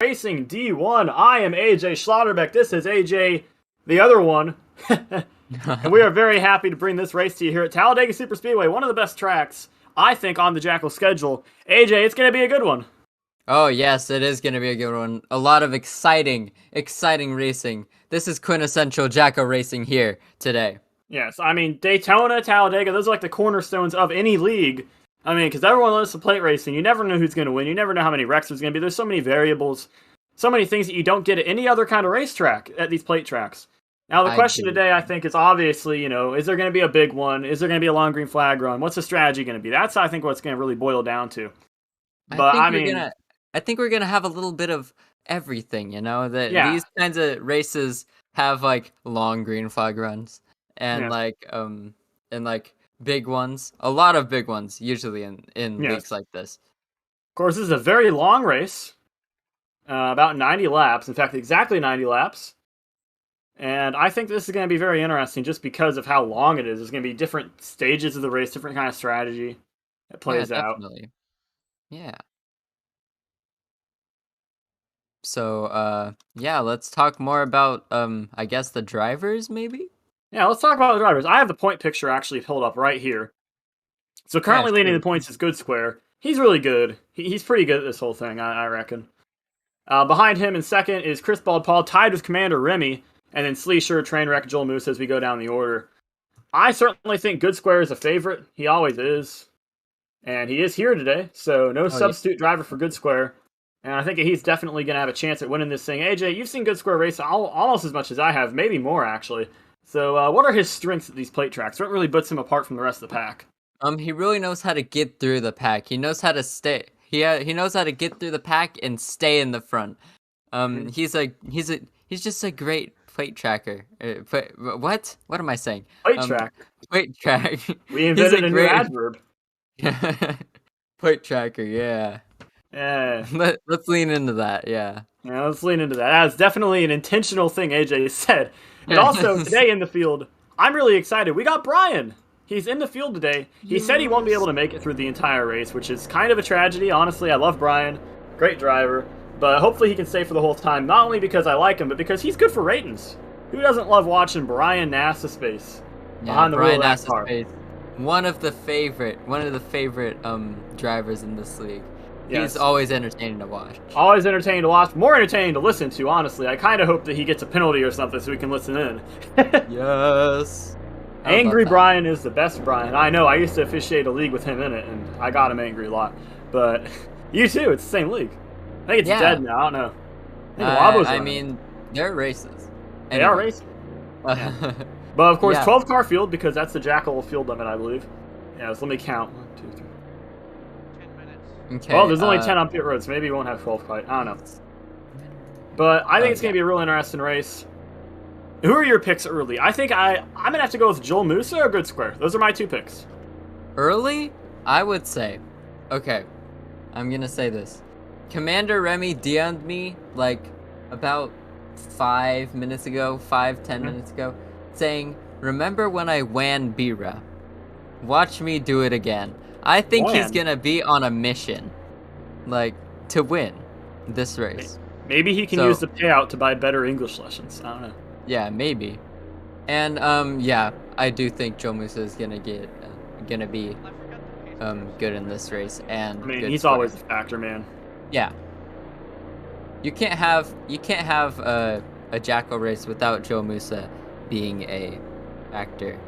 Racing D1. I am AJ Schlotterbeck. This is AJ, the other one. And we are very happy to bring this race to you here at Talladega Superspeedway, one of the best tracks, I think, on the Jackal schedule. AJ, it's going to be a good one. Oh, yes, it is going to be a good one. A lot of exciting racing. This is quintessential Jackal racing here today. Yes, I mean, Daytona, Talladega, those are like the cornerstones of any league. I mean, because everyone loves to plate racing. You never know who's going to win. You never know how many wrecks there's going to be. There's so many variables, so many things that you don't get at any other kind of racetrack at these plate tracks. Now, the question today, I think, is obviously, is there going to be a big one? Is there going to be a long green flag run? What's the strategy going to be? That's, I think, what's going to really boil down to. But, I think we're going to have a little bit of everything, These kinds of races have, like, long green flag runs and, big ones. A lot of big ones, usually, in leagues like this. Of course, this is a very long race. About 90 laps. In fact, exactly 90 laps. And I think this is going to be very interesting just because of how long it is. There's going to be different stages of the race, different kind of strategy that plays out. Yeah. So, let's talk more about, I guess, the drivers, maybe? Yeah, let's talk about the drivers. I have the point picture actually pulled up right here. So currently leading the points is goodsquare. He's really good. He's pretty good at this whole thing, I reckon. Behind him in second is ChrisBaldPaul, tied with Commander Remy. And then Sleesher, Trainwreck, Joel Moose as we go down the order. I certainly think goodsquare is a favorite. He always is. And he is here today, so no substitute driver for goodsquare. And I think he's definitely going to have a chance at winning this thing. AJ, you've seen goodsquare race almost as much as I have, maybe more actually. So what are his strengths at these plate tracks? What really puts him apart from the rest of the pack? He really knows how to get through the pack. He knows how to stay. He knows how to get through the pack and stay in the front. He's just a great plate tracker. What am I saying? Plate track. Plate track. We invented a new adverb. Plate tracker, yeah. Yeah. Let's lean into that, yeah. Yeah, let's lean into that. That's definitely an intentional thing AJ said. And also, today in the field, I'm really excited. We got Brian. He's in the field today. He said he won't be able to make it through the entire race, which is kind of a tragedy. Honestly, I love Brian. Great driver. But hopefully he can stay for the whole time, not only because I like him, but because he's good for ratings. Who doesn't love watching Brian Nassa Space behind the wheel of that car? Space. One of the favorite drivers in this league. Yes. He's always entertaining to watch. Always entertaining to watch. More entertaining to listen to, honestly. I kind of hope that he gets a penalty or something so we can listen in. Yes. Angry Brian is the best Brian. I know, I used to officiate a league with him in it, and I got him angry a lot. But you too, it's the same league. I think it's dead now. I don't know. I mean, they're races. They are races. Yeah. But of course, 12-car field because that's the Jackal field limit, I believe. Yeah, so let me count. 1, 2, 3. 10 minutes. Okay. Well, there's only 10 on pit roads. So maybe we won't have 12 quite. I don't know. But I think it's going to be a real interesting race. Who are your picks early? I think I'm going to have to go with Joel Moose or goodsquare. Those are my 2 picks. Early? I would say. Okay. I'm going to say this. Commander Remy DM'd me, like, about 5 minutes ago, 10 minutes ago, saying, remember when I won Bira? Watch me do it again. I think he's gonna be on a mission, like, to win this race. Maybe he can use the payout to buy better English lessons. I don't know. Yeah, maybe. And, I do think Joe Musa is gonna be, good in this race. And I mean, he's always a factor, man. Yeah. You can't have a Jackal race without Joe Musa being a factor.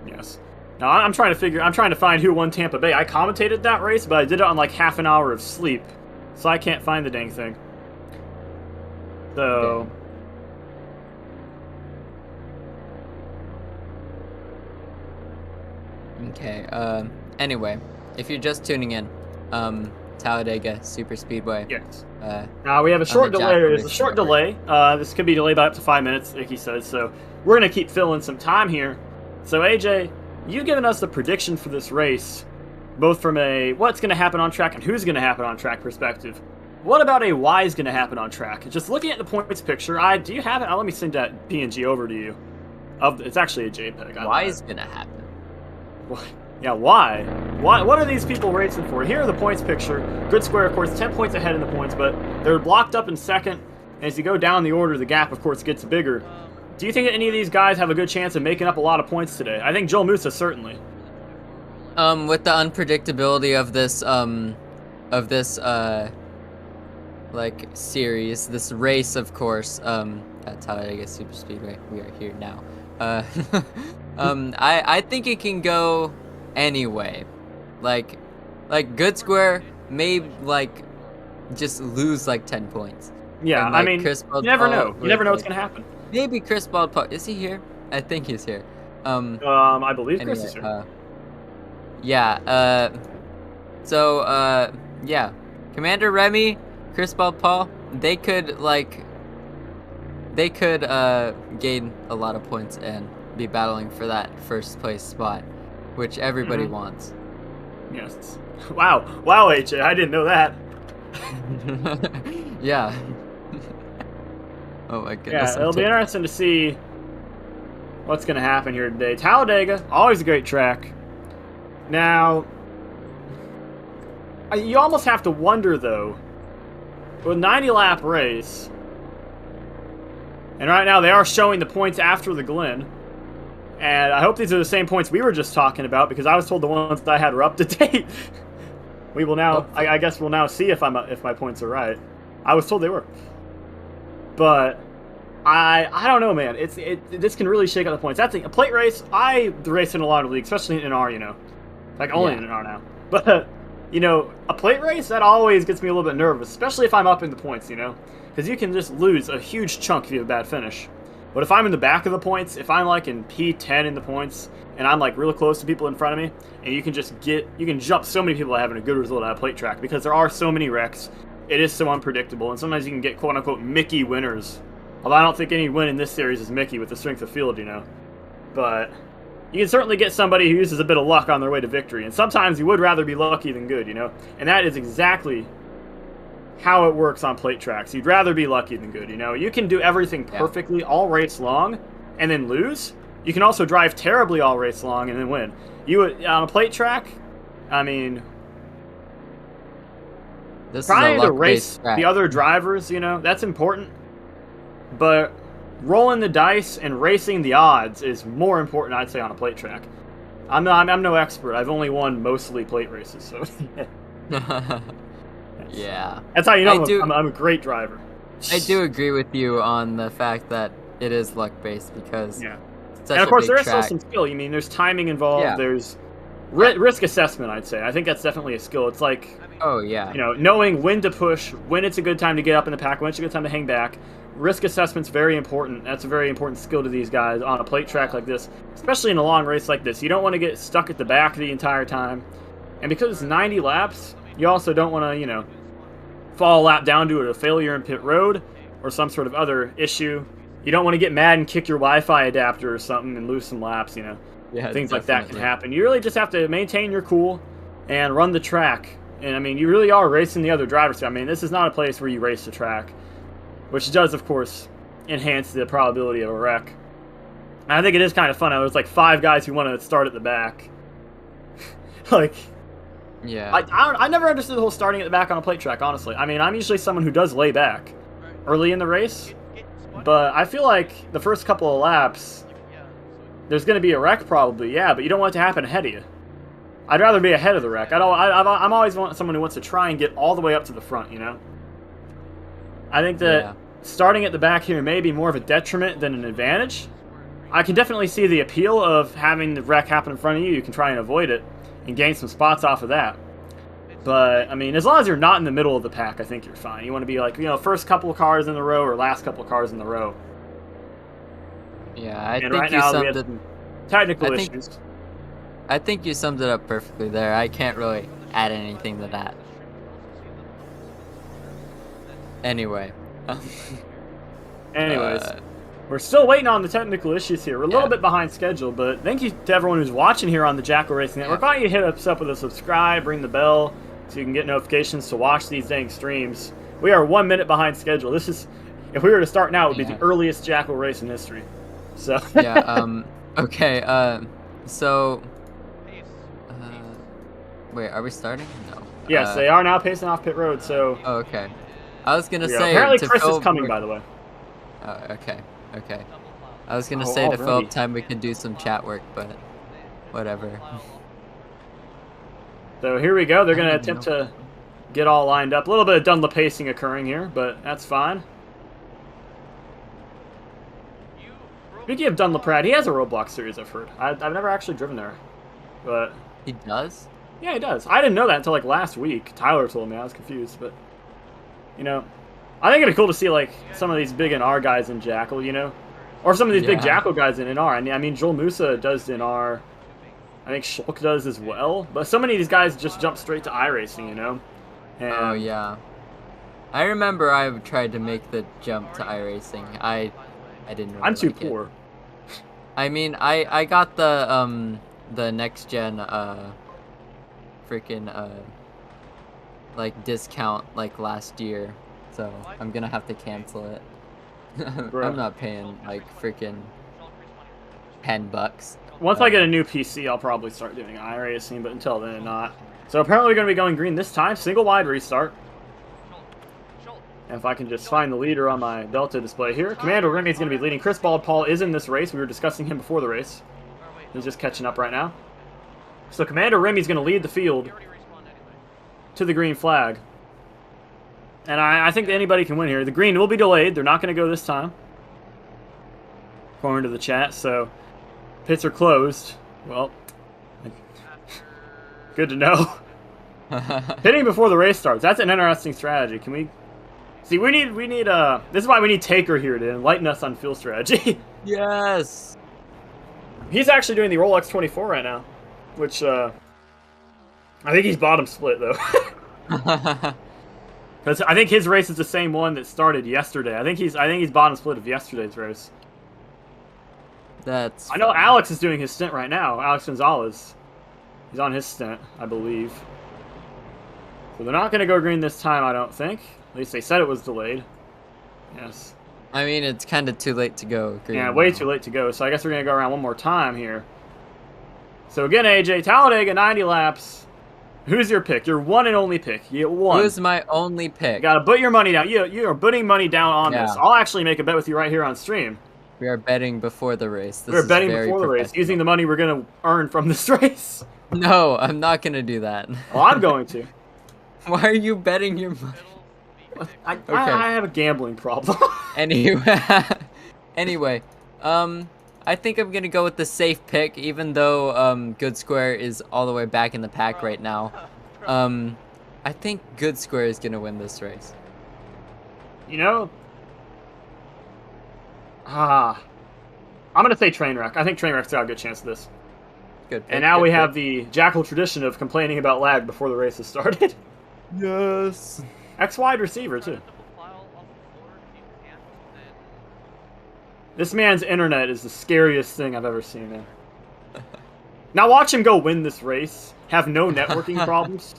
Yes. Now I'm trying to find who won Tampa Bay. I commentated that race, but I did it on like half an hour of sleep, so I can't find the dang thing. So. Okay. Anyway, if you're just tuning in, Talladega Superspeedway. Yes. Now we have a short delay. There's a short delay. This could be delayed by up to 5 minutes, like he says. So we're gonna keep filling some time here. So AJ, you've given us the prediction for this race, both from a what's gonna happen on track and who's gonna happen on track perspective. What about a why is gonna happen on track? Just looking at the points picture, do you have it? Let me send that PNG over to you. It's actually a JPEG. Why is gonna happen? Yeah, why? Why? What are these people racing for? Here are the points picture. Good Square, of course, 10 points ahead in the points, but they're blocked up in second. And as you go down the order, the gap, of course, gets bigger. Do you think that any of these guys have a good chance of making up a lot of points today? I think Joel Musa certainly. With the unpredictability of this like series, this race, of course, at Talladega Super Speedway, we are here now. I think it can go anyway. Like Good Square may like just lose like 10 points. Yeah, and, like, I mean, ChrisBaldPaul you never know. You never know what's like, gonna happen. maybe ChrisBaldPaul, is he here? I think he's here. I believe Anyway, Chris is here. yeah. Yeah. Commander Remy, ChrisBaldPaul, they could gain a lot of points and be battling for that first place spot, which everybody wants. Yes. Wow, AJ, I didn't know that. Yeah. Oh my goodness. Yeah, it'll be interesting to see what's going to happen here today. Talladega, always a great track. Now, you almost have to wonder, though, with a 90-lap race, and right now they are showing the points after the Glen, and I hope these are the same points we were just talking about, because I was told the ones that I had were up to date. We will now, I guess we'll now see if my points are right. I was told they were. But I don't know, man. This can really shake up the points. That's a plate race. I race in a lot of leagues, especially in R, like only in R now. But a plate race, that always gets me a little bit nervous, especially if I'm up in the points, because you can just lose a huge chunk if you have a bad finish. But if I'm in the back of the points, if I'm like in P10 in the points, and I'm like real close to people in front of me, and you can jump so many people having a good result at a plate track, because there are so many wrecks. It is so unpredictable, and sometimes you can get quote-unquote Mickey winners. Although I don't think any win in this series is Mickey with the strength of field, But you can certainly get somebody who uses a bit of luck on their way to victory, and sometimes you would rather be lucky than good, And that is exactly how it works on plate tracks. You'd rather be lucky than good, You can do everything perfectly all race long and then lose. You can also drive terribly all race long and then win. On a plate track, I mean, trying to race the other drivers, that's important. But rolling the dice and racing the odds is more important, I'd say, on a plate track. I'm no expert. I've only won mostly plate races, so yeah. That's how you know I'm a great driver. I do agree with you on the fact that it is luck based, because and of course there is still some skill. There's timing involved. Yeah. There's risk assessment, I'd say. I think that's definitely a skill. It's like, knowing when to push, when it's a good time to get up in the pack, when it's a good time to hang back. Risk assessment's very important. That's a very important skill to these guys on a plate track like this, especially in a long race like this. You don't want to get stuck at the back the entire time. And because it's 90 laps, you also don't want to, fall a lap down due to a failure in pit road or some sort of other issue. You don't want to get mad and kick your Wi-Fi adapter or something and lose some laps, Yeah, things like that can happen. You really just have to maintain your cool and run the track. And, I mean, you really are racing the other drivers. I mean, this is not a place where you race the track, which does, of course, enhance the probability of a wreck. And I think it is kind of fun. There's like 5 guys who want to start at the back. Yeah. I never understood the whole starting at the back on a plate track, honestly. I mean, I'm usually someone who does lay back early in the race, but I feel like the first couple of laps, there's going to be a wreck probably, but you don't want it to happen ahead of you. I'd rather be ahead of the wreck. I'm always someone who wants to try and get all the way up to the front, I think that starting at the back here may be more of a detriment than an advantage. I can definitely see the appeal of having the wreck happen in front of you. You can try and avoid it and gain some spots off of that. But, I mean, as long as you're not in the middle of the pack, I think you're fine. You want to be like, first couple of cars in the row or last couple of cars in the row. Yeah, I think you summed it. Technical issues. I think you summed it up perfectly there. I can't really add anything to that. Anyway. Anyways, we're still waiting on the technical issues here. We're a little bit behind schedule, but thank you to everyone who's watching here on the Jackal Racing Network. I want you to hit us up with a subscribe, ring the bell, so you can get notifications to watch these dang streams. We are 1 minute behind schedule. This is, if we were to start now, it would be the earliest Jackal race in history. So okay, so Wait, are we starting? No. Yes, they are now pacing off pit road. So Oh, okay. I was gonna say apparently to Chris is fill coming, more- by the way. Oh, okay. Okay. I was gonna Oh, say to fill already. up time we could do some chat work, but whatever. So here we go. They're going to I don't even attempt know. to get all lined up. A little bit of Dunlop pacing occurring here, but that's fine. Speaking of Dunlop Rad, he has a Roblox series, I've heard. I've never actually driven there. But He does? yeah, he does. I didn't know that until like last week. Tyler told me. I was confused, but you know, I think it'd be cool to see like some of these big NR guys in Jackal, you know, or some of these big Yeah. Jackal guys in NR. I mean, Joel Musa does NR. I think Shulk does as well. But so many of these guys just jump straight to iRacing, you know. And Oh yeah. I remember I tried to make the jump to iRacing. I didn't really I'm too like it. poor. I mean, I got the next gen freaking like discount like last year, so I'm gonna have to cancel it. Bro. I'm not paying like freaking $10. Once I get a new PC, I'll probably start doing iRacing, but until then, not. So apparently we're going to be going green this time. Single wide restart. And if I can just find the leader on my Delta display here. Commander Remy is going to be leading. ChrisBaldPaul is in this race. We were discussing him before the race. He's just catching up right now. So Commander Remy is going to lead the field to the green flag. And I think that anybody can win here. The green will be delayed. They're not going to go this time, according to the chat. So pits are closed. Well, good to know. Hitting before the race starts. That's an interesting strategy. Can we see? We need. This is why we need Taker here to enlighten us on fuel strategy. Yes. He's actually doing the Rolex 24 right now, which I think he's bottom split though. Because I think his race is the same one that started yesterday. I think he's bottom split of yesterday's race. That's. I know Alex is doing his stint right now. Alex Gonzalez. He's on his stint, I believe. So they're not going to go green this time, I don't think. At least they said it was delayed. Yes. I mean, it's kind of too late to go green. Yeah, way now. too late to go. So I guess we're going to go around one more time here. So again, AJ, Talladega, 90 laps. Who's your pick? Your one and only pick. You get one. Who's my only pick? You got to put your money down. You are putting money down on Yeah. this. I'll actually make a bet with you right here on stream. We are betting before the race. This We're is betting very before the race, professional. using the money we're going to earn from this race. No, I'm not gonna do that. Well, I'm going to. Why are you betting your money? I have a gambling problem. Anyway, I think I'm gonna go with the safe pick, even though goodsquare is all the way back in the pack right now. I think goodsquare is gonna win this race. You know, I'm gonna say Trainwreck. I think Trainwreck's got a good chance of this. Good pick. And now good we pick. have the Jackal tradition of complaining about lag before the race has started. Yes. X-wide receiver too. This man's internet is the scariest thing I've ever seen, man. Now watch him go win this race, have no networking problems.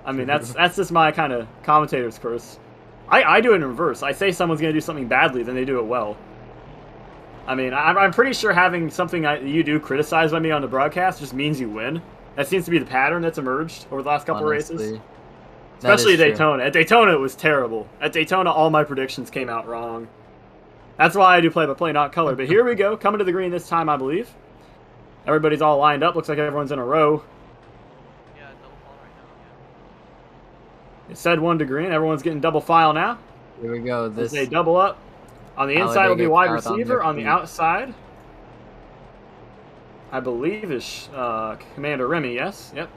I mean, that's just my kind of commentator's curse. I do it in reverse. I say someone's going to do something badly, then they do it well. I mean, I'm pretty sure having something you do criticized by me on the broadcast just means you win. That seems to be the pattern that's emerged over the last couple Honestly, races. that Especially is at true. Daytona. At Daytona, it was terrible. At Daytona, all my predictions came out wrong. That's why I do play-by-play, not color. But here we go. Coming to the green this time, I believe. Everybody's all lined up. Looks like everyone's in a row. It said one to green. Everyone's getting double file now. Here we go. As This they double up. On the inside will be Talladega wide crowd on receiver. their On the feet. outside, I believe is Commander Remy. Yes. Yep.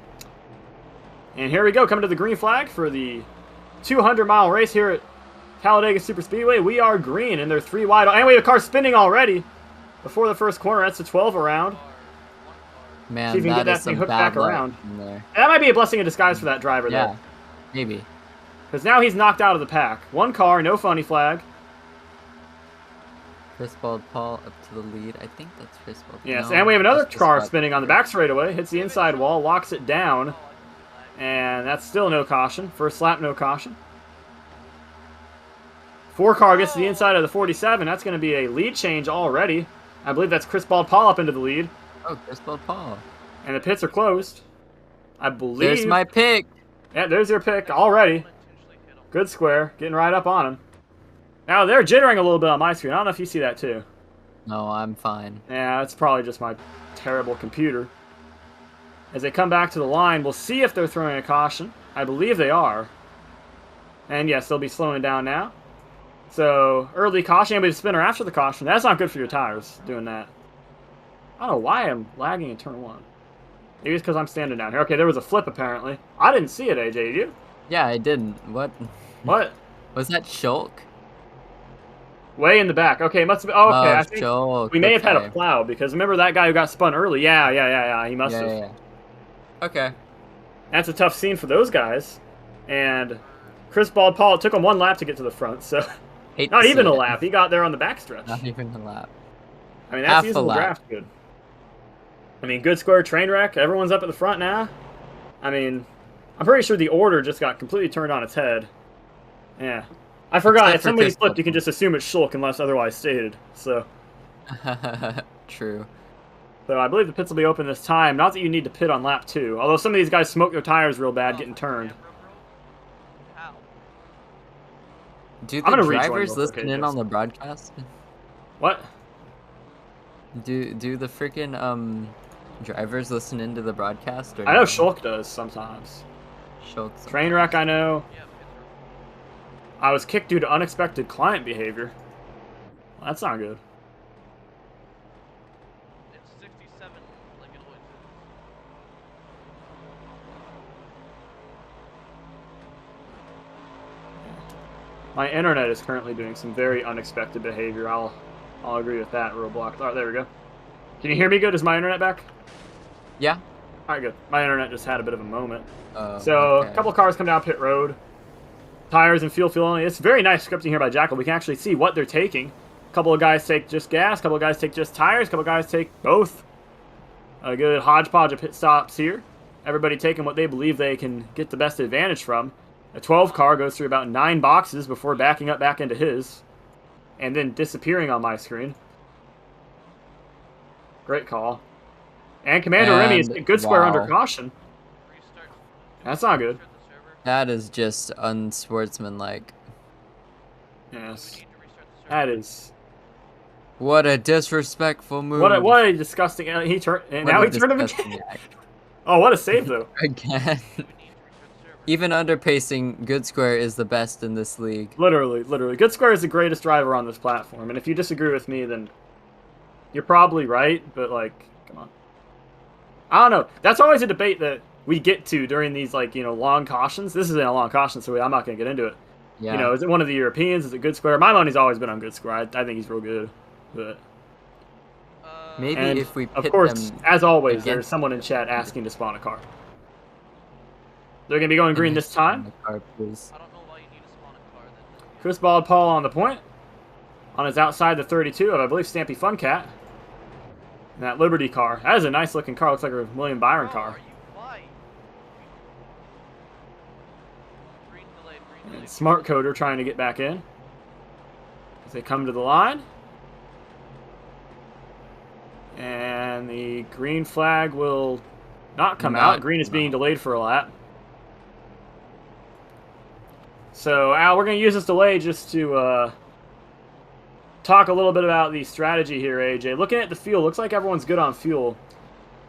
And here we go. Coming to the green flag for the 200-mile race here at Talladega Superspeedway. We are green, and they're 3 wide. And we have a car spinning already before the first corner. That's a 12 around. man, See if we can get that that is thing some hooked bad back luck around. in there. And that might be a blessing in disguise for that driver, Yeah, though. maybe. Because now he's knocked out of the pack. One car, no funny flag. ChrisBaldPaul up to the lead. I think that's ChrisBald. Yes, No, and we have another that's car ChrisBald. spinning on the back straightaway. Hits the inside wall, locks it down. And that's still no caution. First lap, no caution. 4 car gets to the inside of the 47. That's going to be a lead change already. I believe that's ChrisBaldPaul up into the lead. Oh, ChrisBaldPaul. And the pits are closed. I believe. There's my pick. Yeah, there's your pick already. Good square, getting right up on him. Now they're jittering a little bit on my screen. I don't know if you see that too. No, I'm fine. Yeah, it's probably just my terrible computer. As they come back to the line, we'll see if they're throwing a caution. I believe they are. And yes, they'll be slowing down now. So, early caution, but a spinner after the caution. That's not good for your tires, doing that. I don't know why I'm lagging in turn 1. Maybe it's because I'm standing down here. Okay, there was a flip, apparently. I didn't see it, AJ, did you? Yeah, I didn't. What? What? Was that Shulk? Way in the back. Okay, must have been... Oh, okay, I think Shulk. we may have had a Okay. plow, because remember that guy who got spun early? Yeah, he must have. Yeah. Okay. That's a tough scene for those guys. And ChrisBaldPaul, it took him 1 lap to get to the front, so... Hate Not to even see a it. lap. He got there on the backstretch. Not even a lap. I mean, that's Half a using the lap. draft good. I mean, good square, train wreck. Everyone's up at the front now. I mean, I'm pretty sure the order just got completely turned on its head. Yeah. I forgot. Except If for somebody Chris flipped, you can Baldwin. just assume it's Shulk unless otherwise stated. So True. I believe the pits will be open this time. Not that you need to pit on lap 2. Although some of these guys smoke their tires real bad getting turned. How? Do I'm the gonna rejoin drivers real quick, listen in just- on the broadcast? What? Do the freaking drivers listen into the broadcast? Or I know no? Shulk does sometimes. Shulk's Train wreck, I know. Yeah, pits I was kicked due to unexpected client behavior. Well, that's not good. it's 67 like it always is. My internet is currently doing some very unexpected behavior. I'll agree with that, Roblox. All right, there we go. Can you hear me good? Is my internet back? Yeah. All right, good. My internet just had a bit of a moment. Oh, So, okay. a couple cars come down pit road. Tires and fuel only. It's very nice scripting here by Jackal. We can actually see what they're taking. A couple of guys take just gas. A couple of guys take just tires. A couple of guys take both. A good hodgepodge of pit stops here. Everybody taking what they believe they can get the best advantage from. A 12 car goes through about 9 boxes before backing up back into his. And then disappearing on my screen. Great call. And Commander Remy is a good square wow. under caution. Restart. That's not good. Restart the server. That is just unsportsmanlike. Yes. We need to restart the server. That is... What a disrespectful move. What a disgusting... He turned... And What now a he turned him disgusting again. act. Oh, what a save, though. Again. We need to restart the server. Even underpacing, Good Square is the best in this league. Literally. Good Square is the greatest driver on this platform. And if you disagree with me, then you're probably right. But, like, come on. I don't know. That's always a debate that we get to during these, like, long cautions. This isn't a long caution, so I'm not going to get into it. Yeah. Is it one of the Europeans? Is it Good Square? My money's always been on Good Square. I think he's real good. But... Maybe And, if we pit of course, them as always, there's against someone in chat asking to spawn a car. They're going to be going green this time. the car, please. I don't know why you need to spawn a car then. ChrisBaldPaul on the point. On his outside, the 32 of, I believe, Stampy Funcat. And that Liberty car. That is a nice looking car. Looks like a William Byron Bro, car. Are you why? Green delayed. Green delayed. Smart Coder trying to get back in. As they come to the line. And the green flag will not come out. Green is being delayed for a lap. So, Al, we're going to use this delay just to talk a little bit about the strategy here, AJ. Looking at the fuel, looks like everyone's good on fuel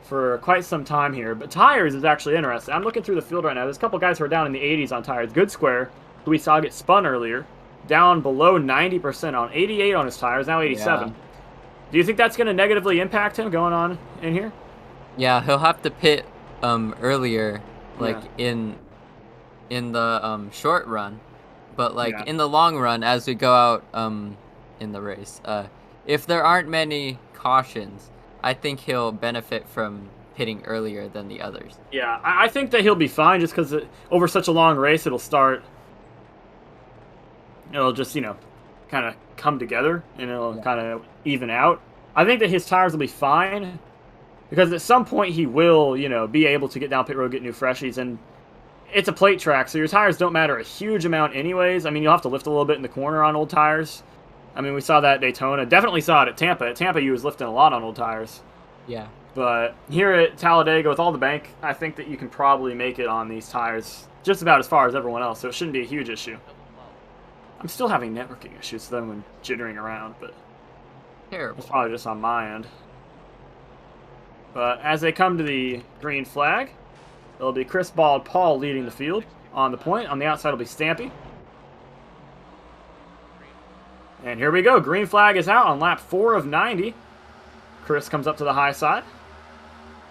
for quite some time here. But tires is actually interesting. I'm looking through the field right now. There's a couple guys who are down in the 80s on tires. Good Square, who we saw get spun earlier, down below 90% on 88 on his tires, now 87. Yeah. Do you think that's going to negatively impact him going on in here? Yeah, he'll have to pit earlier, like in the short run, but like Yeah. in the long run as we go out in the race. If there aren't many cautions, I think he'll benefit from pitting earlier than the others. Yeah, I think that he'll be fine just because over such a long race, it'll just, kind of come together and it'll kind of even out. I think that his tires will be fine because at some point he will, be able to get down pit road, get new freshies, and it's a plate track, so your tires don't matter a huge amount anyways. I mean, you'll have to lift a little bit in the corner on old tires. I mean, we saw that at Daytona. Definitely saw it at Tampa. At Tampa, you was lifting a lot on old tires. Yeah. But here at Talladega, with all the bank, I think that you can probably make it on these tires just about as far as everyone else, so it shouldn't be a huge issue. I'm still having networking issues, so I'm jittering around, but Terrible. it's probably just on my end. But as they come to the green flag, it'll be ChrisBaldPaul leading the field on the point. On the outside will be Stampy. And here we go. Green flag is out on lap 4 of 90. Chris comes up to the high side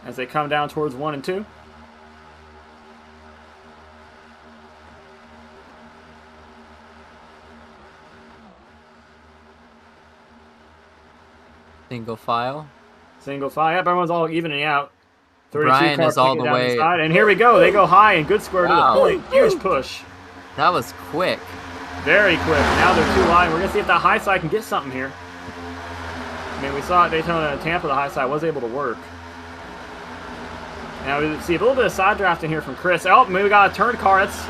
as they come down towards 1 and 2. Single file. Single file. Yep, everyone's all evening out. 32 Brian car is all kicking the down way. side. And here we go. They go high and good square Wow. to the point. Huge push. That was quick. Very quick. Now they're too wide. We're going to see if that high side can get something here. I mean, we saw at Daytona and Tampa, the high side was able to work. Now we see a little bit of side drafting here from Chris. Oh, we got a turn car. That's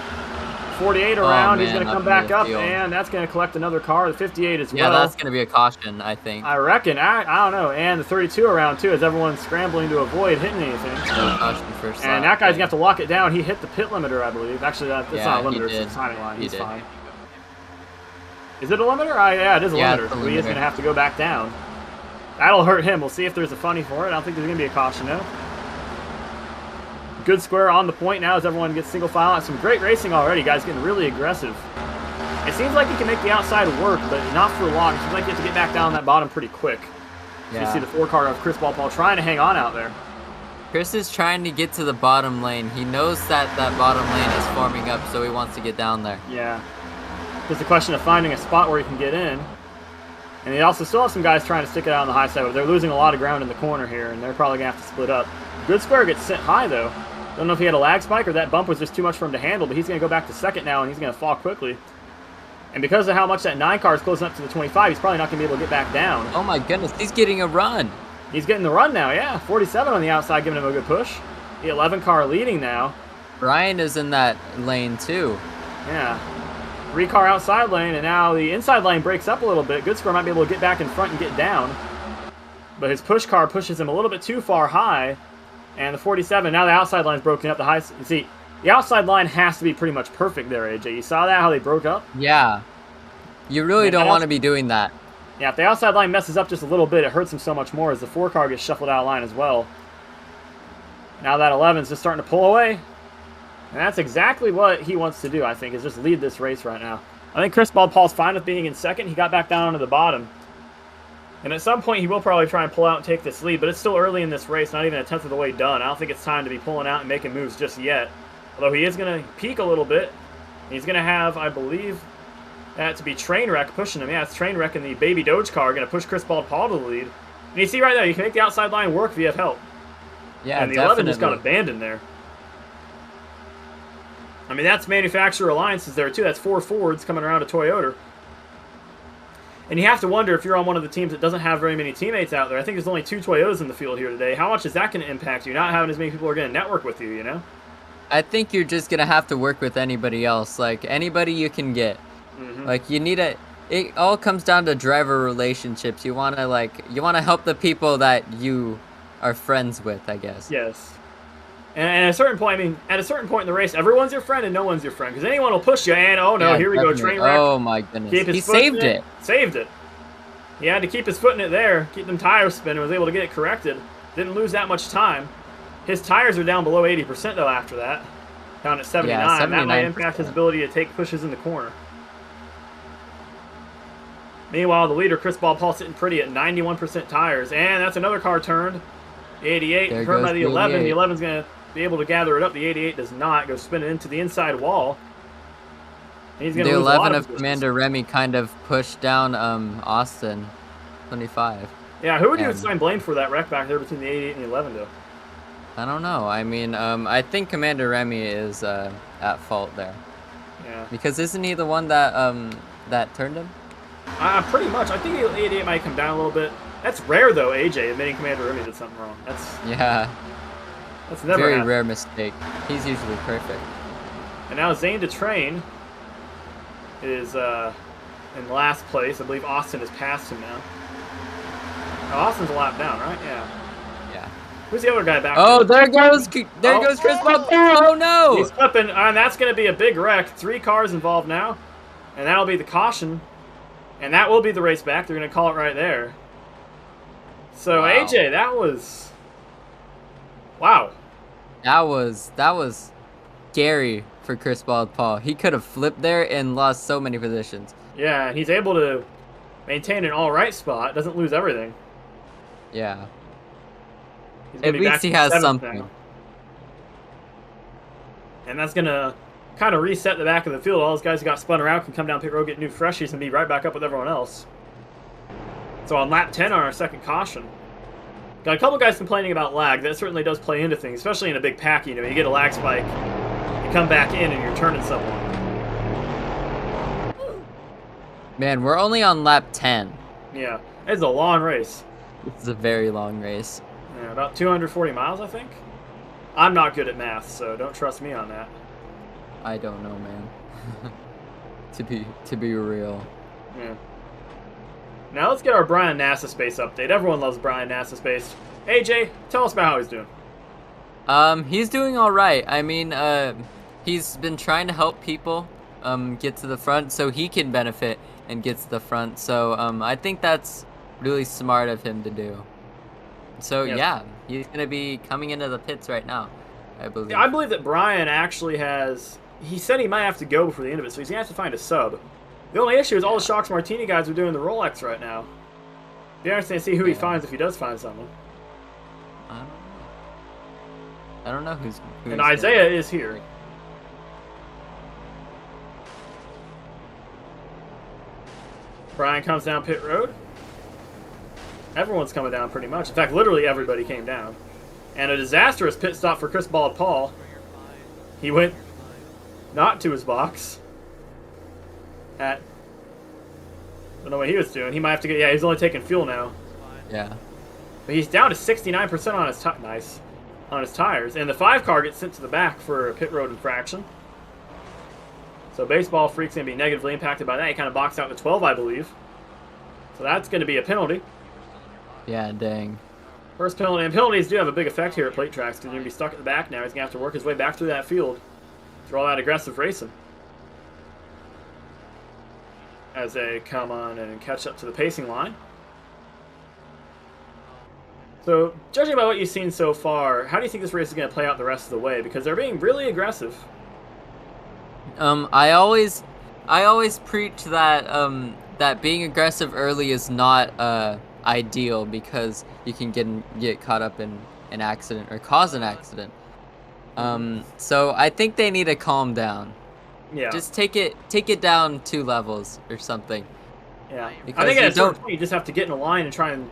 48 around. He's man, going to come up back in the up, field. and that's going to collect another car. The 58 as Yeah, well. that's gonna be a caution, I think. I reckon. I don't know. And the 32 around, too, as everyone's scrambling to avoid hitting anything. No caution first And lap, that guy's going yeah. to have to lock it down. He hit the pit limiter, I believe. Actually, that's Yeah, not a he limiter. It's did. a timing line. He He's did. fine. Is it a limiter? Yeah, it is a Yeah, limiter. it's a So he is limiter. going to have to go back down. That'll hurt him. We'll see if there's a funny for it. I don't think there's going to be a caution, no. Good square on the point now as everyone gets single file out. Some great racing already. Guys getting really aggressive. It seems like you can make the outside work, but not for long. It seems like you have to get back down that bottom pretty quick. So you see the 4 car of ChrisBaldPaul trying to hang on out there. Chris is trying to get to the bottom lane. He knows that that bottom lane is forming up, so he wants to get down there. Yeah. Just a question of finding a spot where he can get in. And they also still have some guys trying to stick it out on the high side, but they're losing a lot of ground in the corner here, and they're probably going to have to split up. Good square gets sent high, though. Don't know if he had a lag spike or that bump was just too much for him to handle, but he's going to go back to second now, and he's going to fall quickly. And because of how much that 9 car is closing up to the 25, he's probably not going to be able to get back down. Oh my goodness, he's getting a run. He's getting the run now, yeah. 47 on the outside, giving him a good push. The 11 car leading now. Brian is in that lane too. Yeah. 3 car outside lane, and now the inside lane breaks up a little bit. Good square might be able to get back in front and get down. But his push car pushes him a little bit too far high. And the 47, now the outside line's broken up. You see, the outside line has to be pretty much perfect there, AJ. You saw that, how they broke up? Yeah. You really don't want to be doing that. Yeah, if the outside line messes up just a little bit, it hurts him so much more as the 4 car gets shuffled out of line as well. Now that 11's just starting to pull away. And that's exactly what he wants to do, I think, is just lead this race right now. I think ChrisBaldPaul's fine with being in second. He got back down onto the bottom. And at some point, he will probably try and pull out and take this lead, but it's still early in this race, not even a tenth of the way done. I don't think it's time to be pulling out and making moves just yet. Although he is going to peak a little bit. He's going to have, I believe, that to be Trainwreck pushing him. Yeah, it's Trainwreck and the Baby Doge car going to push ChrisBaldPaul to the lead. And you see right there, you can make the outside line work if you have help. Yeah, And the definitely. 11 just got abandoned there. I mean, that's manufacturer alliances there, too. That's 4 Fords coming around to Toyota. And you have to wonder if you're on one of the teams that doesn't have very many teammates out there. I think there's only 2 Toyotas in the field here today. How much is that going to impact you, not having as many people who are going to network with you, you know? I think you're just gonna have to work with anybody else, like anybody you can get. Like you need it all comes down to driver relationships. You wanna help the people that you are friends with, I guess. Yes. And at a certain point, I mean, at a certain point in the race, everyone's your friend and no one's your friend. Because anyone will push you, and oh no, Yeah, here we go, definitely. Trainwreck. Oh my goodness. Keep his He foot in saved it. Saved it. He had to keep his foot in it there, keep them tires spinning, was able to get it corrected. Didn't lose that much time. His tires are down below 80% though after that. Down at 79. Yeah, That might impact 79%. his ability to take pushes in the corner. Meanwhile, the leader, ChrisBaldPaul, sitting pretty at 91% tires. And that's another car turned. The 88, There turned by goes the the 11. The 88. 11's going to be able to gather it up. The 88 does not. Goes spinning into the inside wall. And he's going The to lose a lot 11 of of positions. Commander Remy kind of pushed down Austin 25. Yeah, who would you and- assign blame for that wreck back there between the 88 and the 11, though? I don't know. I mean, I think Commander Remy is at fault there. Yeah. Because isn't he the one that turned him? Pretty much. I think the 88 might come down a little bit. That's rare, though, AJ, admitting Commander Remy did something wrong. Yeah. That's never Very happened. rare mistake. He's usually perfect. And now Zane to Train is in last place. I believe Austin has passed him now. Oh, Austin's a lap down, right? Yeah. Yeah. Who's the other guy back Oh, there? there goes ChrisBaldPaul. Oh no! He's flipping, and that's going to be a big wreck. 3 cars involved now, and that'll be the caution, and that will be the race back. They're going to call it right there. So Wow. AJ, that was wow. That was scary for ChrisBaldPaul. He could have flipped there and lost so many positions. Yeah, and he's able to maintain an all right spot. Doesn't lose everything. Yeah. He's gonna At be least back he to has 7th something. now. And that's gonna kind of reset the back of the field. All those guys who got spun around can come down pit road, get new freshies, and be right back up with everyone else. So on lap 10 on our second caution. Got a couple guys complaining about lag. That certainly does play into things, especially in a big pack. You know, you get a lag spike, you come back in, and you're turning someone. Man, we're only on lap 10. Yeah, it's a long race. This is a very long race. Yeah, about 240 miles, I think. I'm not good at math, so don't trust me on that. I don't know, man. to be real. Yeah. Now let's get our Brian NASA Space update. Everyone loves Brian NASA Space. AJ, tell us about how he's doing. He's doing all right. I mean, he's been trying to help people get to the front so he can benefit and get to the front. So I think that's really smart of him to do. So Yes. yeah, he's gonna be coming into the pits right now, I believe. Yeah, I believe that Brian actually has... He said he might have to go before the end of it, so he's going to have to find a sub. The only issue is all the Shocks Martini guys are doing the Rolex right now. Be interesting to see who he finds if he does find someone. I don't know who's And Isaiah is here. Brian comes down pit road. Everyone's coming down pretty much. In fact, literally everybody came down. And a disastrous pit stop for ChrisBaldPaul. He went not to his box. I don't know what he was doing. He might have to get... Yeah, he's only taking fuel now. Yeah. But he's down to 69% on his on his tires, and the 5 car gets sent to the back for a pit road infraction. So baseball freak's gonna be negatively impacted by that. He kind of boxed out the 12, I believe. So that's gonna be a penalty. Yeah, dang. First penalty, and penalties do have a big effect here at plate tracks because you're gonna be stuck at the back now. He's gonna have to work his way back through that field through all that aggressive racing as they come on and catch up to the pacing line. So, judging by what you've seen so far, how do you think this race is going to play out the rest of the way? Because they're being really aggressive. I always preach that that being aggressive early is not ideal because you can get caught up in an accident or cause an accident. So I think they need to calm down. Yeah. Just take it down 2 levels or something. Yeah. Because I think you at a certain point you just have to get in a line and try and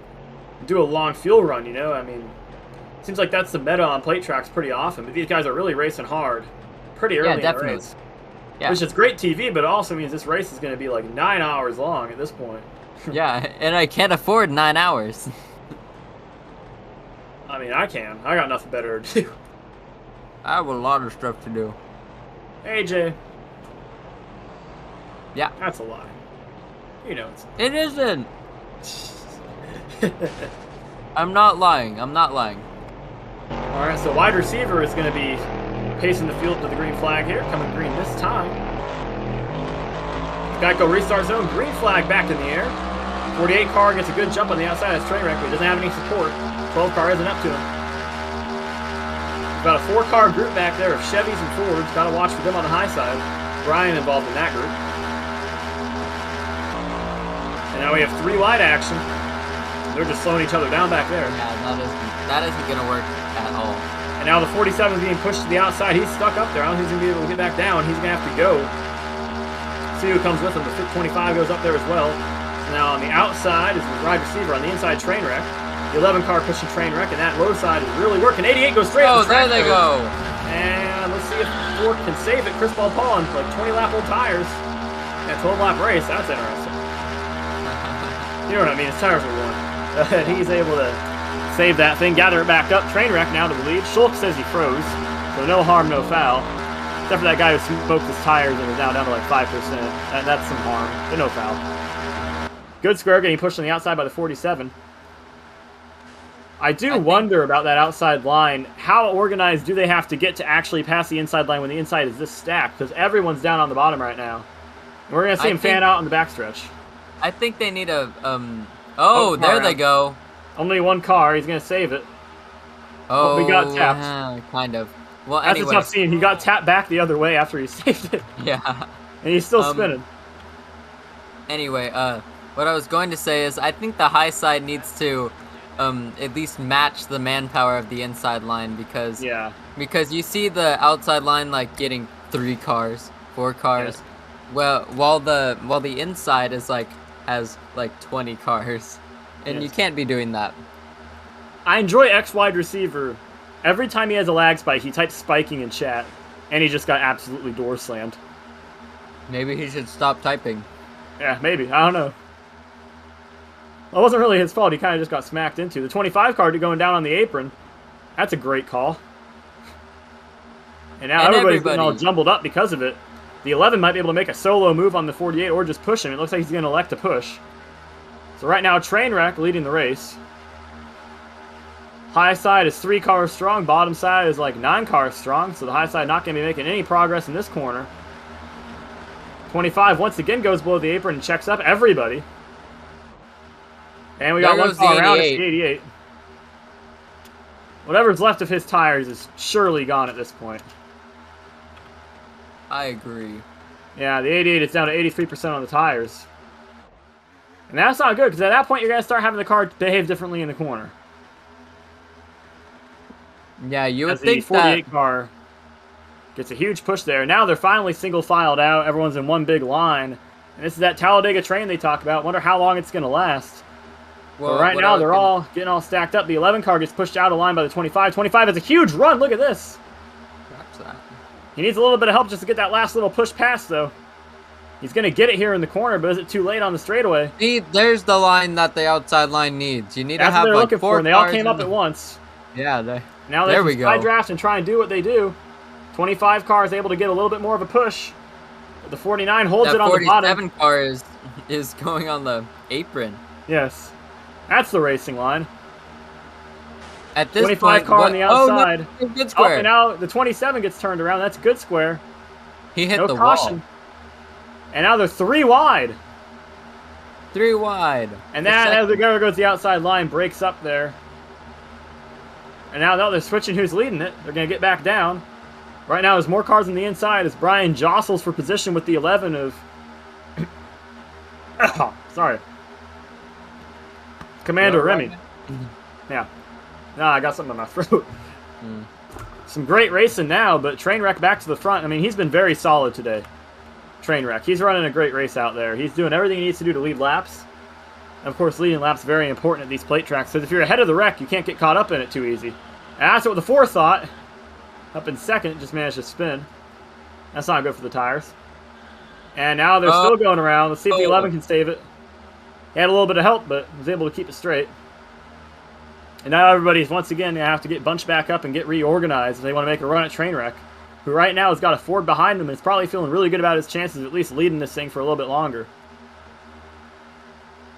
do a long fuel run, you know? I mean, it seems like that's the meta on plate tracks pretty often, but these guys are really racing hard pretty early in the race. Yeah. Which is great TV, but it also means this race is going to be like 9 hours long at this point. Yeah, and I can't afford 9 hours. I mean, I can. I got nothing better to do. I have a lot of stuff to do. AJ. Yeah. That's a lie. You know it's... It isn't. I'm not lying. Alright, so wide receiver is going to be pacing the field to the green flag here. Coming green this time. Geico restart zone. Green flag back in the air. 48 car gets a good jump on the outside of his train wreck, but he doesn't have any support. 12 car isn't up to him. About a 4-car group back there of Chevys and Fords. Got to watch for them on the high side. Brian involved in that group. And now we have 3 wide action. They're just slowing each other down back there. Yeah, that isn't gonna work at all. And now the 47 is being pushed to the outside. He's stuck up there. I don't think he's going to be able to get back down. He's going to have to go. See who comes with him. The 25 goes up there as well. So now on the outside is the wide receiver. On the inside, train wreck. The 11 car pushing train wreck, and that low side is really working. 88 goes straight. Oh, there they go. And let's see if Ford can save it. ChrisBaldPaul on like 20 lap old tires. Yeah, 12 lap race. That's interesting. You know what I mean? His tires are worn. And he's able to save that thing, gather it back up. Train wreck now to the lead. Schultz says he froze, so no harm, no foul. Except for that guy who smoked his tires and is now down to like 5%. That's some harm, but no foul. Good square getting pushed on the outside by the 47. I do wonder about that outside line. How organized do they have to get to actually pass the inside line when the inside is this stacked? Because everyone's down on the bottom right now. And we're going to see him fan out on the backstretch. I think they need a, Oh, there they go. Only one car. He's going to save it. Oh, we got tapped. Kind of. Well, That's anyway. a tough scene. He got tapped back the other way after he saved it. Yeah. And he's still spinning. Anyway, what I was going to say is I think the high side needs to at least match the manpower of the inside line because you see the outside line like getting 3 cars, 4 cars. Yes. Well, while the inside is has 20 cars. And you can't be doing that. I enjoy X wide receiver. Every time he has a lag spike, he types spiking in chat, and he just got absolutely door slammed. Maybe he should stop typing. Yeah, maybe. I don't know. Well, it wasn't really his fault. He kind of just got smacked into. The 25 car going down on the apron. That's a great call. And now everybody's getting all jumbled up because of it. The 11 might be able to make a solo move on the 48 or just push him. It looks like he's going to elect to push. So right now, Trainwreck leading the race. High side is 3 cars strong. Bottom side is 9 cars strong. So the high side not going to be making any progress in this corner. 25 once again goes below the apron and checks up everybody. And we got one car around. It's the 88. Whatever's left of his tires is surely gone at this point. I agree. Yeah, the 88 is down to 83% on the tires. And that's not good, because at that point you're going to start having the car behave differently in the corner. Yeah, you would think the 48 car gets a huge push there. Now they're finally single-filed out. Everyone's in one big line. And this is that Talladega train they talk about. Wonder how long it's going to last. Well, but right now they're all getting all stacked up. The 11 car gets pushed out of line by the 25. 25 has a huge run. Look at this. He needs a little bit of help just to get that last little push past, though. He's going to get it here in the corner, but is it too late on the straightaway? See, there's the line that the outside line needs. You need to have what they're looking for, and they all came up at once. Yeah, now they can side draft and try and do what they do. 25 car is able to get a little bit more of a push. But the 49 holds it on the bottom. The 47 car is going on the apron. Yes. That's the racing line. At this 25 point, car on the outside. Oh, no, good square. And now the 27 gets turned around. That's good square. He hit the wall. And now they're 3 wide. 3 wide. And that, as the guy goes the outside line, breaks up there. And now they're switching who's leading it. They're going to get back down. Right now, there's more cars on the inside as Brian jostles for position with the 11 of... oh, sorry. Commander Remy. Yeah. No, I got something in my throat. Some great racing now, but Trainwreck back to the front. I mean, he's been very solid today. Trainwreck. He's running a great race out there. He's doing everything he needs to do to lead laps. And of course, leading laps is very important at these plate tracks, because if you're ahead of the wreck, you can't get caught up in it too easy. And that's what the 4 thought. Up in second, just managed to spin. That's not good for the tires. And now they're still going around. Let's see if the 11 can save it. He had a little bit of help, but was able to keep it straight. And now everybody's once again going to have to get bunched back up and get reorganized if they want to make a run at Trainwreck, who right now has got a Ford behind him and is probably feeling really good about his chances of at least leading this thing for a little bit longer.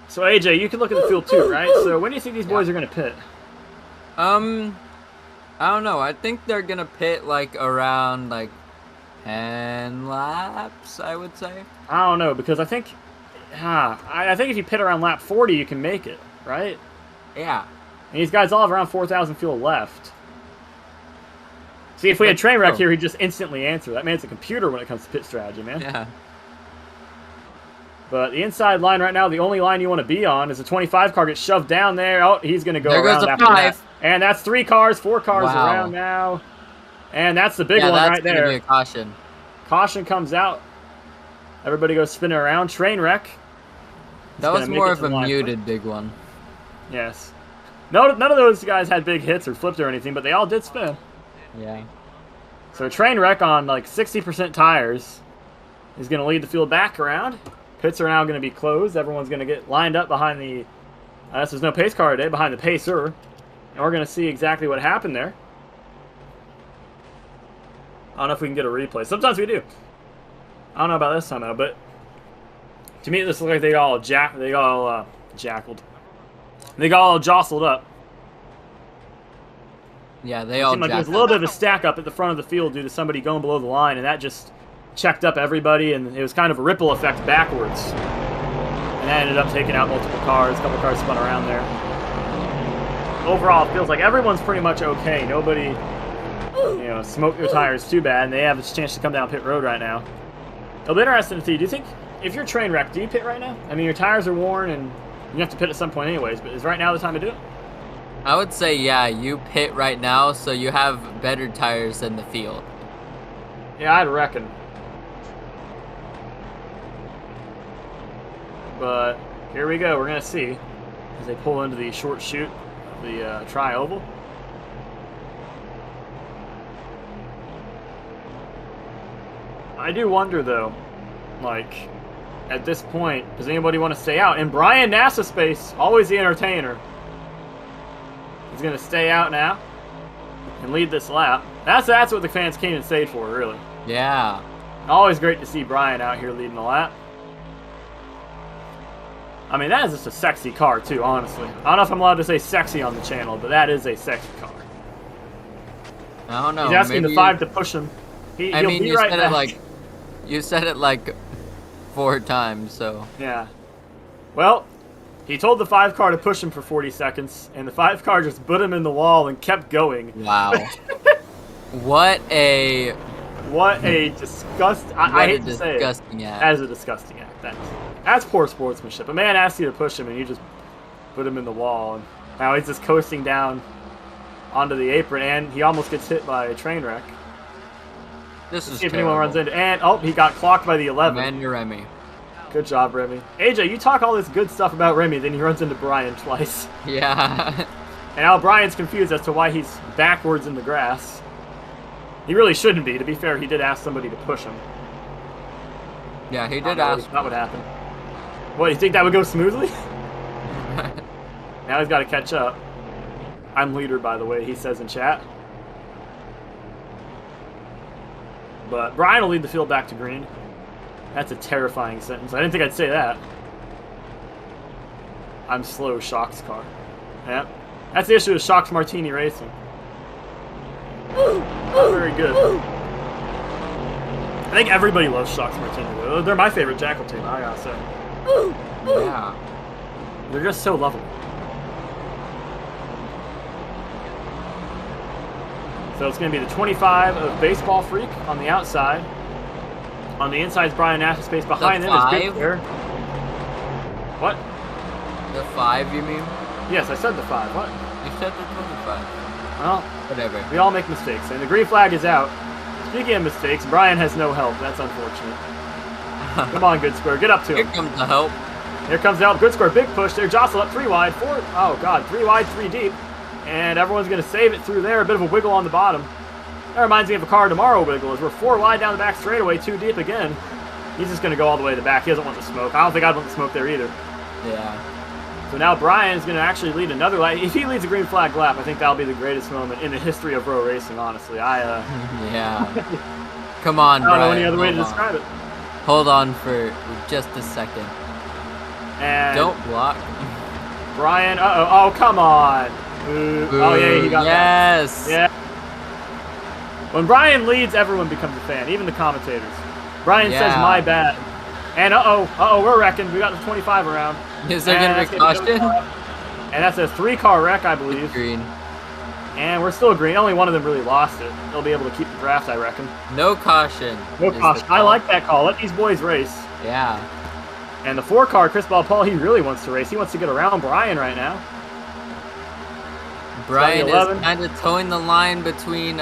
So AJ, you can look at the field too, right? So when do you think these boys are going to pit? I don't know. I think they're going to pit around 10 laps, I would say. I don't know, because I think if you pit around lap 40, you can make it, right? Yeah. And these guys all have around 4,000 fuel left. See, if we had Trainwreck here, he'd just instantly answer. That man's a computer when it comes to pit strategy, man. Yeah. But the inside line right now, the only line you want to be on is the 25 car gets shoved down there. Oh, he's going to go around after that. And that's 3 cars, 4 cars around now. And that's the big one right there. That's going to be a caution. Caution comes out. Everybody goes spinning around. Trainwreck. That was more of a muted big one. Yes. None of those guys had big hits or flipped or anything, but they all did spin. Yeah. So Trainwreck on 60% tires is going to lead the field back around. Pits are now going to be closed. Everyone's going to get lined up behind the... there's no pace car today, behind the pacer. And we're going to see exactly what happened there. I don't know if we can get a replay. Sometimes we do. I don't know about this time, though, but... To me, this looks like they got all jackaled. They got all jostled up. Yeah, they It all seemed like there was jacked a little up. bit of a stack up at the front of the field due to somebody going below the line, and that just checked up everybody, and it was kind of a ripple effect backwards. And that ended up taking out multiple cars. A couple cars spun around there. Overall, it feels like everyone's pretty much okay. Nobody, smoked their tires too bad, and they have a chance to come down pit road right now. It'll be interesting to see. Do you think, if you're train wrecked, do you pit right now? I mean, your tires are worn, and you have to pit at some point anyways, but is right now the time to do it? I would say, yeah, you pit right now, so you have better tires than the field. Yeah, I'd reckon. But here we go. We're going to see as they pull into the short chute of the tri-oval. I do wonder, though, like, at this point, does anybody want to stay out? And Brian NASA Space, always the entertainer, is going to stay out now and lead this lap. That's what the fans came and stayed for, really. Yeah. Always great to see Brian out here leading the lap. I mean, that is just a sexy car, too, honestly. I don't know if I'm allowed to say sexy on the channel, but that is a sexy car. I don't know. He's asking maybe the 5 to push him. I mean, you said it like, you said it like 4 times, so. Yeah. Well, he told the 5 car to push him for 40 seconds, and the 5 car just put him in the wall and kept going. Wow. What a disgusting. I hate to say it. Act. That is a disgusting act. That's poor sportsmanship. A man asked you to push him, and you just put him in the wall. And now he's just coasting down onto the apron, and he almost gets hit by a train wreck. This is See if anyone runs into. And he got clocked by the 11. Commander Remy. Good job, Remy. AJ, you talk all this good stuff about Remy, then he runs into Brian twice. Yeah. And now Brian's confused as to why he's backwards in the grass. He really shouldn't be. To be fair, he did ask somebody to push him. Yeah, he did ask. That would happen. What, you think that would go smoothly? Now he's got to catch up. I'm leader, by the way, he says in chat. But Brian will lead the field back to green. That's a terrifying sentence. I didn't think I'd say that. I'm slow, Shock's car. Yeah. That's the issue with Shock's Martini Racing. Not very good. I think everybody loves Shock's Martini. They're my favorite Jackal team, I gotta say. Yeah. They're just so lovable. So it's going to be the 25 of Baseball Freak on the outside. On the inside is Brian NASA Space. Behind them is goodsquare. What? The 5, you mean? Yes, I said the 5. What? You said the 25. Well, Whatever. we all make mistakes. And the green flag is out. Speaking of mistakes, Brian has no help. That's unfortunate. Come on, goodsquare. Get up to him. Here comes the help. Here comes the help. goodsquare, big push. They're jostled up 3 wide. 4. Oh, God. 3 wide, 3 deep. And everyone's going to save it through there. A bit of a wiggle on the bottom. That reminds me of a car tomorrow wiggle, as we're 4 wide down the back straightaway, 2 deep again. He's just going to go all the way to the back. He doesn't want the smoke. I don't think I'd want the smoke there either. Yeah. So now Brian's going to actually lead another lap. If he leads a green flag lap, I think that'll be the greatest moment in the history of row racing, honestly. Yeah. Come on, I don't know Brian. any other way to Hold on. describe it. Hold on for just a second. And Don't block. Brian, oh, come on. Ooh. Oh, yeah, he got that. Yes. Yeah. When Brian leads, everyone becomes a fan, even the commentators. Brian says, my bad. And we're wrecking. We got the 25 around. Is there going to be caution? And that's a 3-car wreck, I believe. Green. And we're still green. Only one of them really lost it. They'll be able to keep the draft, I reckon. No caution. No caution. I like that call. Let these boys race. Yeah. And the 4-car, ChrisBaldPaul, he really wants to race. He wants to get around Brian right now. Brian is kind of towing the line between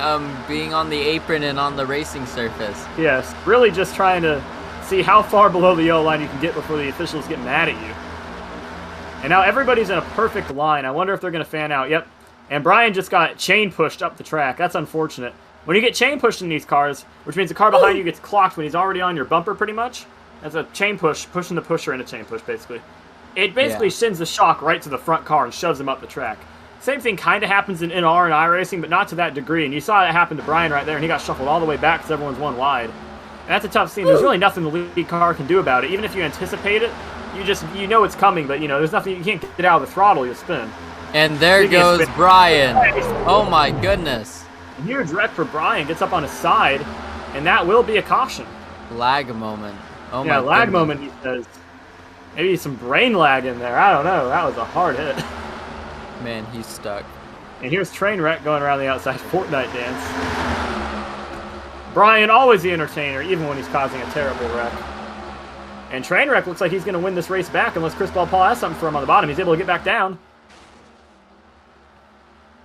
being on the apron and on the racing surface. Yes, really just trying to see how far below the yellow line you can get before the officials get mad at you. And now everybody's in a perfect line. I wonder if they're going to fan out. Yep. And Brian just got chain pushed up the track. That's unfortunate. When you get chain pushed in these cars, which means the car behind you gets clocked when he's already on your bumper pretty much. That's a chain push, pushing the pusher in a chain push, basically. It basically sends the shock right to the front car and shoves him up the track. Same thing kind of happens in NR and iRacing, but not to that degree. And you saw that happen to Brian right there, and he got shuffled all the way back because everyone's 1 wide. And that's a tough scene. There's really nothing the lead car can do about it. Even if you anticipate it, you know it's coming, but there's nothing. You can't get out of the throttle, you'll spin. And there Speaking of goes spin- Brian. Oh my goodness. Huge wreck for Brian. Gets up on his side, and that will be a caution. Lag moment. Oh Yeah, my lag goodness. moment, he says. Maybe some brain lag in there. I don't know. That was a hard hit. Man, he's stuck. And here's Trainwreck going around the outside Fortnite dance. Brian, always the entertainer, even when he's causing a terrible wreck. And Trainwreck looks like he's going to win this race back unless ChrisBaldPaul has something for him on the bottom. He's able to get back down.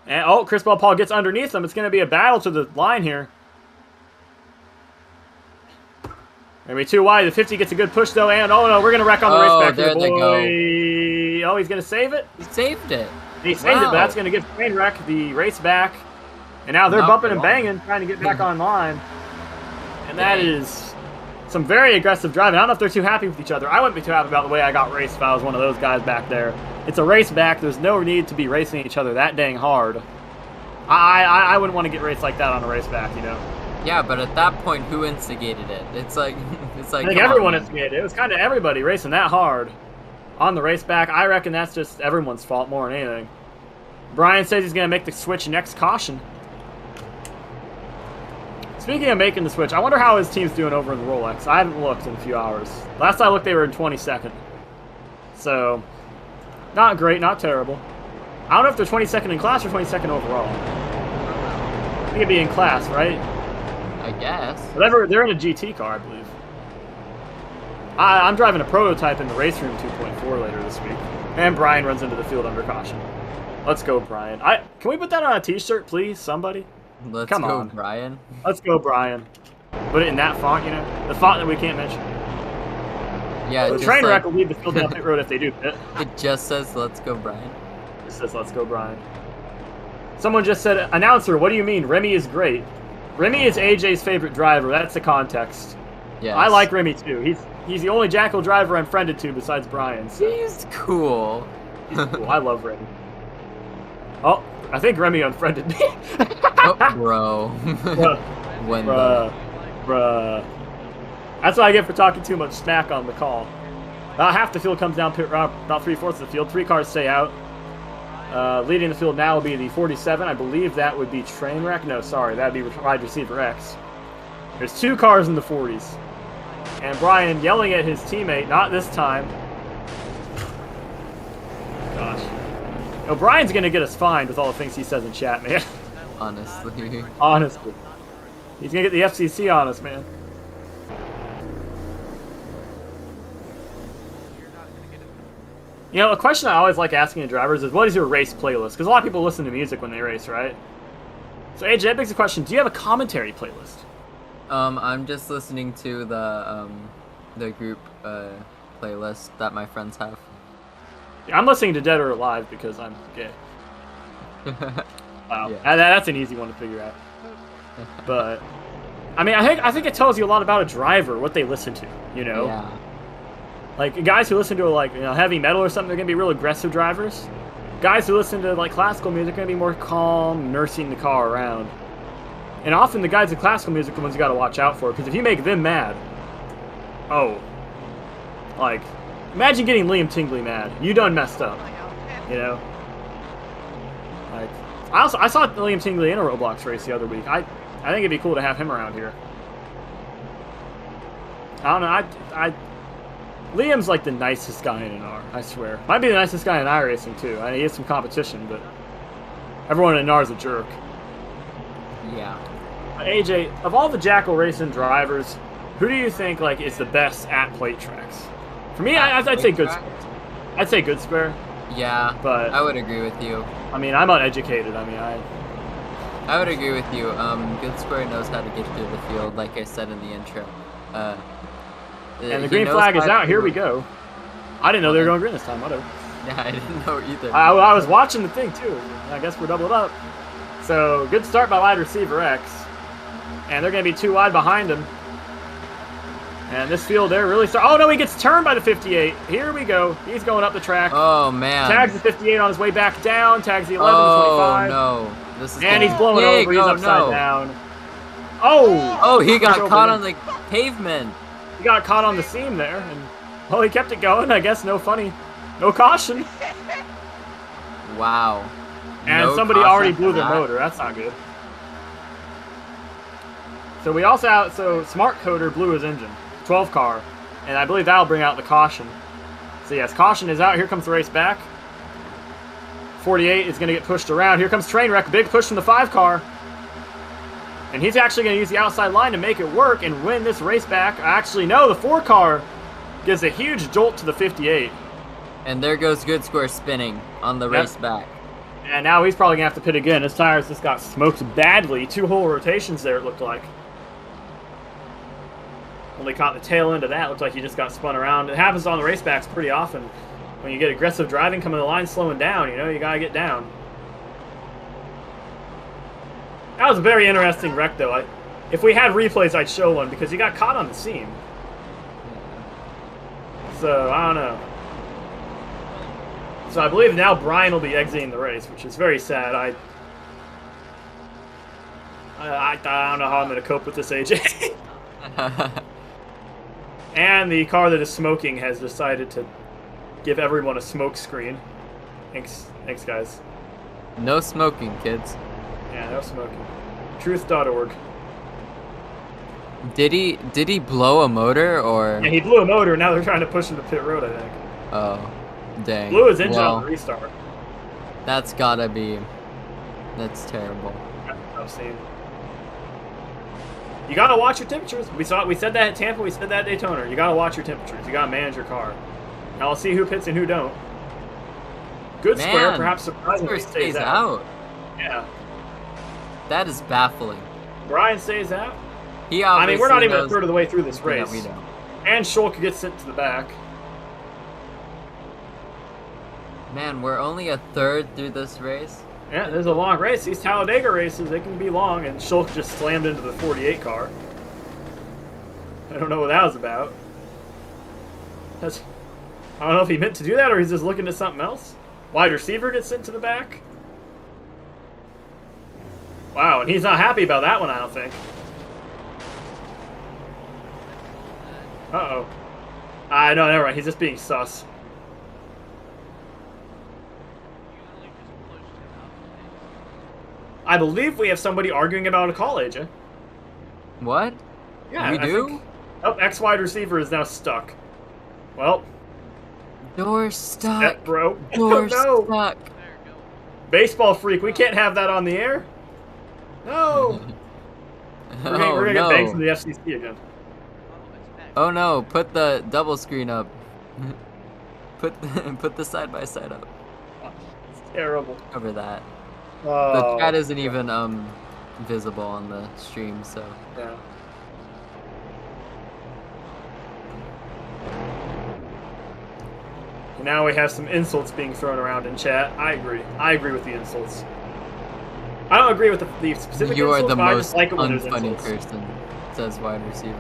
And, oh, ChrisBaldPaul gets underneath him. It's going to be a battle to the line here. Maybe too wide. The 50 gets a good push, though. And, oh, no, we're going to wreck on the race back there here, they boy. Oh, he's going to save it? He saved it. He saved it, but that's going to give Trainwreck the race back. And now they're bumping and banging, trying to get back online. And that is some very aggressive driving. I don't know if they're too happy with each other. I wouldn't be too happy about the way I got raced if I was one of those guys back there. It's a race back. There's no need to be racing each other that dang hard. I wouldn't want to get raced like that on a race back, you know. Yeah, but at that point, who instigated it? It's like I think everyone instigated it. It was kind of everybody racing that hard on the race back. I reckon that's just everyone's fault more than anything. Brian says he's going to make the switch next caution. Speaking of making the switch, I wonder how his team's doing over in the Rolex. I haven't looked in a few hours. Last I looked, they were in 22nd. So, not great, not terrible. I don't know if they're 22nd in class or 22nd overall. I think it'd be in class, right? I guess. Whatever, they're in a GT car, I believe. I'm driving a prototype in the race room 2.4 later this week. And Brian runs into the field under caution. Let's go, Brian. Can we put that on a t-shirt, please, somebody? Let's Come go, on. Brian. Let's go, Brian. Put it in that font, you know? The font that we can't mention. Yeah, The just train like, wreck will leave the field down pit road if they do pit. it just says, let's go, Brian. It says, let's go, Brian. Someone just said, announcer, what do you mean? Remy is great. Remy is AJ's favorite driver. That's the context. Yes. I like Remy, too. He's the only Jackal driver I'm friended to besides Brian. So. He's cool. He's cool. I love Remy. Oh, I think Remy unfriended me. Oh, bro. When Bruh. That's what I get for talking too much smack on the call. About half the field comes down pit route, about 3/4 of the field. 3 cars stay out. Leading the field now will be the 47. I believe that would be Trainwreck. No, sorry, that would be wide receiver X. There's 2 cars in the 40s. And Brian yelling at his teammate, not this time. Gosh. No, Brian's going to get us fined with all the things he says in chat, man. honestly. Honestly. He's going to get the FCC on us, man. You know, a question I always like asking the drivers is, what is your race playlist? Because a lot of people listen to music when they race, right? So, AJ, that begs the question, do you have a commentary playlist? I'm just listening to the group playlist that my friends have. Yeah, I'm listening to Dead or Alive because I'm gay. Wow, Yeah. that's an easy one to figure out. But, I mean, I think it tells you a lot about a driver, what they listen to, you know? Yeah. Like, guys who listen to, like, you know, heavy metal or something, they're going to be real aggressive drivers. Guys who listen to, like, classical music are going to be more calm, nursing the car around. And often the guys in classical music are the ones you got to watch out for, because if you make them mad, oh, like, imagine getting Liam Tingley mad. You done messed up, you know? Like, I saw Liam Tingley in a Roblox race the other week. I think it'd be cool to have him around here. I don't know, Liam's like the nicest guy in NR, I swear. Might be the nicest guy in iRacing too. I mean, he has some competition, but everyone in NR is a jerk. Yeah. AJ, of all the Jackal racing drivers, who do you think like is the best at plate tracks? For me, I'd say goodsquare. I'd say goodsquare. Yeah, but I would agree with you. I mean, I'm uneducated. I mean, I would agree with you. Goodsquare knows how to get through the field, like I said in the intro. And the green flag is out. Here we go. I didn't know they were going green this time. Whatever. Yeah, I didn't know either. I was watching the thing too. I guess we're doubled up. So good start by wide receiver X, and they're going to be 2 wide behind him. And this field there really start. Oh no, he gets turned by the 58. Here we go. He's going up the track. Oh man. Tags the 58 on his way back down. Tags the 11, oh, 25. no. This is And he's blowing over. He's upside down. Oh! Oh, he got caught on the pavement. He got caught on the seam there, and well, he kept it going. I guess no caution. Wow. And No somebody caution already for blew their that. motor. That's not good. So we also have, Smart Coder blew his engine. 12 car. And I believe that'll bring out the caution. So yes, caution is out. Here comes the race back. 48 is going to get pushed around. Here comes Trainwreck. Big push from the 5 car. And he's actually going to use the outside line to make it work and win this race back. Actually, no, the 4 car gives a huge jolt to the 58. And there goes Good Square spinning on the race back. And now he's probably going to have to pit again. His tires just got smoked badly. 2 whole rotations there, it looked like. Only caught the tail end of that. Looked like he just got spun around. It happens on the race backs pretty often. When you get aggressive driving, coming to the line, slowing down, you got to get down. That was a very interesting wreck, though. If we had replays, I'd show one, because he got caught on the seam. So, I don't know. So I believe now Brian will be exiting the race, which is very sad. I don't know how I'm going to cope with this, AJ. And the car that is smoking has decided to give everyone a smoke screen. Thanks guys. No smoking, kids. Yeah, no smoking. Truth.org. Did he blow a motor or? Yeah, he blew a motor. Now they're trying to push him to pit road, I think. Oh, dang. Blew his engine on the restart. That's gotta be. That's terrible. I've seen. You gotta watch your temperatures. We said that at Tampa. We said that at Daytona. You gotta watch your temperatures. You gotta manage your car. Now I'll see who pits and who don't. Good Square, perhaps surprisingly, stays out. Yeah. That is baffling. Brian stays out. He I obviously mean, we're not even a knows- third of the way through this race. Yeah, we don't. And Schulk gets sent to the back. Man, we're only a third through this race. Yeah, there's a long race. These Talladega races, they can be long, and Schulk just slammed into the 48 car. I don't know what that was about. I don't know if he meant to do that, or he's just looking at something else. Wide receiver gets sent to the back. Wow, and he's not happy about that one, I don't think. Uh-oh. No, never mind. He's just being sus. I believe we have somebody arguing about a call, AJ. What? Yeah, we I do? think- Oh, X wide receiver is now stuck. Well, Door stuck. step, bro. Door No. stuck. Baseball freak, we can't have that on the air. No. We're gonna get banged from the FCC again. Oh no, put the double screen up. Put the side by side up. It's terrible. Cover that. Oh, The chat isn't even visible on the stream, so. yeah. And now we have some insults being thrown around in chat. I agree. I agree with the insults. I don't agree with the specific You are insults, the but I most just like it when there's unfunny insults. person, says wide receiver.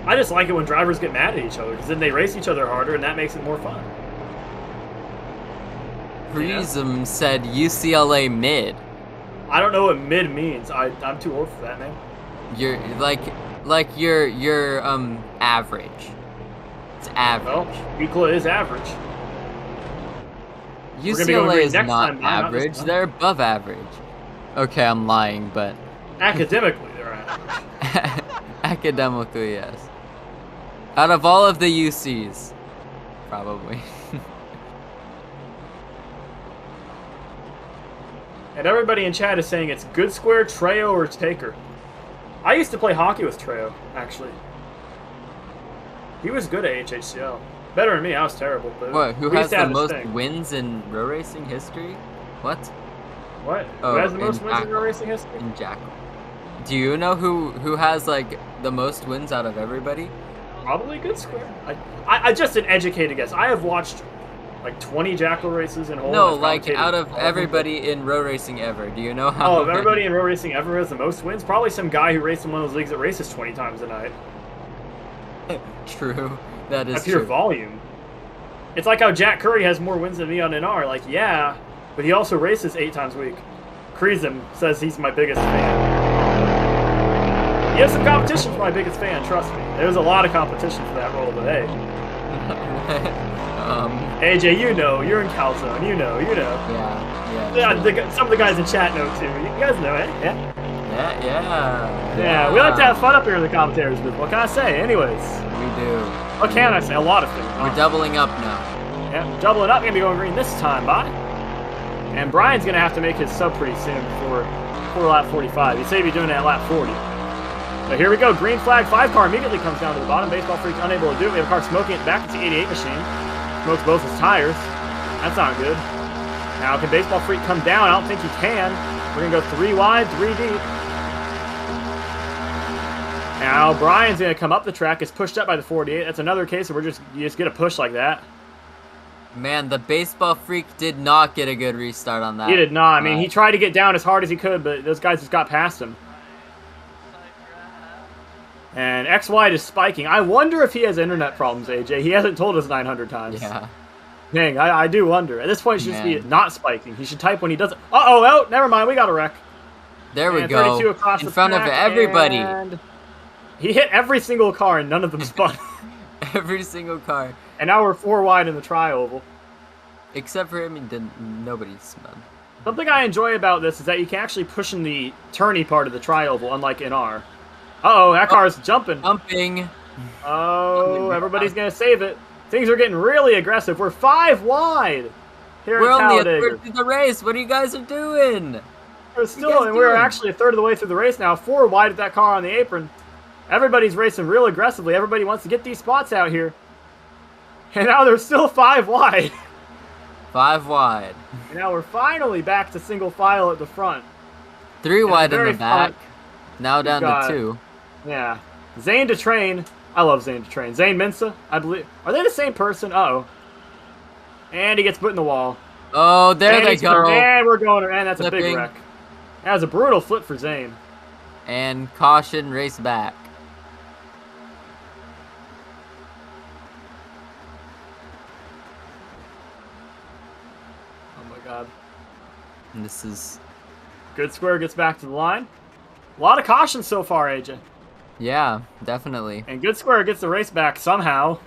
I just like it when drivers get mad at each other, because then they race each other harder, and that makes it more fun. Prism said UCLA mid. I don't know what mid means. I'm too old for that, man. You're like you're average. It's average. Well, UCLA is average. We're gonna be going UCLA green is next not time, not this average. time. They're above average. Okay, I'm lying, but Academically, they're average. academically, yes. Out of all of the UCs, probably. And everybody in chat is saying it's Good Square, Trejo, or Taker. I used to play hockey with Trejo, actually. He was good at HHCL. Better than me, I was terrible. But What? Who we has used to the have this most thing. wins in row racing history? What? What? Oh, Who has the most in wins in Jackal. row racing history? In Jackal. Do you know who has like the most wins out of everybody? Probably Good Square. I just an educated guess. I have watched like 20 Jackal races in whole. No, I've like commentated out of all them, but- everybody in row racing ever. Do you know how? Oh, if everybody in row racing ever has the most wins? Probably some guy who raced in one of those leagues that races 20 times a night. True. That is That's pure true. volume. It's like how Jack Curry has more wins than me on NR. Like, yeah, but he also races 8 times a week. Kreesem says he's my biggest fan. He has some competition for my biggest fan, trust me. There's a lot of competition for that role today. AJ, you know, you're in Calzone. You know. Yeah. Some of the guys in chat know too. You guys know it. Yeah. Yeah. We like to have fun up here in the commentaries booth. What can I say? Anyways. We do. What can I say? A lot of things. We're doubling up now. Yeah, doubling up. Gonna be going green this time, bye. And Brian's gonna have to make his sub pretty soon before lap 45. He said he'd be doing it at lap 40. But here we go. Green flag. 5 car immediately comes down to the bottom. Baseball Freak's unable to do it. We have a car smoking it back. It's the 88 machine. Smokes both his tires. That's not good. Now, can Baseball Freak come down? I don't think he can. We're going to go 3 wide, 3 deep. Now, Brian's going to come up the track. Gets pushed up by the 48. That's another case where you just get a push like that. Man, the Baseball Freak did not get a good restart on that. He did not. I mean, he tried to get down as hard as he could, but those guys just got past him. And XY is spiking. I wonder if he has internet problems, AJ. He hasn't told us 900 times. Yeah. Dang, I do wonder. At this point, he should just be not spiking. He should type when he doesn't. Oh, never mind. We got a wreck. There we go. 32 across in the front of track, everybody. And he hit every single car, and none of them spun. Every single car. And now we're 4 wide in the tri-oval. Except for him, nobody spun. Something I enjoy about this is that you can actually push in the turny part of the tri-oval, unlike in R. Uh-oh, that car's jumping. Jumping. Oh, everybody's going to save it. Things are getting really aggressive. We're 5 wide here We're at only a Talladega. third through the race. What are you guys doing? We're actually a third of the way through the race now. 4 wide at that car on the apron. Everybody's racing real aggressively. Everybody wants to get these spots out here. And now they're still 5 wide. 5 wide. And now we're finally back to single file at the front. 3 wide in the back. Fun. Now down to 2. Yeah. Zane to train. I love Zane to train. Zane Mensa, I believe. Are they the same person? Uh-oh. And he gets put in the wall. Oh, there they go. And we're going. And that's Flipping. a big wreck. That was a brutal flip for Zane. And caution, race back. Oh my god. And this is... Good Square gets back to the line. A lot of caution so far, AJ. Yeah, definitely. And Good Square gets the race back somehow.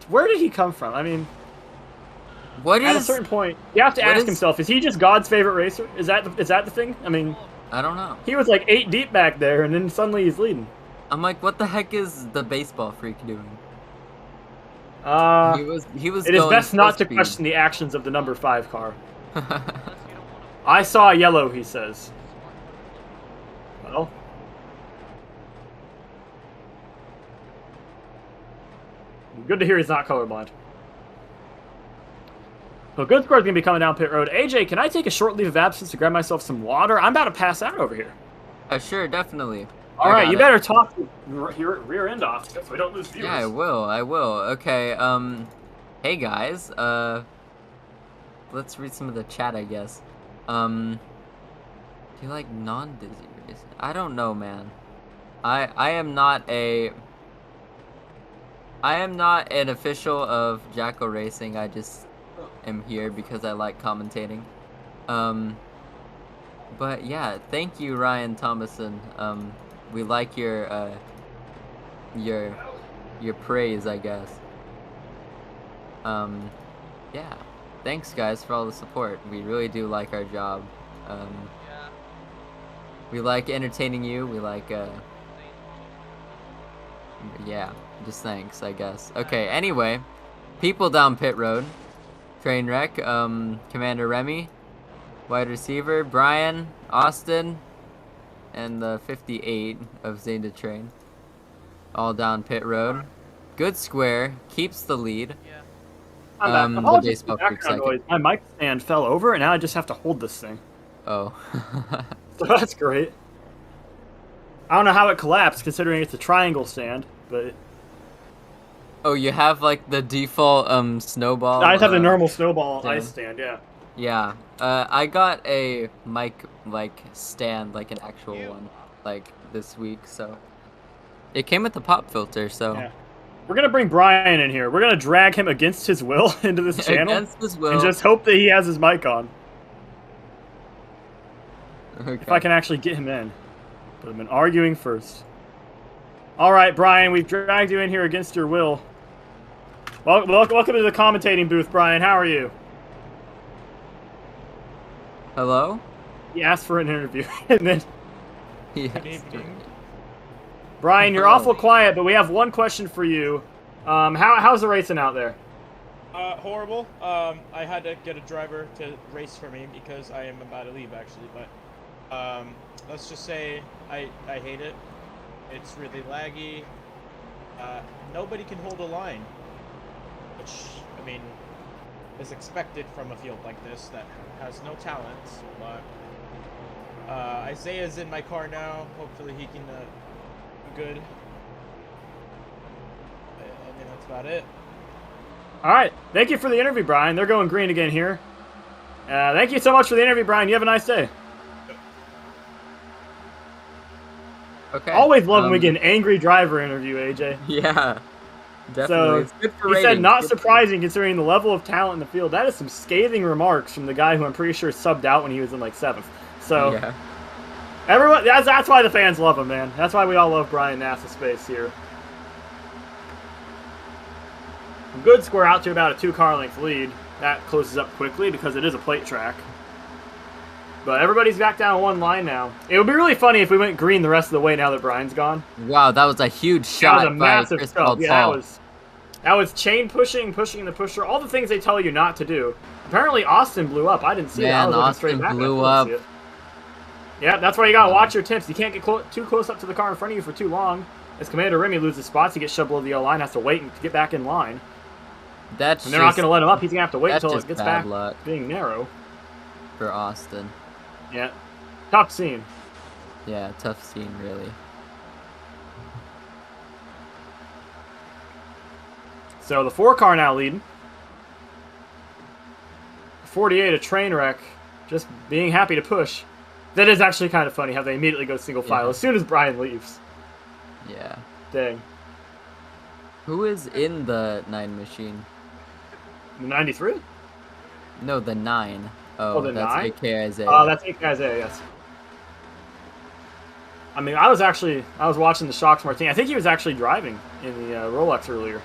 Where did he come from? I mean, at a certain point, you have to ask himself: is he just God's favorite racer? Is that the thing? I mean, I don't know. He was like 8 deep back there, and then suddenly he's leading. I'm like, what the heck is the Baseball Freak doing? He was. It is best not to question the actions of the number 5 car. I saw yellow, he says. Well. Good to hear he's not colorblind. Well, Good Square's going to be coming down pit road. AJ, can I take a short leave of absence to grab myself some water? I'm about to pass out over here. Sure, definitely. All right, you better talk your rear end off so we don't lose viewers. Yeah, I will. Okay, hey guys, let's read some of the chat, I guess. Do you like non-dizzy racing? I don't know, man. I am not an official of Jackal Racing. I just am here because I like commentating. But yeah, thank you, Ryan Thomason. We like your praise, I guess. Yeah. Thanks, guys, for all the support. We really do like our job. We like entertaining you. We like, yeah, just thanks, I guess. Okay, anyway, people down pit road. Trainwreck, Commander Remy, wide receiver, Brian, Austin, and the 58 of Zeta Train. All down pit road. Good Square keeps the lead. The Baseball Freak second. My mic stand fell over, and now I just have to hold this thing. Oh. So that's great. I don't know how it collapsed, considering it's a triangle stand, but... Oh, you have, like, the default, snowball? I just have the normal snowball stand. Ice stand, yeah. Yeah. I got a mic, like, stand, like an actual one, like, this week, so... It came with the pop filter, so... Yeah. We're going to bring Brian in here. We're going to drag him against his will into this channel. Against his will. And just hope that he has his mic on. Okay. If I can actually get him in. But I've been arguing first. All right, Brian, we've dragged you in here against your will. Welcome to the commentating booth, Brian. How are you? Hello? He asked for an interview, and then Yes. Brian, you're awful quiet, but we have one question for you. How's the racing out there? Horrible. I had to get a driver to race for me because I am about to leave, actually. But let's just say I hate it. It's really laggy. Nobody can hold a line, which, I mean, is expected from a field like this that has no talent. But Isaiah's in my car now. Hopefully he can do good. I mean, that's about it. All right. Thank you for the interview, Brian. They're going green again here. Thank you so much for the interview, Brian. You have a nice day. Okay. Always love when we get an angry driver interview, AJ. Yeah. Definitely. So, It's good for he said ratings. not Good surprising considering the level of talent in the field. That is some scathing remarks from the guy who I'm pretty sure subbed out when he was in like 7th. So, Yeah. everyone, that's why the fans love him, man. That's why we all love Brian NASA Space here. Good square out to about a 2-car length lead. That closes up quickly because it is a plate track. But everybody's back down one line now. It would be really funny if we went green the rest of the way now that Brian's gone. Wow, that was a huge That shot was a by massive Chris shove. Yeah, ChrisBaldPaul. that was chain pushing the pusher, all the things they tell you not to do. Apparently Austin blew up. I didn't see that. I Man, was looking Austin straight back. I blew couldn't up. see it. Yeah, that's why you gotta watch your tips. You can't get too close up to the car in front of you for too long. As Commander Remy loses spots, he gets shoved below the yellow line, has to wait and get back in line. That's And they're not gonna let him up. He's gonna have to wait that's until it just gets bad back luck being narrow. for Austin. Yeah, tough scene. Yeah, tough scene, really. So the 4-car now leading. 48, a train wreck, just being happy to push. That is actually kind of funny how they immediately go single file Yeah. as soon as Brian leaves. Yeah. Dang. Who is in the 9 machine? The 93? No, the 9. Oh, the that's 9? AK Isaiah. Oh, that's 8 guys there, yes. I mean, I was watching the Shocks Martini. I think he was actually driving in the Rolex earlier.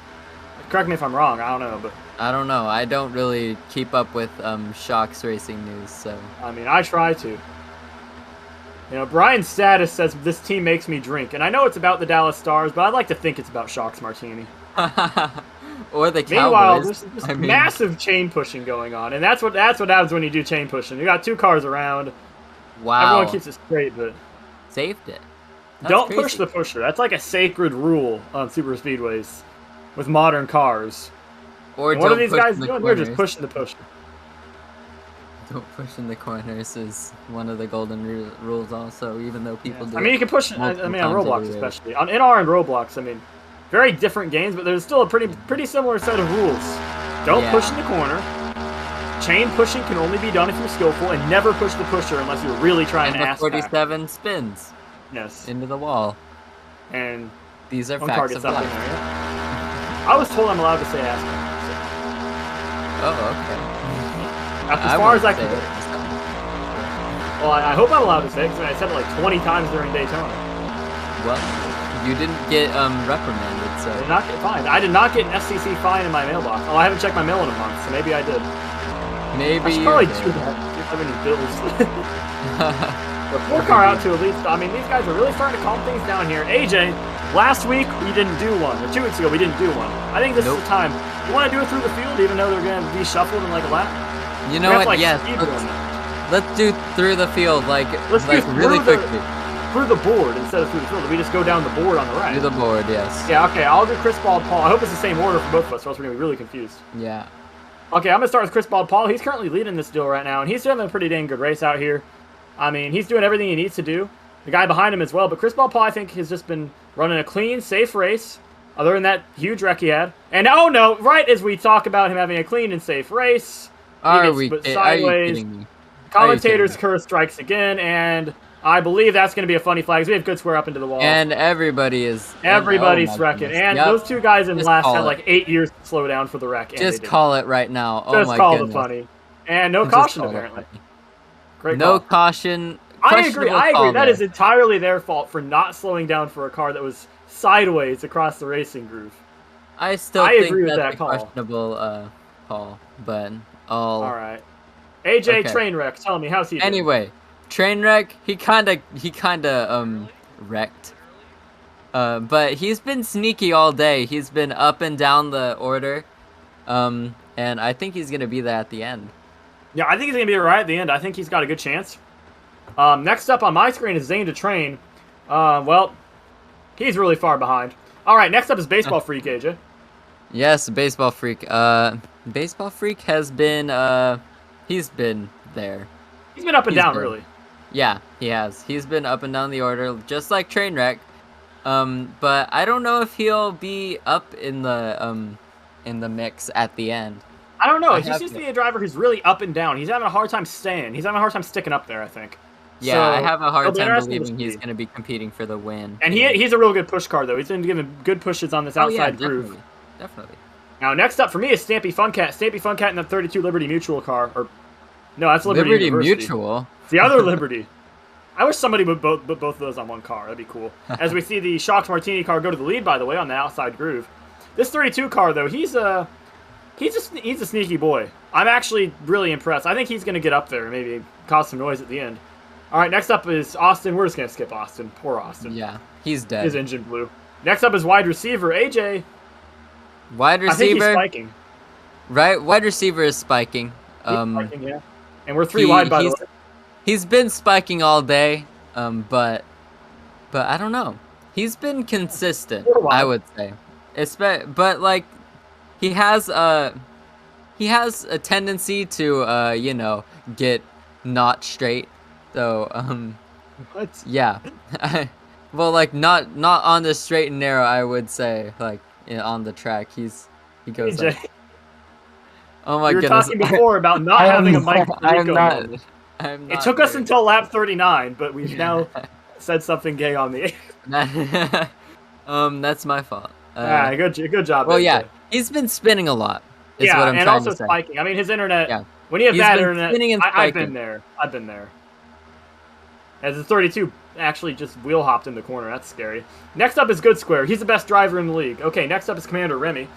Correct me if I'm wrong. I don't know, but I don't know. I don't really keep up with Shocks racing news, so. I mean, I try to. You know, Brian's status says this team makes me drink, and I know it's about the Dallas Stars, but I'd like to think it's about Shocks Martini. Or the Meanwhile, Cowboys. there's I mean, massive chain pushing going on, and that's what happens when you do chain pushing. You got 2 cars around. wow. Everyone keeps it straight, but Saved it. That's don't crazy. push the pusher. That's like a sacred rule on super speedways with modern cars. Or And what are don't these push guys in the doing? They're just corners. pushing the pusher. Don't push in the corners is one of the golden rules also, even though people do I mean, you can push it. I multiple mean, on times Roblox every race. especially. On NR and Roblox, I mean, very different games, but there's still a pretty similar set of rules. Don't Yeah. push in the corner. Chain pushing can only be done if you're skillful, and never push the pusher unless you're really trying And to the ass back. 47 spins Yes. into the wall. And These are one car facts gets of up in life. there. Yeah. I was told I'm allowed to say ass back. Oh, okay. So that's as I far as I wouldn't can say go. it. Well, I hope I'm allowed to say it, because I said it like 20 times during Daytona. Well, you didn't get reprimanded, I so did not get fined. I did not get an FCC fine in my mailbox. Oh, I haven't checked my mail in a month, so maybe I did. maybe I should you probably did. do that. See if I have any bills. The 4-car out to at least. I mean, these guys are really starting to calm things down here. AJ, last week we didn't do one, or 2 weeks ago we didn't do one. I think this is the time. You want to do it through the field, even though they're going to be shuffled in like a lap? You We know have what? to, like, Yes. speed run that. Let's do through the field, like Let's do really through the- quickly. Through the board instead of through the field. We just go down the board on the right. Through the board, yes. Yeah, okay, I'll do ChrisBaldPaul. I hope it's the same order for both of us, or else we're going to be really confused. Yeah. Okay, I'm going to start with ChrisBaldPaul. He's currently leading this deal right now, and he's having a pretty dang good race out here. I mean, he's doing everything he needs to do. The guy behind him as well, but ChrisBaldPaul, I think, has just been running a clean, safe race, other than that huge wreck he had. And, oh no, right as we talk about him having a clean and safe race, he Are gets you put kidding sideways. me? Commentator's curse strikes again, and I believe that's going to be a funny flag. We have good square up into the wall. And everybody is. Everybody's oh my wrecking. goodness. And Yep. those 2 guys in Just last call had it. like 8 years to slow down for the wreck. And Just they didn't. call it right now. Oh Just my call goodness. the funny. And no Just caution, call it apparently. funny. Great No call. caution. I agree. call That there. is entirely their fault for not slowing down for a car that was sideways across the racing groove. I still I think agree with that's that a call. questionable call, but All right. AJ Okay. Trainwreck, tell me, how's he doing? Anyway, Trainwreck, he kinda wrecked. But he's been sneaky all day. He's been up and down the order. And I think he's gonna be there at the end. Yeah, I think he's going to be right at the end. I think he's got a good chance. Next up on my screen is Zane to Train. Well, he's really far behind. All right, next up is Baseball Freak, AJ. Yes, Baseball Freak. Baseball Freak has been he's been there. He's been up and He's down, been. really. Yeah, he has. He's been up and down the order, just like Trainwreck. But I don't know if he'll be up in the mix at the end. I don't know. I He have seems to to- be a driver who's really up and down. He's having a hard time staying. He's having a hard time sticking up there, I think. Yeah, So, I have a hard it'll be time interesting to believing he's see. going to be competing for the win. And he's a real good push car, though. He's been giving good pushes on this outside groove. Definitely. Now, next up for me is Stampy Funcat. Stampy Funcat in the 32 Liberty Mutual car. Or no, that's Liberty University. Mutual. It's the other Liberty. I wish somebody would put both of those on one car. That'd be cool. As we see the Shocked Martini car go to the lead, by the way, on the outside groove. This 32 car, though, he's a sneaky boy. I'm actually really impressed. I think he's going to get up there and maybe cause some noise at the end. All right, next up is Austin. We're just going to skip Austin. Poor Austin. Yeah, he's dead. His engine blew. Next up is wide receiver, AJ. Wide I think he's receiver, spiking. right? Wide receiver is spiking. He's spiking, yeah. And we're 3 wide, by the way. He's been spiking all day, but I don't know. He's been consistent, I would say. But like, he has a tendency to get not straight. So What? yeah. Well, like not on the straight and narrow, I would say, like on the track. He goes AJ, like, oh my we were goodness. talking before about not having a mic. I'm not. It took us until lap 39, but we've now said something gay on the air. That's my fault. Good job. Well, AJ. yeah, he's been spinning a lot. Is Yeah, what I'm and trying also to say. spiking. I mean, his internet. Yeah. When you have He's bad been internet, spinning and I've spiking. been there. I've been there. As the 32 actually just wheel hopped in the corner. That's scary. Next up is goodsquare. He's the best driver in the league. Okay, next up is Commander Remy.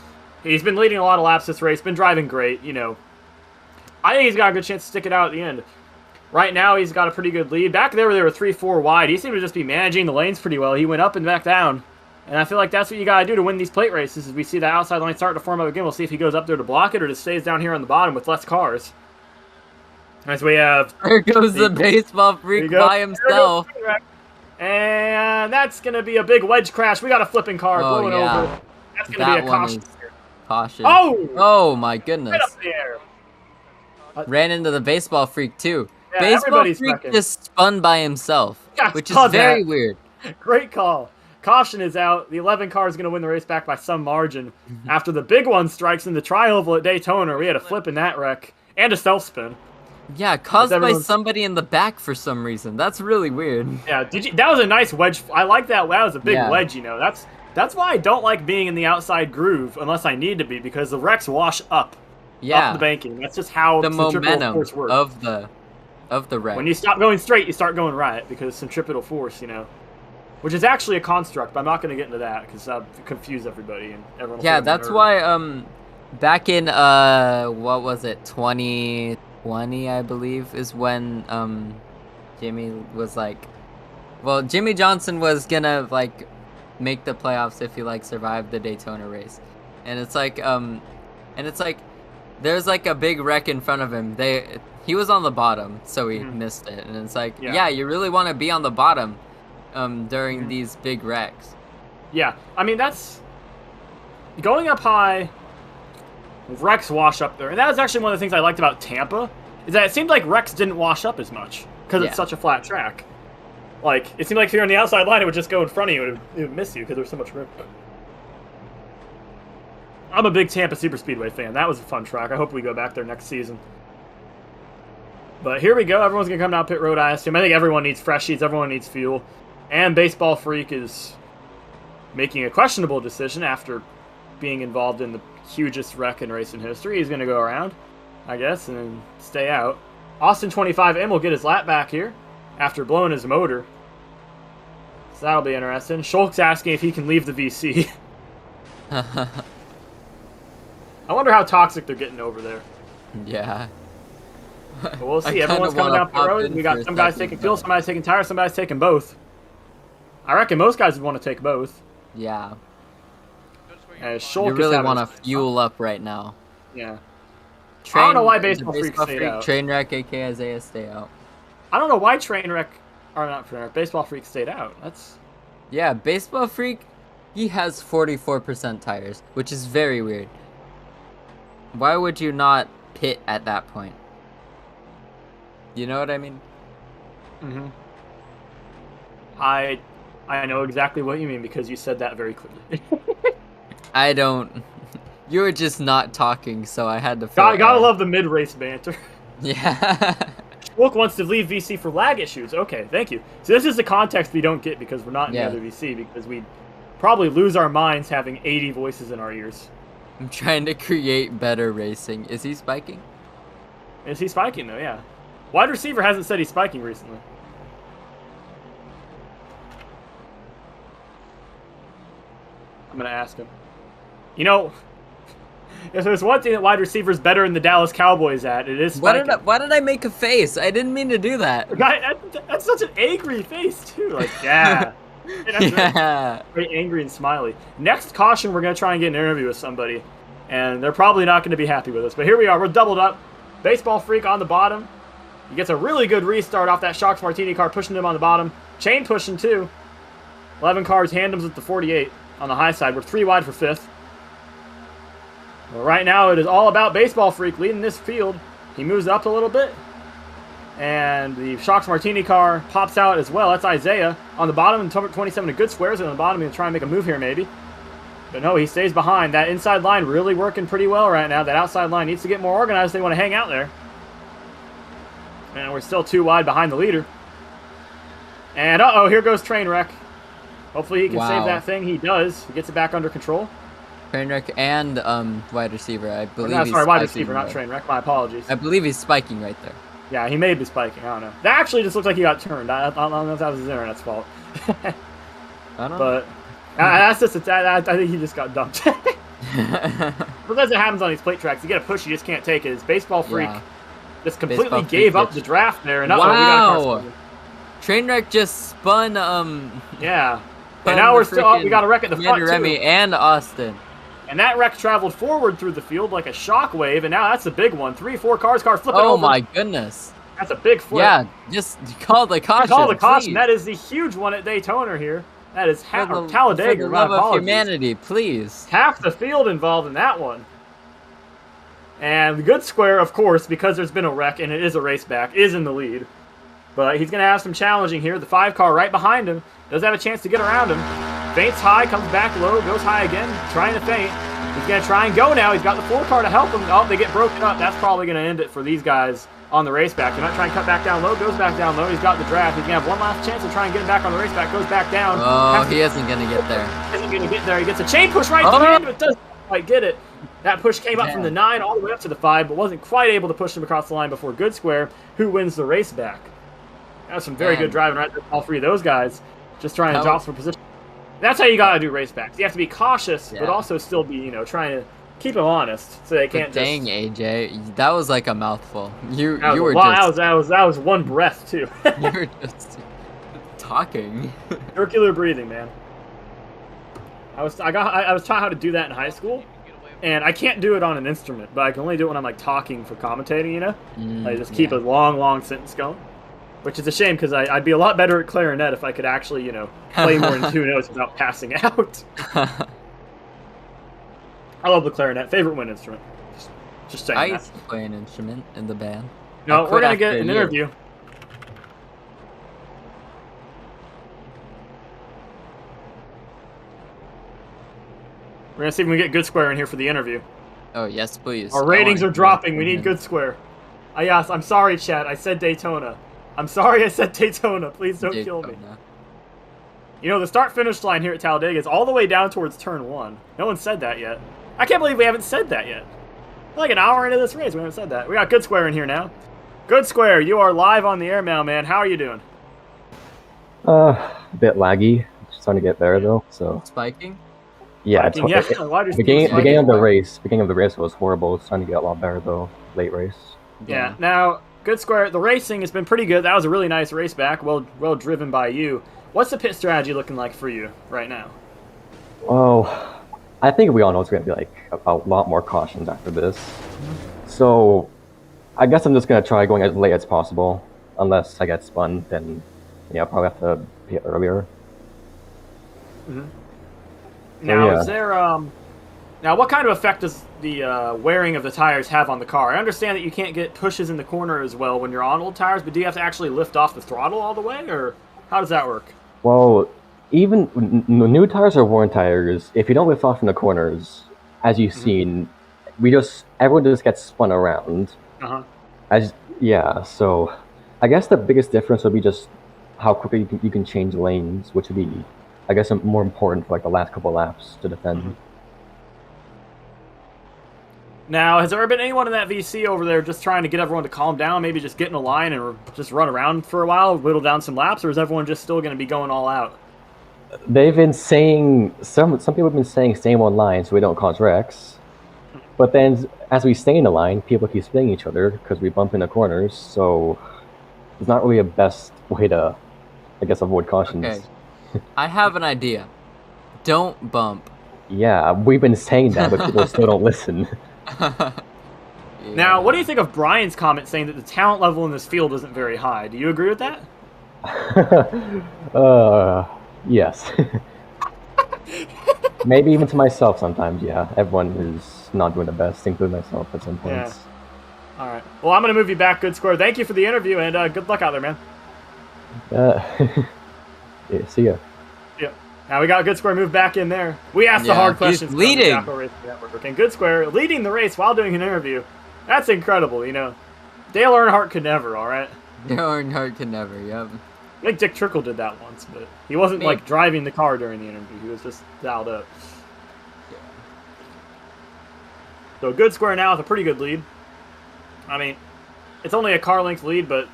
He's been leading a lot of laps this race. Been driving great. I think he's got a good chance to stick it out at the end. Right now, he's got a pretty good lead. Back there, they were 3-4 wide. He seemed to just be managing the lanes pretty well. He went up and back down. And I feel like that's what you gotta do to win these plate races. As we see the outside line starting to form up again, we'll see if he goes up there to block it or just stays down here on the bottom with less cars. As we have... There goes the baseball freak by himself. And that's gonna be a big wedge crash. We got a flipping car blowing over. That's gonna be a caution. Caution. Oh! Oh my goodness. Right up there. Ran into the baseball freak too. Yeah, Baseball everybody's freak wrecking. just spun by himself, Yeah, which is saw very that. weird. Great call. Caution is out. The 11 car is going to win the race back by some margin. After the big one strikes in the tri-oval at Daytona, we had a flip in that wreck. And a self-spin. Yeah, caused by everyone's- somebody in the back for some reason. That's really weird. Yeah, that was a nice wedge. I like that. That was a big Yeah. wedge, That's why I don't like being in the outside groove unless I need to be, because the wrecks wash up Yeah, the banking. That's just how the centripetal momentum force works. of the wreck. When you stop going straight, you start going right, because centripetal force, which is actually a construct, but I'm not going to get into that because I'll confuse everybody and everyone. will Yeah, think I'm that's a nerd. why back in what was it, 2020, I believe, is when Jimmy was like, well, Jimmy Johnson was gonna like make the playoffs if he like survived the Daytona race, and it's like there's like a big wreck in front of him. He was on the bottom, so he missed it, and it's like, yeah, you really want to be on the bottom during these big wrecks. Yeah, I mean, that's... Going up high, wrecks wash up there. And that was actually one of the things I liked about Tampa, is that it seemed like wrecks didn't wash up as much, because it's such a flat track. Like, it seemed like if you're on the outside line, it would just go in front of you, and it would miss you, because there's so much room. I'm a big Tampa Superspeedway fan. That was a fun track. I hope we go back there next season. But here we go. Everyone's going to come down pit road, I assume. I think everyone needs fresh sheets. Everyone needs fuel. And Baseball Freak is making a questionable decision after being involved in the hugest wreck in racing history. He's going to go around, I guess, and then stay out. Austin 25M will get his lap back here. after blowing his motor. So that'll be interesting. Shulk's asking if he can leave the VC. I wonder how toxic they're getting over there. Yeah. But we'll see. I kinda Everyone's coming wanna down the pop road. in We for got a some guys second, taking fuel, but- somebody's taking tires, somebody's taking both. I reckon most guys would want to take both. Yeah. Notice where And you're Shulk You is really having want to a- fuel up right now. Yeah. I don't know why Baseball Freak stayed out. Trainwreck, aka Isaiah, stay out. I don't know why Trainwreck, or not Trainwreck, Baseball Freak stayed out. That's Yeah, Baseball Freak, he has 44% tires, which is very weird. Why would you not pit at that point? You know what I mean? Mm-hmm. I know exactly what you mean because you said that very clearly. I don't. You were just not talking, so I had to. Fill Gotta in. love the mid-race banter. Yeah. Shulk wants to leave VC for lag issues. Okay, thank you. So this is the context we don't get because we're not in Yeah. the other VC because we probably lose our minds having 80 voices in our ears. I'm trying to create better racing. Is he spiking? Is he spiking though? Yeah. Wide receiver hasn't said he's spiking recently. I'm gonna ask him. You know, if there's one thing that wide receiver's better than the Dallas Cowboys at, it is spiking. Why did I make a face? I didn't mean to do that. Guy, that's such an angry face too. Like, yeah. That's Yeah. very angry and smiley. Next caution, we're gonna try and get an interview with somebody, and they're probably not gonna be happy with us. But here we are. We're doubled up. Baseball Freak on the bottom. He gets a really good restart off that Shocks Martini car, pushing him on the bottom. Chain pushing too. 11 cars, Handems at the 48 on the high side. We're 3 wide for 5th. Well, right now it is all about Baseball Freak leading this field. He moves up a little bit. And the Shocks Martini car pops out as well. That's Isaiah on the bottom, and 27 to good squares. And on the bottom, he's going to try and make a move here maybe. But no, he stays behind. That inside line really working pretty well right now. That outside line needs to get more organized. They want to hang out there. And we're still 2 wide behind the leader. And uh-oh, here goes Trainwreck. Hopefully he can save Wow. that thing. He does. He gets it back under control. Trainwreck and wide receiver. I believe. No, he's sorry, wide spiking receiver, not there. Trainwreck. My apologies. I believe he's spiking right there. Yeah, he may be spiking. I don't know. That actually just looked like he got turned. I don't know if that was his internet's fault. I don't know. But that's just I think he just got dumped. Because it happens on these plate tracks. You get a push, you just can't take it. His Baseball Freak Yeah. just completely Baseball Freak gave up gets- the draft there. And we got a car Wow. spin. Trainwreck just spun. Yeah. spun And now the we're still we freaking got a wreck at the front Commander Remy too. and Austin. And that wreck traveled forward through the field like a shockwave, and now that's a big one. 3-4 cars flipping over. Oh my goodness. That's a big flip. Yeah, just call the caution. Call the caution. please. That is the huge one at Daytona here. That is For the- Talladega. For the My love of apologies. humanity, please. Half the field involved in that one. And the good square, of course, because there's been a wreck and it is a race back, is in the lead. But he's going to have some challenging here. The 5 car right behind him does have a chance to get around him. Feints high, comes back low, goes high again, trying to feint. He's going to try and go now. He's got the 4 car to help him. Oh, they get broken up. That's probably going to end it for these guys on the race back. He might try and cut back down low, goes back down low. He's got the draft. He's going to have one last chance to try and get him back on the race back. Goes back down. Oh, he isn't gonna get there. Isn't going to get there. He gets a chain push right to the end, but doesn't quite get it. That push came up from the 9 all the way up to the 5, but wasn't quite able to push him across the line before Good Square, who wins the race back. That was some very Man. good driving right there. All 3 of those guys just trying to That jostle for position. That's how you got to do race backs. You have to be cautious, but Yeah. also still be, trying to keep them honest so they can't But dang, just... AJ, that was like a mouthful. You That was, were wow, just that was one breath, too. you were just talking. Circular breathing, man. I was taught how to do that in high school. You can get away with And I can't do it on an instrument, but I can only do it when I'm like talking for commentating, I just keep yeah. a long sentence going. Which is a shame because I'd be a lot better at clarinet if I could actually, play more than 2 notes without passing out. I love the clarinet. Favorite wind instrument. Just saying I that. used to play an instrument in the band. No, I we're quit going to get after a an year. interview. We're going to see if we can get Good Square in here for the interview. Oh yes, please. Our I ratings wanna are hear dropping. from We need him. Good Square. Yes, I'm sorry, chat. I said Daytona. I'm sorry I said Daytona. Please don't kill me. Daytona. The start-finish line here at Talladega is all the way down towards turn 1. No one said that yet. I can't believe we haven't said that yet. We're like an hour into this race, we haven't said that. We got Good Square in here now. Good Square, you are live on the air now, man. How are you doing? A bit laggy. It's starting to get better though. So Spiking? yeah, Spiking, yeah. Why does beginning spiking? of the race was horrible. It's starting to get a lot better though. Late race. Yeah. Now, Good Square, the racing has been pretty good. That was a really nice race back. Well driven by you. What's the pit strategy looking like for you right now? Oh, I think we all know it's going to be like a lot more cautions after this. So I guess I'm just going to try going as late as possible. Unless I get spun, then yeah, I'll probably have to pit earlier. Now, yeah. is there now what kind of effect does the wearing of the tires have on the car? I understand that you can't get pushes in the corner as well when you're on old tires, but do you have to actually lift off the throttle all the way, or how does that work? Well, even new tires or worn tires, if you don't lift off in the corners, as you've seen, everyone just gets spun around. So I guess the biggest difference would be just how quickly you can change lanes, which would be, I guess, more important for like the last couple laps to defend. Now, has there ever been anyone in that VC over there just trying to get everyone to calm down, maybe just get in a line and just run around for a while, whittle down some laps, or is everyone just still going to be going all out? They've been saying, some people have been saying stay in one line so we don't cause wrecks. But then, as we stay in the line, people keep spinning each other because we bump into corners, so it's not really a best way to, I guess, avoid cautions. Okay. I have an idea. Don't bump. Yeah, we've been saying that, but people still don't listen. Now, what do you think of Brian's comment saying that the talent level in this field isn't very high? Do you agree with that? Yes. Maybe even to myself sometimes, yeah. Everyone is not doing the best, including myself at some points. Yeah. All right. Well, I'm going to move you back, Good Square. Thank you for the interview, and good luck out there, man. Yeah, see ya. Yep. Now we got Good Square moved back in there. We asked the hard questions. He's leading. Jackal Racing Network. And Good Square leading the race while doing an interview. That's incredible, you know. Dale Earnhardt could never, all right? Dale Earnhardt could never, yep. I think Dick Trickle did that once, but he wasn't, like, driving the car during the interview. He was just dialed up. Yeah. So Good Square now with a pretty good lead. I mean, it's only a car length lead, but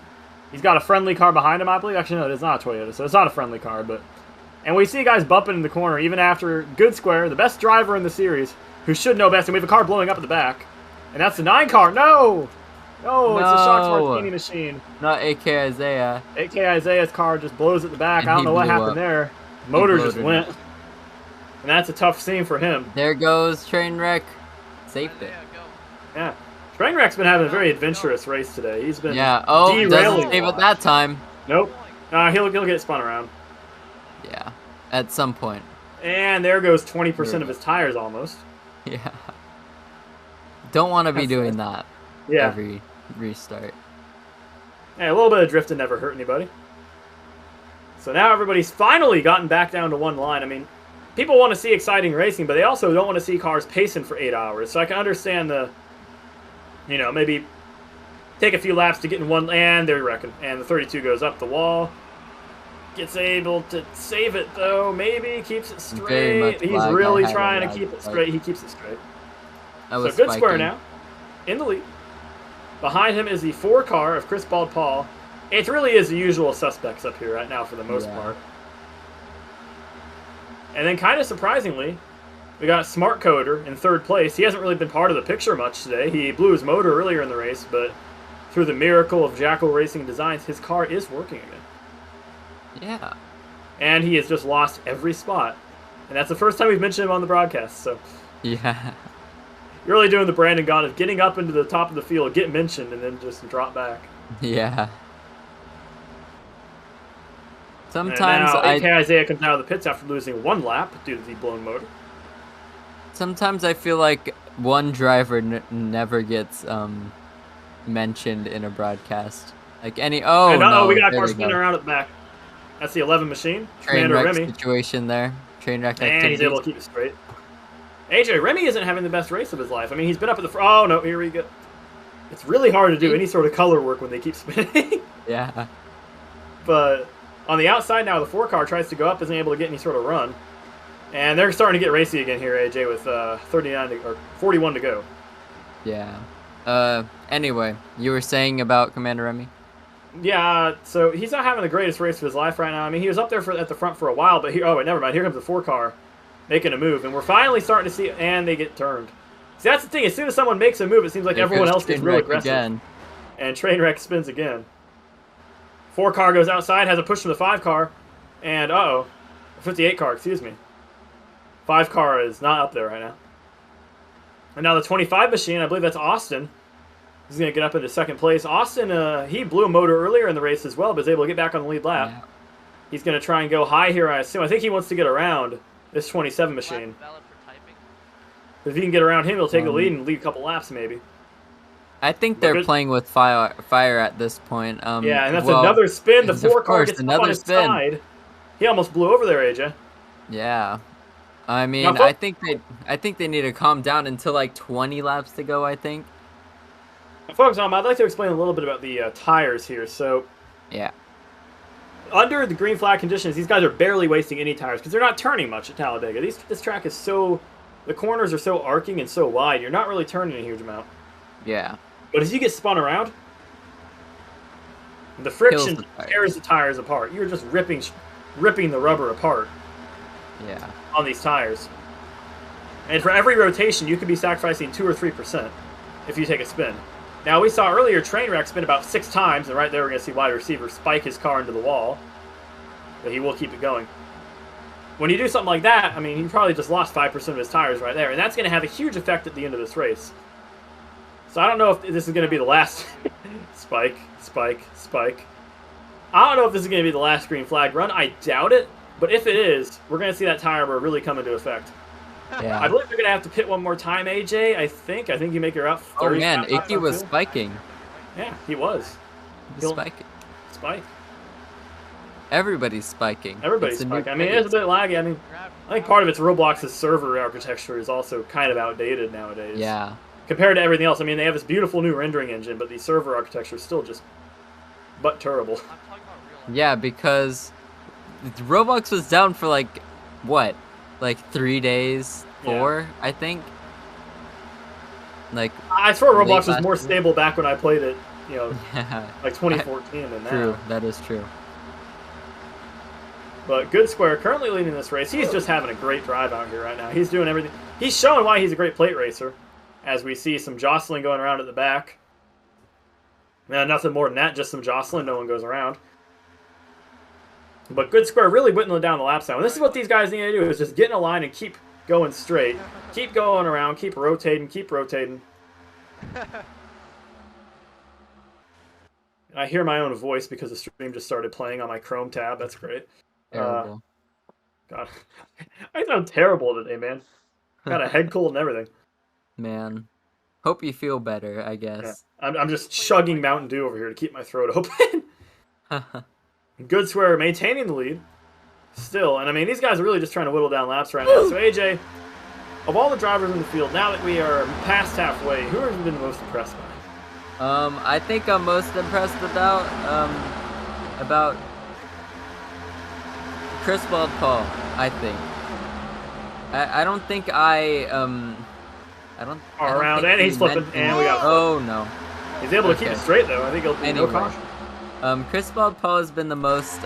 he's got a friendly car behind him, I believe. Actually, no, it's not a Toyota, so it's not a friendly car, but... And we see guys bumping in the corner, even after Good Square, the best driver in the series, who should know best, and we have a car blowing up at the back. And that's the 9 car. No! No, it's a Shocks Martini machine. Not AK Isaiah. AK Isaiah's car just blows at the back. And I don't know what happened up. there. Motor just went. And that's a tough scene for him. There goes Trainwreck. Saved it. Yeah. Trainwreck's been having a very adventurous race today. He's been derailing. Doesn't save it that time. Nope. He'll get spun around. Yeah, at some point. And there goes 20% of his tires almost. Yeah. Don't want to be doing that every restart. Hey, a little bit of drifting never hurt anybody. So now everybody's finally gotten back down to one line. I mean, people want to see exciting racing, but they also don't want to see cars pacing for 8 hours. So I can understand the, maybe take a few laps to get in one, and they're wrecking. And the 32 goes up the wall. Gets able to save it, though. Maybe keeps it straight. He's really trying to keep it straight. He keeps it straight. So Good Square now, in the lead. Behind him is the 4 car of ChrisBaldPaul. It really is the usual suspects up here right now for the most part. And then kind of surprisingly, we got Smart Coder in 3rd place. He hasn't really been part of the picture much today. He blew his motor earlier in the race, but through the miracle of Jackal Racing Designs, his car is working again. Yeah. And he has just lost every spot. And that's the first time we've mentioned him on the broadcast, so... Yeah. You're really doing the Brandon Gaughan of getting up into the top of the field, get mentioned, and then just drop back. Yeah. Sometimes and now Isaiah comes out of the pits after losing 1 lap due to the blown motor. Sometimes I feel like one driver never gets mentioned in a broadcast. Like any... Oh, no. We got a car spinning around at the back. That's the 11 machine. Commander Remy. Situation there. Trainwreck activities. And he's able to keep it straight. AJ, Remy isn't having the best race of his life. I mean, he's been up at the... Oh, no, here we go. It's really hard to do any sort of color work when they keep spinning. Yeah. But on the outside now, the 4 car tries to go up, isn't able to get any sort of run. And they're starting to get racy again here, AJ, with 41 to go. Yeah. Anyway, you were saying about Commander Remy? Yeah, so he's not having the greatest race of his life right now. I mean, he was up there at the front for a while, but oh wait, never mind. Here comes the 4-car making a move, and we're finally starting to see, and they get turned. See, that's the thing. As soon as someone makes a move, it seems like There everyone goes else gets real Trainwreck aggressive. again. And Trainwreck spins again. 4-car goes outside, has a push from the 5-car, and 58-car, excuse me. 5-car is not up there right now. And now the 25 machine, I believe that's Austin. He's going to get up into second place. Austin, he blew a motor earlier in the race as well, but was able to get back on the lead lap. Yeah. He's going to try and go high here, I assume. I think he wants to get around this 27 machine. Valid for typing. If he can get around him, he'll take the lead and lead a couple laps, maybe. I think they're playing with fire at this point. Yeah, and that's another spin. The of 4-car course, gets up another on his spin. side. He almost blew over there, AJ. Yeah. I mean, Now, I think they need to calm down until like 20 laps to go, I think. Folks, I'd like to explain a little bit about the tires here. So, Yeah. under the green flag conditions, these guys are barely wasting any tires because they're not turning much at Talladega. This track is so... The corners are so arcing and so wide, you're not really turning a huge amount. Yeah. But as you get spun around, the friction the tires. tears the tires apart. You're just ripping the rubber apart Yeah. on these tires. And for every rotation, you could be sacrificing 2 or 3% if you take a spin. Now, we saw earlier Trainwreck spin about 6 times, and right there we're going to see wide receiver spike his car into the wall. But he will keep it going. When you do something like that, I mean, he probably just lost 5% of his tires right there, and that's going to have a huge effect at the end of this race. So I don't know if this is going to be the last... spike, spike, spike. I don't know if this is going to be the last green flag run. I doubt it. But if it is, we're going to see that tire wear really come into effect. Yeah. I believe we're going to have to pit one more time, AJ, I think. I think you make her out 30. Oh man, Icky was spiking. Yeah, he was. He was spiking. Spike. Everybody's spiking. Everybody's It's a new spiking. I mean, pace. it's a bit laggy. I mean, I think part of it's Roblox's server architecture is also kind of outdated nowadays. Yeah. Compared to everything else. I mean, they have this beautiful new rendering engine, but the server architecture is still just but terrible. I'm talking about real life. Yeah, because Roblox was down for like what? Like 3 days? 4, I think. Like I swear late Roblox was last more year. stable back when I played it, you know, yeah. like 2014 than now. True, that is true. But goodsquare currently leading this race. He's just having a great drive out here right now. He's doing everything. He's showing why he's a great plate racer. As we see some jostling going around at the back. Now, nothing more than that, just some jostling. No one goes around. But goodsquare really whittling down the lap time. And this is what these guys need to do, is just get in a line and keep going straight. Keep going around, keep rotating, keep rotating. I hear my own voice because the stream just started playing on my Chrome tab. That's great. Terrible. God, I sound terrible today, man. Got a head cold and everything. Man. Hope you feel better, I Yeah. guess. I'm just chugging Mountain Dew over here to keep my throat open. Goodsquare maintaining the lead. Still, and I mean, these guys are really just trying to whittle down laps right now. So AJ, of all the drivers in the field, now that we are past halfway, who have you been the most impressed by? I think I'm most impressed about ChrisBaldPaul, I think. I don't think I don't Around, think and he's he flipping, meant and we got Oh no. He's able to keep Okay. it straight though. I think he'll be no Anyway. caution. ChrisBaldPaul has been the most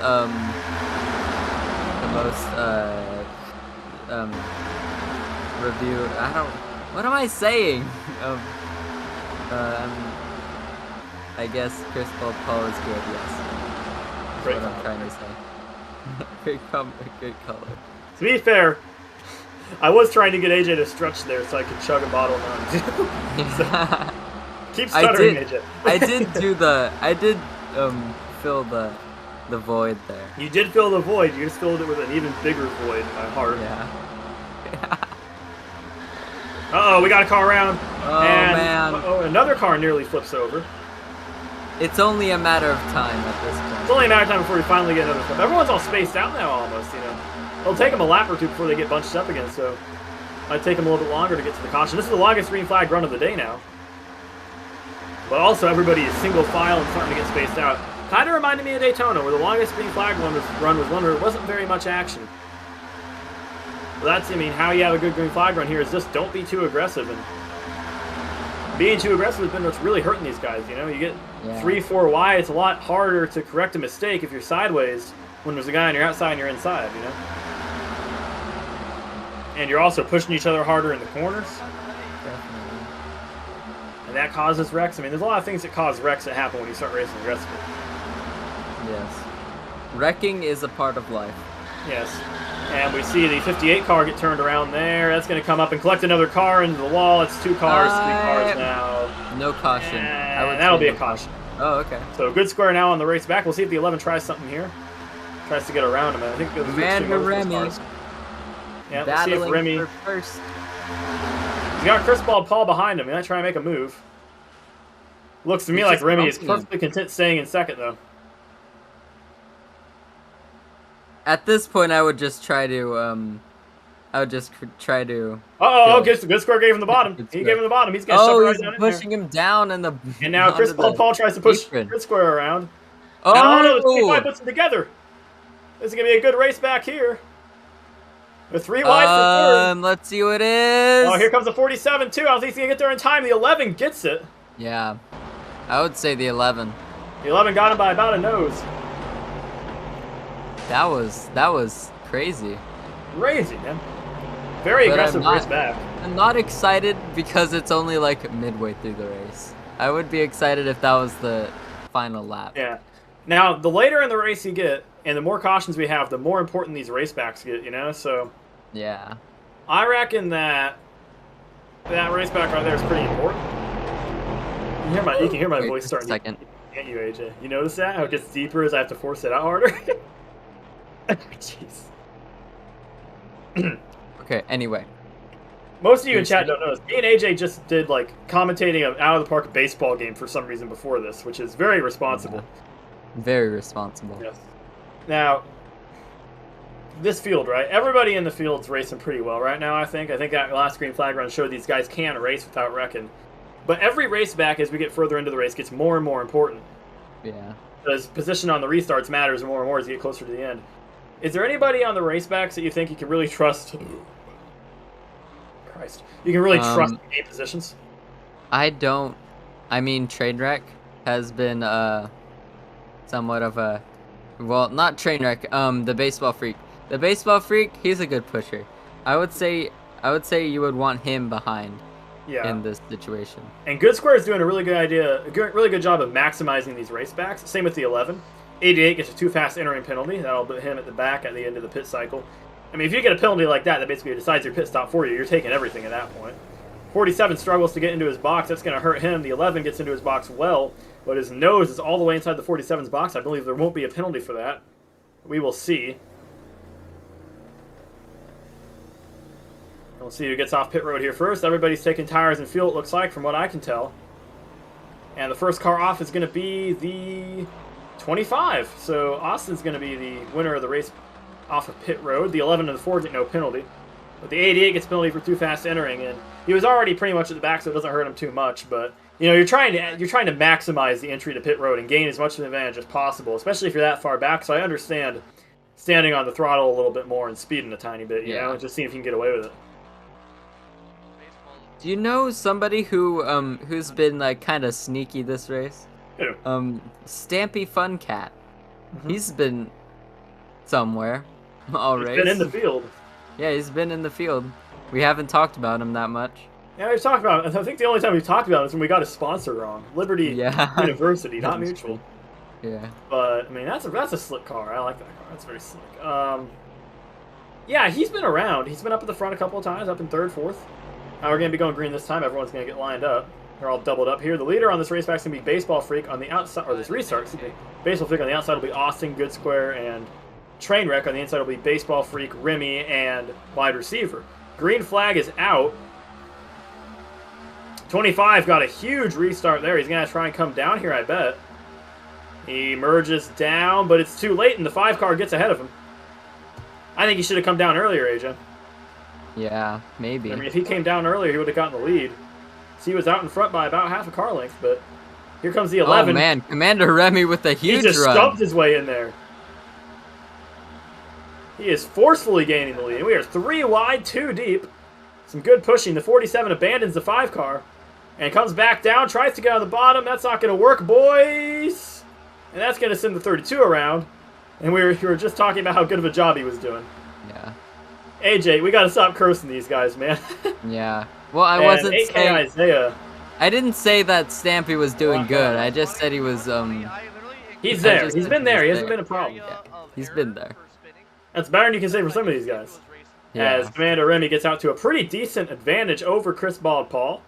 reviewed. What am I saying? I guess ChrisBaldPaul is good. Yes. That's Great what I'm comment. trying to say. Great comment. Good color. To be fair, I was trying to get AJ to stretch there so I could chug a bottle of Mountain Dew. Keep stuttering, AJ. I did fill the void there. You did fill the void. You just filled it with an even bigger void in my heart. Yeah. Uh-oh, we got a car around. Oh, and, man. Uh-oh, another car nearly flips over. It's only a matter of time at this It's point. only a matter of time before we finally get another flip. Everyone's all spaced out now almost, you know. It'll take them a lap or two before they get bunched up again, so might take them a little bit longer to get to the caution. This is the longest green flag run of the day now. But also everybody is single file and starting to get spaced out. Kind of reminded me of Daytona, where the longest green flag run was one where there wasn't very much action. Well, that's, I mean, how you have a good green flag run here is just don't be too aggressive. And being too aggressive has been what's really hurting these guys, you know? You get Yeah. 3-4 wide, it's a lot harder to correct a mistake if you're sideways when there's a guy on your outside and you're inside, you know? And you're also pushing each other harder in the corners. Definitely. And that causes wrecks. I mean, there's a lot of things that cause wrecks that happen when you start racing aggressively. Yes. Wrecking is a part of life. Yes. And we see the 58 car get turned around there. That's going to come up and collect another car into the wall. It's 2 cars, 3 cars now. No caution. And that'll be a caution. Oh, okay. So good square now on the race back. We'll see if the 11 tries something here. Tries to get around him. I think it was Commander Remy. Yeah, let's see if Remy. For first. He's got ChrisBaldPaul behind him. He might try and make a move. Looks to me like Remy is perfectly content staying in second, though. At this point, I would just try to, Good square gave him the bottom. He gave him the bottom. He's going to shove it right down in there. Pushing him down in the. And now ChrisBaldPaul tries to push good square around. Oh, no, the 25 puts them together. This is going to be a good race back here. The 3 wide for third. Let's see what it is. Oh, here comes the 47 too. I don't think he's going to get there in time. The 11 gets it. Yeah, I would say the 11. The 11 got him by about a nose. That was crazy. Crazy, man. Very aggressive race back. I'm not excited because it's only like midway through the race. I would be excited if that was the final lap. Yeah. Now, the later in the race you get, and the more cautions we have, the more important these race backs get, you know? So, yeah. I reckon that race back right there is pretty important. You can hear my voice starting to can't you, AJ? You notice that? How it gets deeper as I have to force it out harder? Jeez. Okay, anyway. Most of you in chat don't notice. Me and AJ just did, like, commentating an out-of-the-park baseball game for some reason before this, which is very responsible. Yeah. Very responsible. Yes. Now, this field, right? Everybody in the field's racing pretty well right now, I think. I think that last green flag run showed these guys can race without wrecking. But every race back, as we get further into the race, gets more and more important. Yeah. Because position on the restarts matters more and more as you get closer to the end. Is there anybody on the race backs that you think you can really trust? Christ. You can really trust in game positions? I don't. I mean, Trainwreck has been somewhat of a... Well, not Trainwreck, the Baseball Freak. The Baseball Freak, he's a good pusher. I would say you would want him behind in this situation. And Good Square is doing a really really good job of maximizing these race backs. Same with the 11. 88 gets a too fast entering penalty. That'll put him at the back at the end of the pit cycle. I mean, if you get a penalty like that basically decides your pit stop for you, you're taking everything at that point. 47 struggles to get into his box. That's going to hurt him. The 11 gets into his box well, but his nose is all the way inside the 47's box. I believe there won't be a penalty for that. We will see. We'll see who gets off pit road here first. Everybody's taking tires and fuel, it looks like, from what I can tell. And the first car off is going to be the 25. So Austin's going to be the winner of the race off of pit road. The 11 and the 4 get no penalty. But the 88 gets penalty for too fast entering, and he was already pretty much at the back, so it doesn't hurt him too much. But you know, you're trying to maximize the entry to pit road and gain as much of an advantage as possible, especially if you're that far back. So I understand standing on the throttle a little bit more and speeding a tiny bit, you know, and just seeing if you can get away with it. Do you know somebody who's been like kind of sneaky this race? Who? Stampy Fun Cat. He's been somewhere all race. He's been in the field. Yeah, he's been in the field. We haven't talked about him that much. Yeah, we've talked about it. I think the only time we've talked about it is when we got his sponsor wrong. Liberty University, not Mutual. Yeah. But, I mean, that's a slick car. I like that car. That's very slick. Yeah, he's been around. He's been up at the front a couple of times, up in third, fourth. Now we're going to be going green this time. Everyone's going to get lined up. They're all doubled up here. The leader on this raceback is going to be Baseball Freak on the outside, or this restart, excuse me. Baseball Freak on the outside will be Austin, Good Square, and Trainwreck. On the inside will be Baseball Freak, Remy, and wide receiver. Green flag is out. 25 got a huge restart there. He's going to try and come down here, I bet. He merges down, but it's too late, and the 5 car gets ahead of him. I think he should have come down earlier, AJ. Yeah, maybe. I mean, if he came down earlier, he would have gotten the lead. So he was out in front by about half a car length, but here comes the 11. Oh, man. Commander Remy with a huge run. He just stumped his way in there. He is forcefully gaining the lead. We are 3 wide, 2 deep. Some good pushing. The 47 abandons the 5 car. And comes back down, tries to get on the bottom. That's not going to work, boys. And that's going to send the 32 around. And we were just talking about how good of a job he was doing. Yeah. AJ, we got to stop cursing these guys, man. Yeah. Well, I And wasn't 8K saying. Isaiah. I didn't say that Stampy was doing good. I just said he was He's I there. just He's said been he there. was He hasn't there. been a problem. He's been there. That's better than you can say for some of these guys. Yeah. As Commander Remy gets out to a pretty decent advantage over ChrisBaldPaul.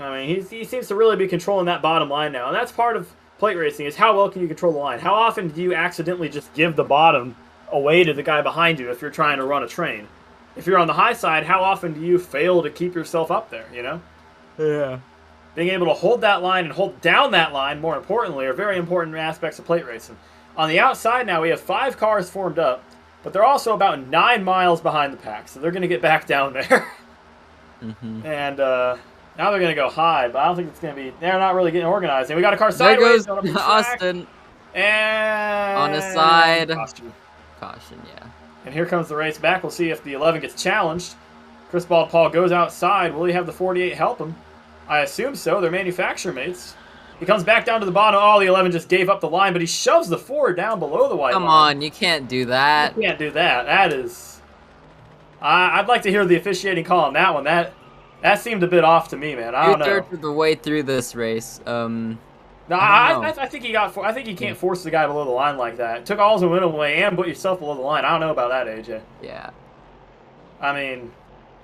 I mean, he seems to really be controlling that bottom line now. And that's part of plate racing, is how well can you control the line. How often do you accidentally just give the bottom away to the guy behind you if you're trying to run a train? If you're on the high side, how often do you fail to keep yourself up there, you know? Yeah. Being able to hold that line and hold down that line, more importantly, are very important aspects of plate racing. On the outside now, we have 5 cars formed up, but they're also about 9 miles behind the pack, so they're going to get back down there. And now they're going to go high, but I don't think it's going to be... They're not really getting organized. And we got a car There sideways. goes Austin. And... On his side. Caution. Caution, yeah. And here comes the race back. We'll see if the 11 gets challenged. ChrisBaldPaul goes outside. Will he have the 48 help him? I assume so. They're manufacturer mates. He comes back down to the bottom. Oh, the 11 just gave up the line, but he shoves the 4 down below the white line. Come on, you can't do that. You can't do that. That is... I'd like to hear the officiating call on that one. That seemed a bit off to me, man. I don't know. Two-thirds of the way through this race. No, I think he got. I think he can't force the guy below the line like that. It took all the win away and put yourself below the line. I don't know about that, AJ. Yeah. I mean,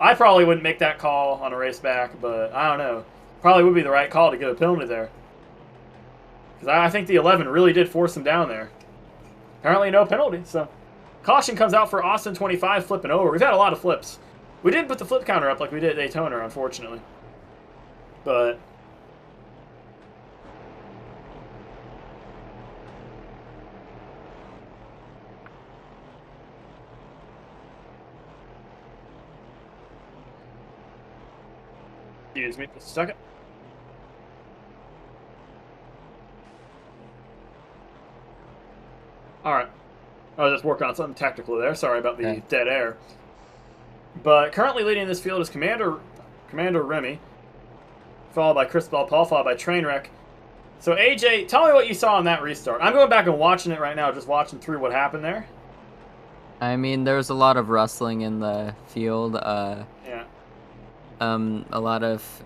I probably wouldn't make that call on a race back, but I don't know. Probably would be the right call to get a penalty there. Because I think the 11 really did force him down there. Apparently no penalty, so... Caution comes out for Austin 25 flipping over. We've had a lot of flips. We didn't put the flip counter up like we did at Daytona, unfortunately. But... Excuse me just a second. Alright. I was just working on something technical there. Sorry about the dead air. But currently leading this field is Commander Remy, followed by ChrisBaldPaul, followed by Trainwreck. So AJ, tell me what you saw on that restart. I'm going back and watching it right now, just watching through what happened there. I mean, there was a lot of rustling in the field. Yeah. A lot of,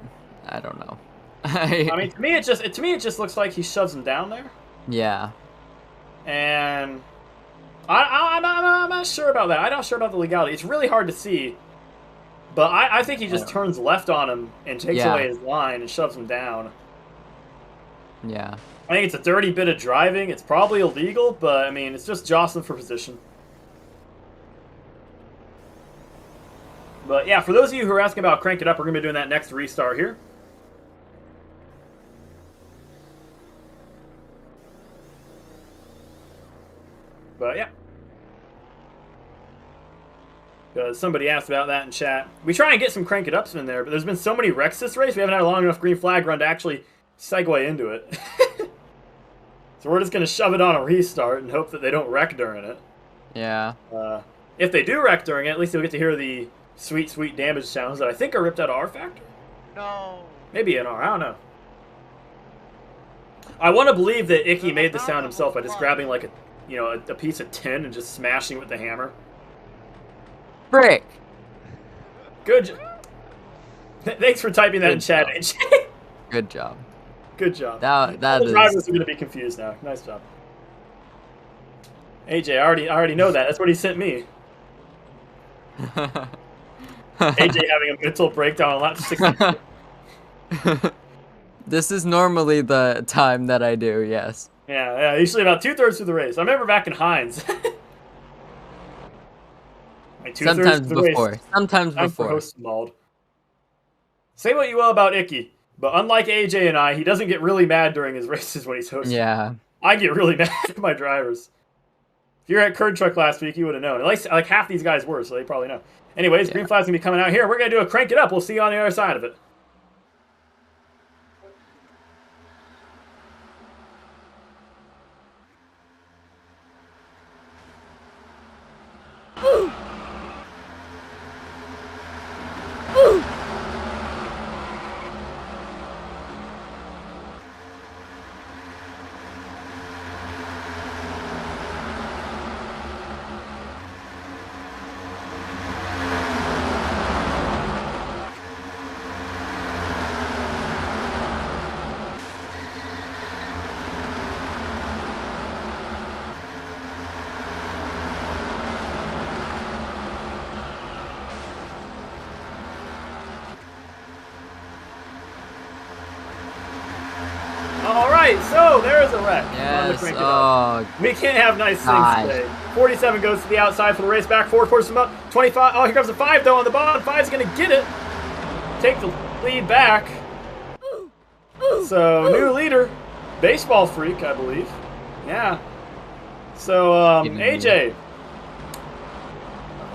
I don't know. I mean, to me it just looks like he shoves him down there. Yeah. And I'm not sure about that. I'm not sure about the legality. It's really hard to see. But I think he just turns left on him and takes away his line and shoves him down. Yeah. I think it's a dirty bit of driving. It's probably illegal, but, I mean, it's just jostling for position. But, yeah, for those of you who are asking about Crank It Up, we're going to be doing that next restart here. But, yeah. Because somebody asked about that in chat. We try and get some Crank It Ups in there, but there's been so many wrecks this race, we haven't had a long enough green flag run to actually segue into it. So we're just going to shove it on a restart and hope that they don't wreck during it. Yeah. If they do wreck during it, at least you'll get to hear the sweet, sweet damage sounds that I think are ripped out of R Factor. No. Maybe in R, I don't know. I want to believe that Icky made the sound himself by just grabbing like a piece of tin and just smashing it with the hammer. Frick. Good. Thanks for typing that in chat, AJ. Good job. Good job. That the is. drivers are going to be confused now. Nice job. AJ, I already know that. That's what he sent me. AJ having a mental breakdown on lap 60. This is normally the time that I do, yes. Yeah, usually about 2/3 through the race. I remember back in Hines. Like Sometimes before. Sometimes before. Host Mald. Say what you will about Icky, but unlike AJ and I, he doesn't get really mad during his races when he's hosting. Yeah. I get really mad at my drivers. If you're at Curd Truck last week, you would have known. At least like half these guys were, so they probably know. Anyways, green flag's gonna be coming out here. We're gonna do a Crank It Up. We'll see you on the other side of it. right, so there's a wreck. Time to Yes. crank it up. Oh, We can't have nice things Gosh. today. 47 goes to the outside for the race back. 4 quarters him up. 25. Oh, here comes a 5 though on the bottom. 5's gonna get it. Take the lead back. So new leader, baseball freak, I believe. Yeah. So AJ,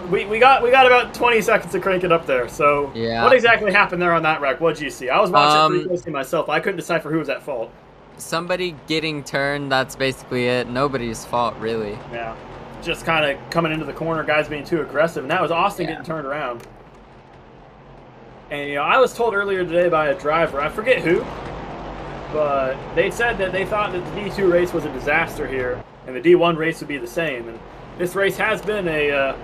we got about 20 seconds to crank it up there. So Yeah. what exactly happened there on that wreck? What did you see? I was watching pretty closely myself. I couldn't decipher who was at fault. somebody getting turned. That's basically it. Nobody's fault, really. Yeah. Just kind of coming into the corner, guys being too aggressive, and that was Austin getting turned around. And, you know, I was told earlier today by a driver, I forget who, but they said that they thought that the D2 race was a disaster here, and the D1 race would be the same. And this race has been a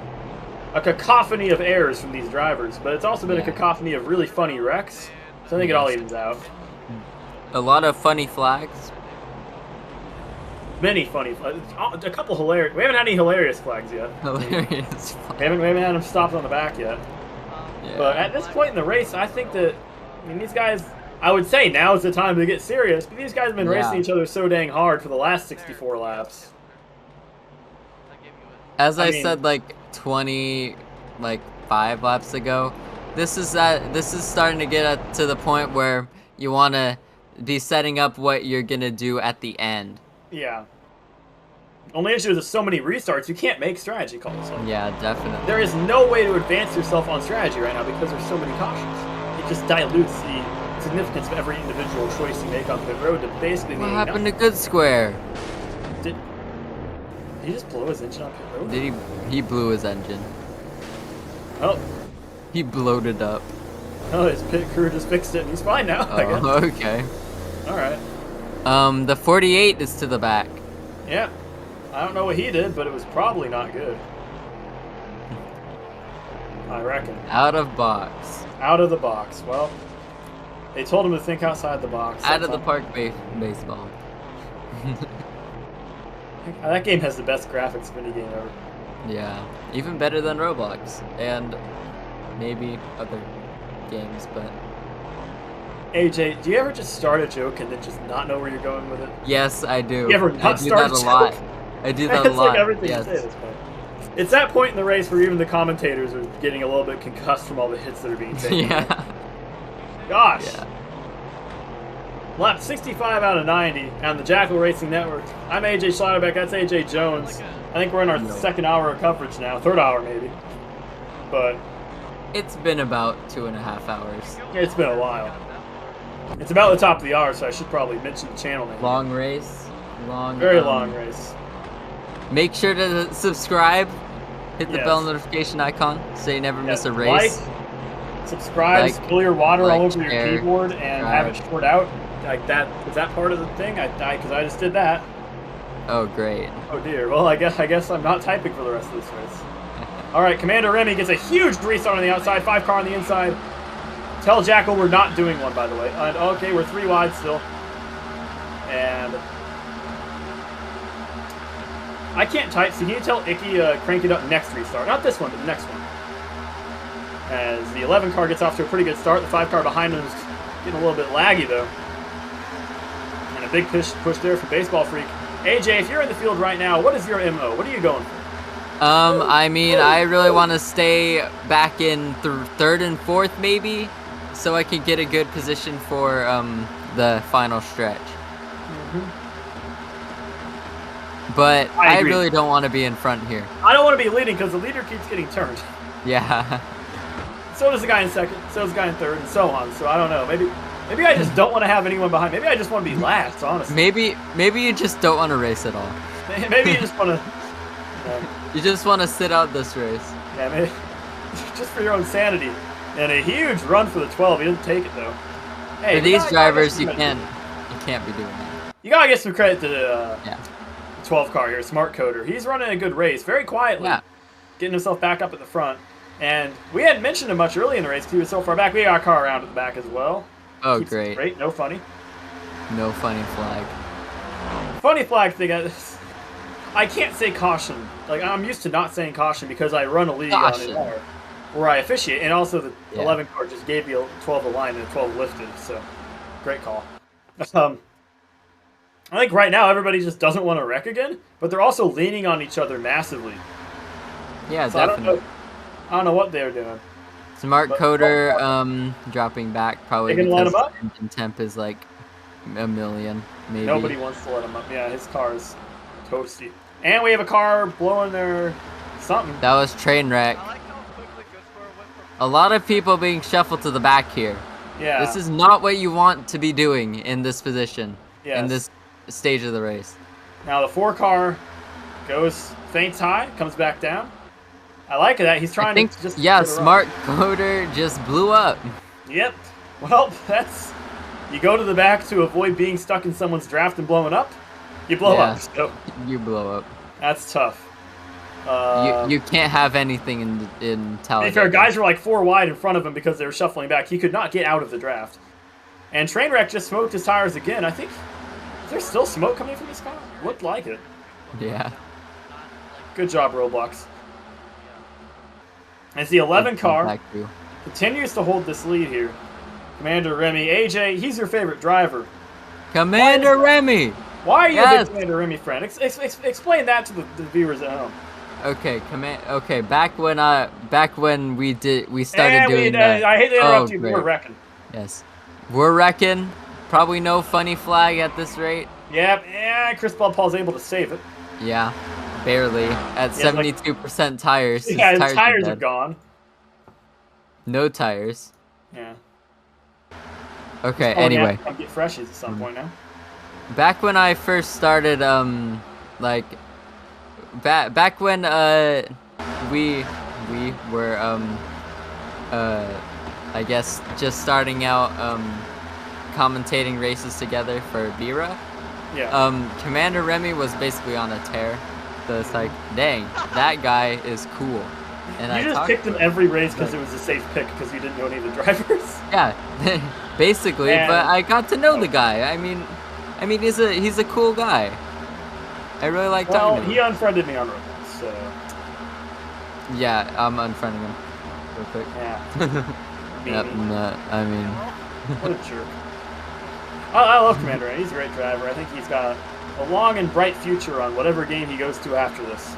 cacophony of errors from these drivers, but it's also been a cacophony of really funny wrecks, so I think it all evens out. A lot of funny flags. Many funny flags. A couple hilarious. We haven't had any hilarious flags yet. Hilarious. We haven't had them stopped on the back yet. Yeah. But at this point in the race, I think that, I mean, these guys, I would say now is the time to get serious, but these guys have been racing each other so dang hard for the last 64 laps. As I mean- said, like 5 laps ago, this is starting to get to the point where you want to be setting up what you're gonna do at the end. Yeah. Only issue is there's so many restarts, you can't make strategy calls. Yeah, definitely. There is no way to advance yourself on strategy right now because there's so many cautions. It just dilutes the significance of every individual choice you make on pit road to basically What meaning happened to nothing. goodsquare? Did he just blow his engine on pit road? Did he blew his engine. Oh, He blowed it up. oh, his pit crew just fixed it and he's fine now, I guess. Oh, okay. Alright. The 48 is to the back. Yeah. I don't know what he did, but it was probably not good. I reckon. Out of box. Out of the box. Well, they told him to think outside the box. Out of the That's park baseball. That game has the best graphics of any game ever. Yeah. Even better than Roblox. And maybe other games, but... AJ, do you ever just start a joke and then just not know where you're going with it? Yes, I do. You ever I not do start that a a lot. joke? I do that a It's lot. like everything yes. you say at this point. It's that point in the race where even the commentators are getting a little bit concussed from all the hits that are being taken. Yeah. Gosh. Yeah. Lap 65 out of 90 on the Jackal Racing Network. I'm AJ Schlotterbeck. That's AJ Jones. I think we're in our second hour of coverage now. Third hour, maybe. But It's been about 2.5 hours. it's been a while. It's about the top of the hour, so I should probably mention the channel name. Long race. Very long race. Make sure to subscribe. Hit the Yes. bell notification icon so you never miss a Yeah, race. Like, subscribe, Like, spill your water all over your share, keyboard, and have it short out. Like that. Is that part of the thing? Because I just did that. Oh, great. Oh dear. Well, I guess I'm not typing for the rest of this race. All right, Commander Remy gets a huge restart on the outside, 5 car on the inside. Tell Jackal we're not doing one, by the way. And okay, we're 3 wide still. And I can't type, so can you tell Icky crank it up next restart? Not this one, but the next one. As the 11 car gets off to a pretty good start, the 5 car behind him is getting a little bit laggy though. And a big push there from Baseball Freak. AJ, if you're in the field right now, what is your MO? What are you going for? I mean, I really want to stay back in third and fourth, maybe, so I could get a good position for the final stretch. But I I agree. really don't want to be in front here. I don't want to be leading because the leader keeps getting turned. Yeah. So does the guy in second, so does the guy in third, and so on. So I don't know. Maybe I just don't want to have anyone behind. Maybe I just want to be last, honestly. Maybe you just don't want to race at all. Maybe you just want to... You just want to sit out this race. yeah, maybe, just for your own sanity. And a huge run for the 12. He didn't take it, though. Hey, For we these gotta drivers, give you some can't be doing that. You gotta give some credit to the Yeah. 12 car here, Smart Coder. He's running a good race, very quietly, Yeah. getting himself back up at the front. And we hadn't mentioned him much early in the race, because he was so far back. We got a car around at the back as well. Oh, Keeps it great. no funny. No funny flag. Funny flag thing, I can't say caution. Like, I'm used to not saying caution because I run a league on Caution. an hour where I officiate. And also the Yeah. 11 car just gave you a 12 a line and a 12 lifted, so great call. I think right now everybody just doesn't want to wreck again, but they're also leaning on each other massively. Yeah, So definitely. I don't know what they're doing. Smart But- coder dropping back probably They gonna let because him up? engine temp is like a million, maybe. Nobody wants to let him up. Yeah, his car is toasty. And we have a car blowing their something. That was train wreck. I like how quickly goodsquare went from A lot of people being shuffled to the back here. Yeah. This is not what you want to be doing in this position, Yes. in this stage of the race. Now the 4 car goes faints high, comes back down. I like that. He's trying I think, to just yeah, get a run. smart coder just blew up. Yep. Well, that's you go to the back to avoid being stuck in someone's draft and blowing up. You blow Yeah. up. So You blow up. that's tough. You can't have anything in to be Talladega. fair, guys were like 4 wide in front of him because they were shuffling back. He could not get out of the draft. And Trainwreck just smoked his tires again. I think is there still smoke coming from this car? Looked like it. Yeah. Good job, Roblox. As the 11 car Back to- continues to hold this lead here. Commander Remy, AJ, he's your favorite driver. Commander Remy. Why are you a Yes. big Commander Remy friend? Explain that to the viewers at home. Okay, Okay, back when we started And doing that. I hate to interrupt you, but great. we're wrecking. Yes, we're wrecking. Probably no funny flag at this rate. Yep, and ChrisBaldPaul's able to save it. Yeah, barely at Yeah, like- 72% tires. His Yeah, his tires tires are are dead. gone. No tires. Yeah. Okay. Oh, Anyway, yeah, come get freshies at some point now. back when I first started, like, back when we were I guess just starting out commentating races together for Bira. Yeah. Commander Remy was basically on a tear. So it's like, dang, that guy is cool. And you I just talked picked to him every race because it was a safe pick because you didn't know any of the drivers. Yeah, basically. And- But I got to know the guy. I mean, he's a cool guy. I really like Well, talking to he him. unfriended me on Roblox, so Yeah, I'm unfriending him real quick. yeah. Yep, Meanie. no, I mean, What a jerk. I love Commander Remy. He's a great driver. I think he's got a long and bright future on whatever game he goes to after this.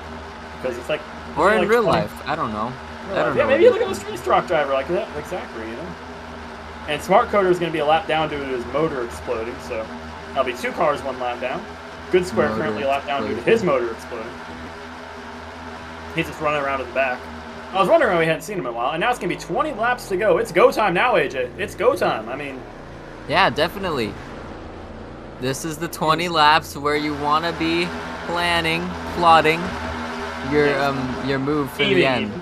Because it's like... or in like real 20 life. I don't know. I don't Yeah, know. maybe you look at a street stock driver like that, like Zachary, you know? And Smart Coder is going to be a lap down due to his motor exploding, so that'll be 2 cars, 1 lap down. Good Square Motor currently a lap down due to explosion. his motor exploding. He's just running around at the back. I was wondering why we hadn't seen him in a while, and now it's going to be 20 laps to go. It's go time now, AJ. It's go time. I mean, Yeah, definitely. This is the 20 laps where you want to be plotting your move for the scheming end. even.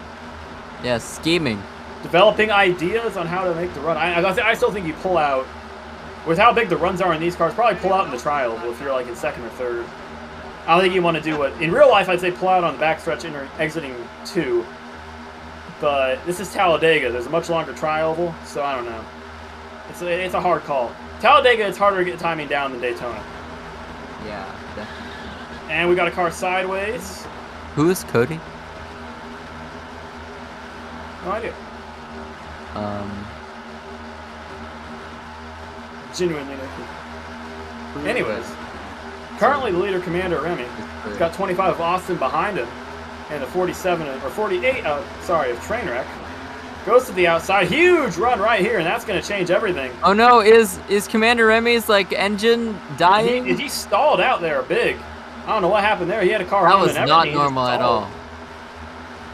Yes, scheming. Developing ideas on how to make the run. I still think you pull out, with how big the runs are in these cars, probably pull out in the trials if you're like in 2nd or 3rd. I don't think you want to do what, in real life I'd say pull out on the backstretch exiting 2. But this is Talladega. There's a much longer tri-oval, so I don't know. It's a hard call. Talladega, it's harder to get timing down than Daytona. Yeah, definitely. And we got a car sideways. Who is Cody? No idea. Genuinely no clue. Anyways, currently the leader, Commander Remy, has got 25 of Austin behind him, and the 47 or 48, of Trainwreck goes to the outside. Huge run right here, and that's going to change everything. Oh no, is Commander Remy's like engine dying? He stalled out there big. I don't know what happened there. He had a car That running was and not everything. He just normal at stalled.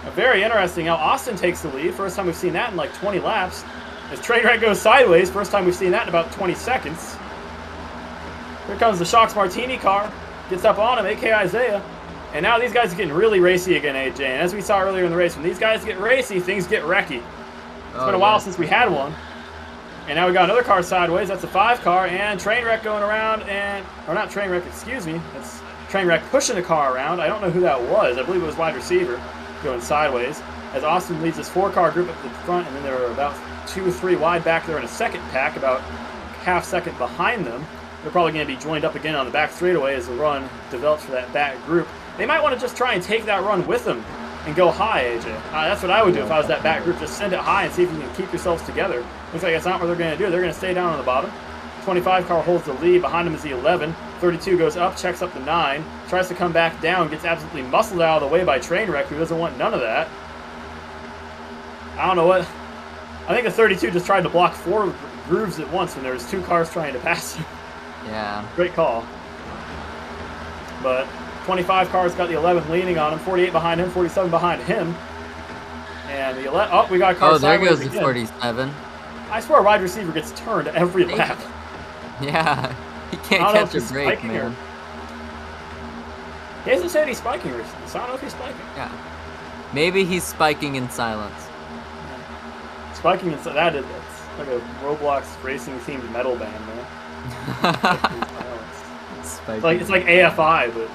all. Very interesting how Austin takes the lead. First time we've seen that in like 20 laps. As Trainwreck goes sideways, first time we've seen that in about 20 seconds. Here comes the Shocks Martini car. Gets up on him, a.k.a. Isaiah. And now these guys are getting really racy again, AJ. And as we saw earlier in the race, when these guys get racy, things get wrecky. It's been a while since we had one. And now we got another car sideways. That's a 5 car. And Trainwreck going around and... Or not Trainwreck, excuse me. That's Trainwreck pushing a car around. I don't know who that was. I believe it was wide receiver going sideways. As Austin leads this 4-car group up the front. And then there are about 2 or 3 wide back there in a second pack. About half second behind them. They're probably going to be joined up again on the back straightaway as the run develops for that back group. They might want to just try and take that run with them and go high, AJ. That's what I would do if I was that back group. Just send it high and see if you can keep yourselves together. Looks like that's not what they're going to do. They're going to stay down on the bottom. 25 car holds the lead. Behind him is the 11. 32 goes up, checks up the 9, tries to come back down, gets absolutely muscled out of the way by Trainwreck, who doesn't want none of that. I don't know what. I think the 32 just tried to block 4 grooves at once when there was 2 cars trying to pass him. Yeah. Great call. But 25 cars got the 11 leaning on him, 48 behind him, 47 behind him. And the 11, oh, we got a car Oh, there sideways goes the again. 47. I swear a wide receiver gets turned every lap. Yeah. He I can't don't know catch if a he's break, spiking or- man. He hasn't said he's spiking recently, so I don't know if he's spiking. Yeah. Maybe he's spiking in silence. Spiking is that's like a Roblox racing themed metal band, man. Spiking. It's like AFI, but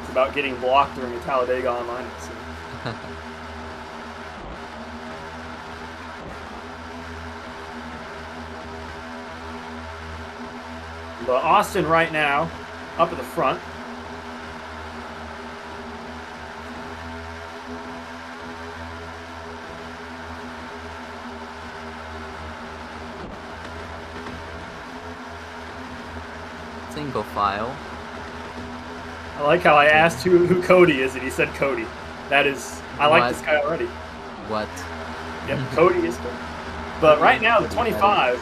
it's about getting blocked during a Talladega online. So. But Austin right now, up at the front. Single file. I like how I asked who Cody is, and he said Cody. That is, I like What? this guy already. What? Yep, Cody is Cody. But right now, the 25,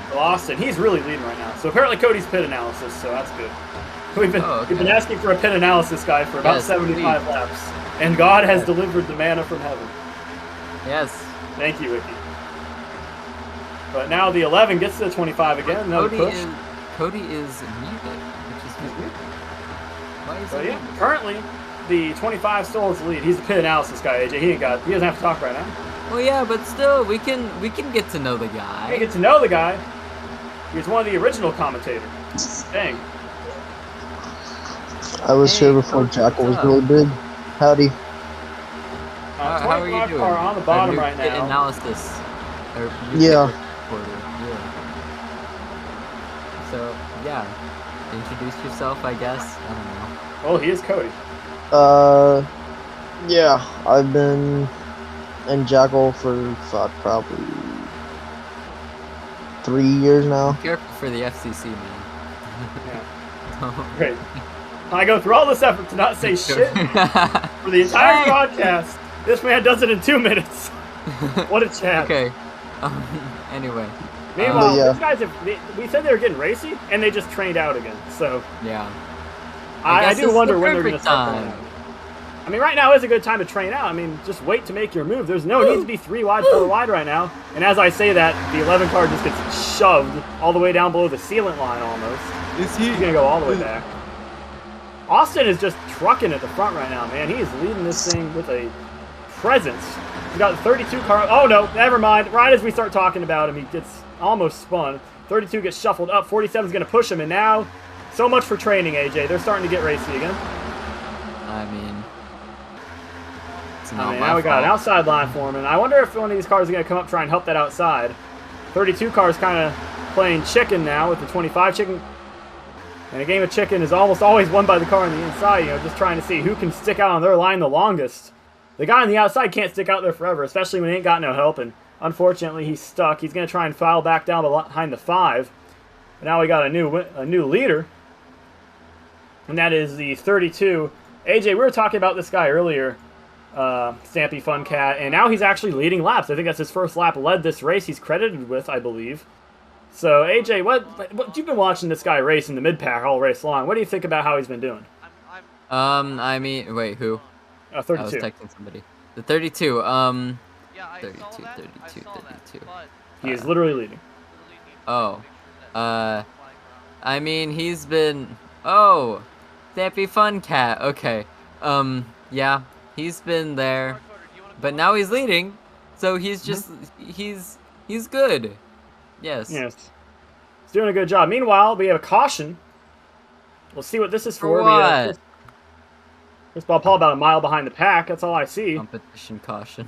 for Austin, he's really leading right now. So apparently Cody's pit analysis, so that's good. We've been asking for a pit analysis guy for about 75 please. laps, and God has delivered the manna from heaven. Yes. Thank you, Wiki. But now the 11 gets to the 25 again. Another push. Cody is muted, which is weird. Why is So he yeah, muted? currently the 25 still has the lead. He's the pit analysis guy, AJ. He doesn't have to talk right now. Well, yeah, but still, we can get to know the guy. I get to know the guy. He was one of the original commentators. Dang. I was here before Coach, Jackal was what's really big. Howdy. How are you 25 doing? car on the bottom Our new right pit now. Analysis. Or new Yeah. pit reporter. Yeah. So yeah, introduce yourself, I guess. I don't know. Oh, he is Cody. Yeah, I've been in Jackal for probably 3 years now. Careful for the FCC, man. Yeah. Great. I go through all this effort to not say shit for the entire Hey! broadcast. This man does it in 2 minutes. What a chat. Okay. Anyway. Meanwhile, yeah. these guys we said they were getting racy, and they just trained out again. So Yeah. I guess do this is wonder the when they're going to perfect start time. going out. I mean, right now is a good time to train out. I mean, just wait to make your move. There's no need to be 3 wide, 4 wide right now. And as I say that, the 11 car just gets shoved all the way down below the sealant line almost. Is He's going to go all the way back. Austin is just trucking at the front right now, man. He is leading this thing with a presence. He's got the 32 car. Oh, no, never mind. Right as we start talking about him, he gets almost spun. 32 gets shuffled up. 47 is going to push him. And now, so much for training, AJ. They're starting to get racy again. I mean, it's I not mean, my now we got an fault. outside line for him, and I wonder if one of these cars is going to come up try and help that outside. 32 car is kind of playing chicken now with the 25 chicken. And a game of chicken is almost always won by the car on the inside, you know, just trying to see who can stick out on their line the longest. The guy on the outside can't stick out there forever, especially when he ain't got no help, and unfortunately he's stuck. He's going to try and file back down behind the 5. But now we got a new leader, and that is the 32. AJ, we were talking about this guy earlier, Stampy Fun Cat, and now he's actually leading laps. I think that's his first lap led this race he's credited with, I believe. So, AJ, what you've been watching this guy race in the mid-pack all race long. What do you think about how he's been doing? I mean, wait, who? I was 32. texting somebody. The 32, Yeah, I 32, saw that. 32, I saw that, 32. but He is literally leading. Oh. I mean, he's been... Oh! Stampy Fun Cat, okay. Yeah, he's been there. But now he's leading, so he's just... He's good. Yes. Yes. He's doing a good job. Meanwhile, we have a caution. We'll see what this is for. what? ChrisBaldPaul about a mile behind the pack. That's all I see. Competition caution.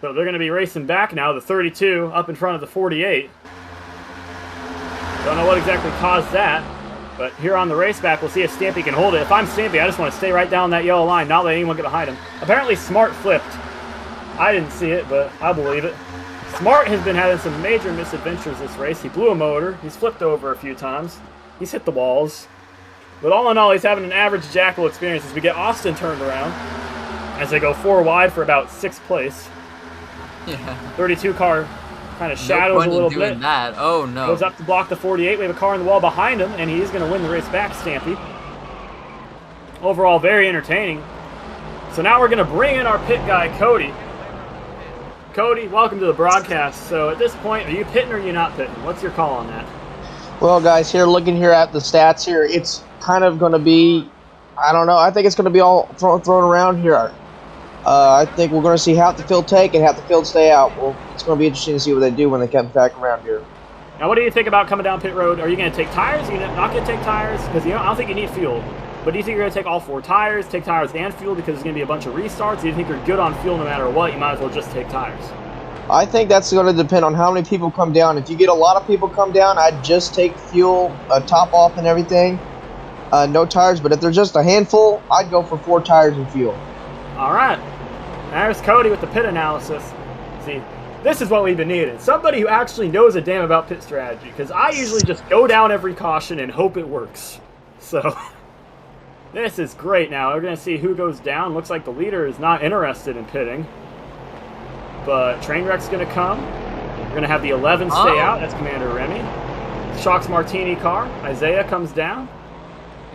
So they're going to be racing back now. The 32 up in front of the 48. Don't know what exactly caused that. But here on the race back, we'll see if Stampy can hold it. If I'm Stampy, I just want to stay right down that yellow line, not let anyone get behind him. Apparently Smart flipped. I didn't see it, but I believe it. Smart has been having some major misadventures this race. He blew a motor. He's flipped over a few times. He's hit the walls. But all in all, he's having an average Jackal experience as we get Austin turned around as they go 4 wide for about 6th place. Yeah. 32 car kind of No shadows point a little in doing bit. that. Oh no. Goes up to block the 48. We have a car in the wall behind him, and he's going to win the race back, Stampy. Overall, very entertaining. So now we're going to bring in our pit guy, Cody. Cody, welcome to the broadcast. So at this point, are you pitting or are you not pitting? What's your call on that? Well, guys, here looking here at the stats here, it's kind of going to be, I don't know. I think it's going to be all thrown around here. I think we're going to see half the field take and half the field stay out. Well, it's going to be interesting to see what they do when they come back around here. Now, what do you think about coming down pit road? Are you going to take tires? Are you not going to take tires? Because I don't think you need fuel. But do you think you're going to take all 4 tires, take tires and fuel because there's going to be a bunch of restarts? Do you think you're good on fuel no matter what? You might as well just take tires. I think that's going to depend on how many people come down. If you get a lot of people come down, I'd just take fuel, top off and everything. No tires, but if there's just a handful, I'd go for 4 tires and fuel. All right. There's Cody with the pit analysis. See, this is what we've been needing. Somebody who actually knows a damn about pit strategy, because I usually just go down every caution and hope it works. So, this is great now. We're going to see who goes down. Looks like the leader is not interested in pitting. But Trainwreck's going to come. We're going to have the 11 stay out. That's Commander Remy. Shock's Martini car. Isaiah comes down.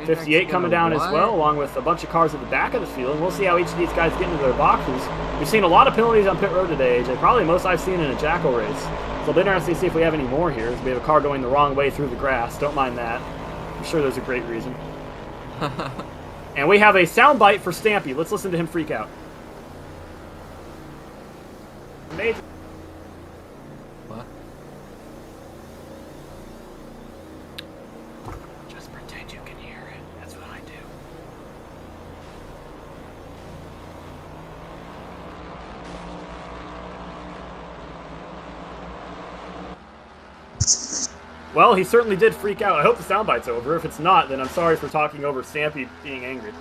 58 coming down as well, along with a bunch of cars at the back of the field. And we'll see how each of these guys get into their boxes. We've seen a lot of penalties on pit road today, AJ. Probably most I've seen in a Jackal race. So it'll be interesting to see if we have any more here. We have a car going the wrong way through the grass. Don't mind that. I'm sure there's a great reason. And we have a soundbite for Stampy. Let's listen to him freak out. Major. What? Just pretend you can hear it. That's what I do. Well, he certainly did freak out. I hope the soundbite's over. If it's not, then I'm sorry for talking over Stampy being angry.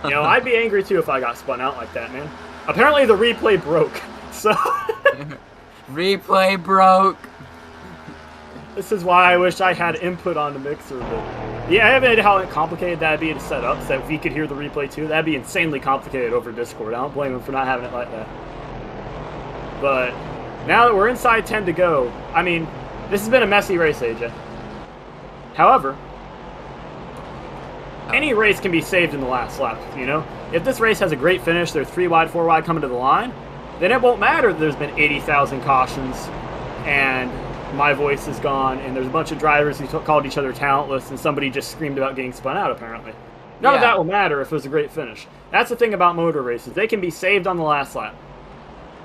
You know, I'd be angry too if I got spun out like that, man. Apparently the replay broke, so... Replay broke. This is why I wish I had input on the mixer, but... Yeah, I have no idea how complicated that'd be to set up, so that we could hear the replay too. That'd be insanely complicated over Discord. I don't blame him for not having it like that. But, now that we're inside 10 to go, I mean... This has been a messy race, AJ. However, any race can be saved in the last lap, you know? If this race has a great finish, they're 3 wide, 4 wide coming to the line, then it won't matter that there's been 80,000 cautions and my voice is gone and there's a bunch of drivers who called each other talentless and somebody just screamed about getting spun out, apparently. None of that will matter if there's a great finish. That's the thing about motor races. They can be saved on the last lap.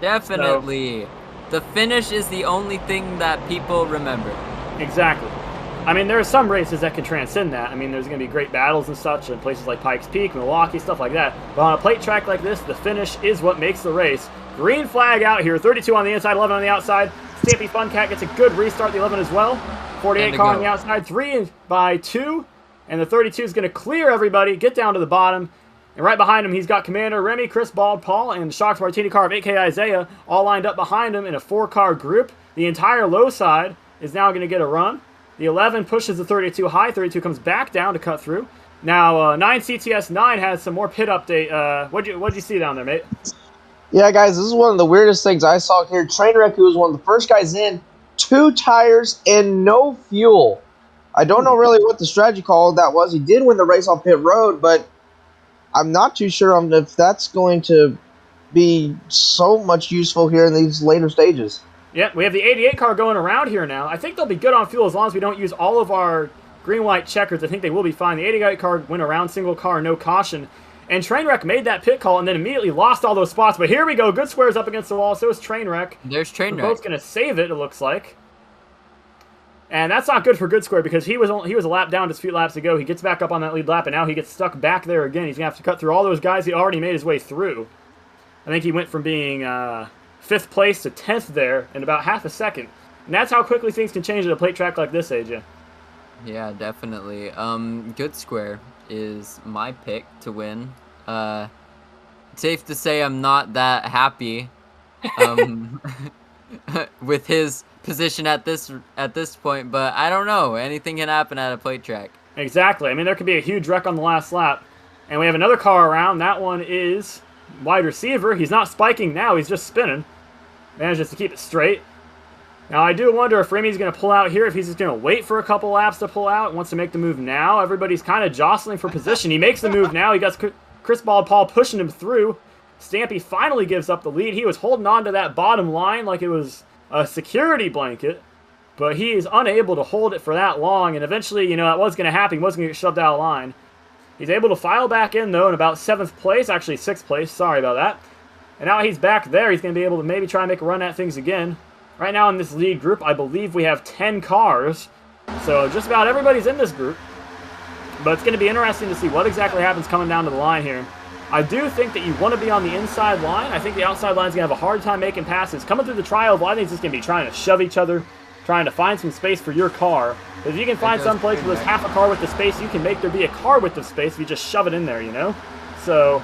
Definitely. So, the finish is the only thing that people remember. Exactly. I mean, there are some races that can transcend that. I mean, there's going to be great battles and such in places like Pikes Peak, Milwaukee, stuff like that. But on a plate track like this, the finish is what makes the race. Green flag out here. 32 on the inside, 11 on the outside. Stampy Funcat gets a good restart, the 11 as well. 48 car on the outside, 3 by 2. And the 32 is going to clear everybody, get down to the bottom. And right behind him, he's got Commander Remy, ChrisBaldPaul, and Shock's Martini car of 8K Isaiah all lined up behind him in a 4-car group. The entire low side is now going to get a run. The 11 pushes the 32 high. 32 comes back down to cut through. Now, 9 CTS 9 has some more pit update. What'd you see down there, mate? Yeah, guys, this is one of the weirdest things I saw here. Trainwreck, who was one of the first guys in, 2 tires and no fuel. I don't know really what the strategy call that was. He did win the race off pit road, but I'm not too sure if that's going to be so much useful here in these later stages. Yeah, we have the 88 car going around here now. I think they'll be good on fuel as long as we don't use all of our green-white checkers. I think they will be fine. The 88 car went around single car, no caution. And Trainwreck made that pit call and then immediately lost all those spots. But here we go. Good squares up against the wall. So is Trainwreck. There's Trainwreck. They're both going to save it looks like. And that's not good for Good Square because he was a lap down just a few laps ago. He gets back up on that lead lap, and now he gets stuck back there again. He's going to have to cut through all those guys he already made his way through. I think he went from being 5th place to 10th there in about half a second. And that's how quickly things can change at a plate track like this, AJ. Yeah, definitely. Good Square is my pick to win. Safe to say I'm not that happy. with his position at this point, but I don't know. Anything can happen at a plate track. Exactly. I mean, there could be a huge wreck on the last lap. And we have another car around. That one is wide receiver. He's not spiking now. He's just spinning. Manages to keep it straight. Now, I do wonder if Remy's going to pull out here, if he's just going to wait for a couple laps to pull out, wants to make the move now. Everybody's kind of jostling for position. He makes the move now. He got ChrisBaldPaul pushing him through. Stampy finally gives up the lead. He was holding on to that bottom line like it was a security blanket, but he is unable to hold it for that long, and eventually, that was going to happen. He wasn't going to get shoved out of line. He's able to file back in, though, in about 7th place, actually 6th place, sorry about that. And now he's back there. He's going to be able to maybe try and make a run at things again. Right now in this lead group, I believe we have 10 cars, so just about everybody's in this group. But it's going to be interesting to see what exactly happens coming down to the line here. I do think that you want to be on the inside line. I think the outside line's going to have a hard time making passes. Coming through the tri-oval, I think it's just going to be trying to shove each other, trying to find some space for your car. If you can find some place where there's half a car width of space, you can make there be a car width of space if you just shove it in there, So,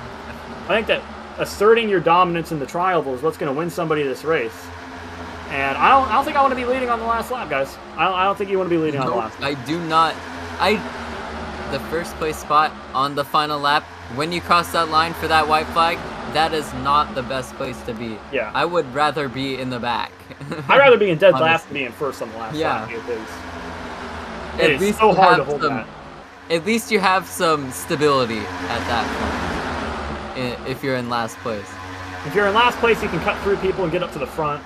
I think that asserting your dominance in the tri-oval is what's going to win somebody this race. And I don't think I want to be leading on the last lap, guys. I don't think you want to be leading on the last lap. I do not. The first place spot on the final lap, when you cross that line for that white flag, that is not the best place to be. Yeah. I would rather be in the back. I'd rather be in dead last than be in first on the last lap. It is so hard to hold that. At least you have some stability at that point if you're in last place. If you're in last place, you can cut through people and get up to the front.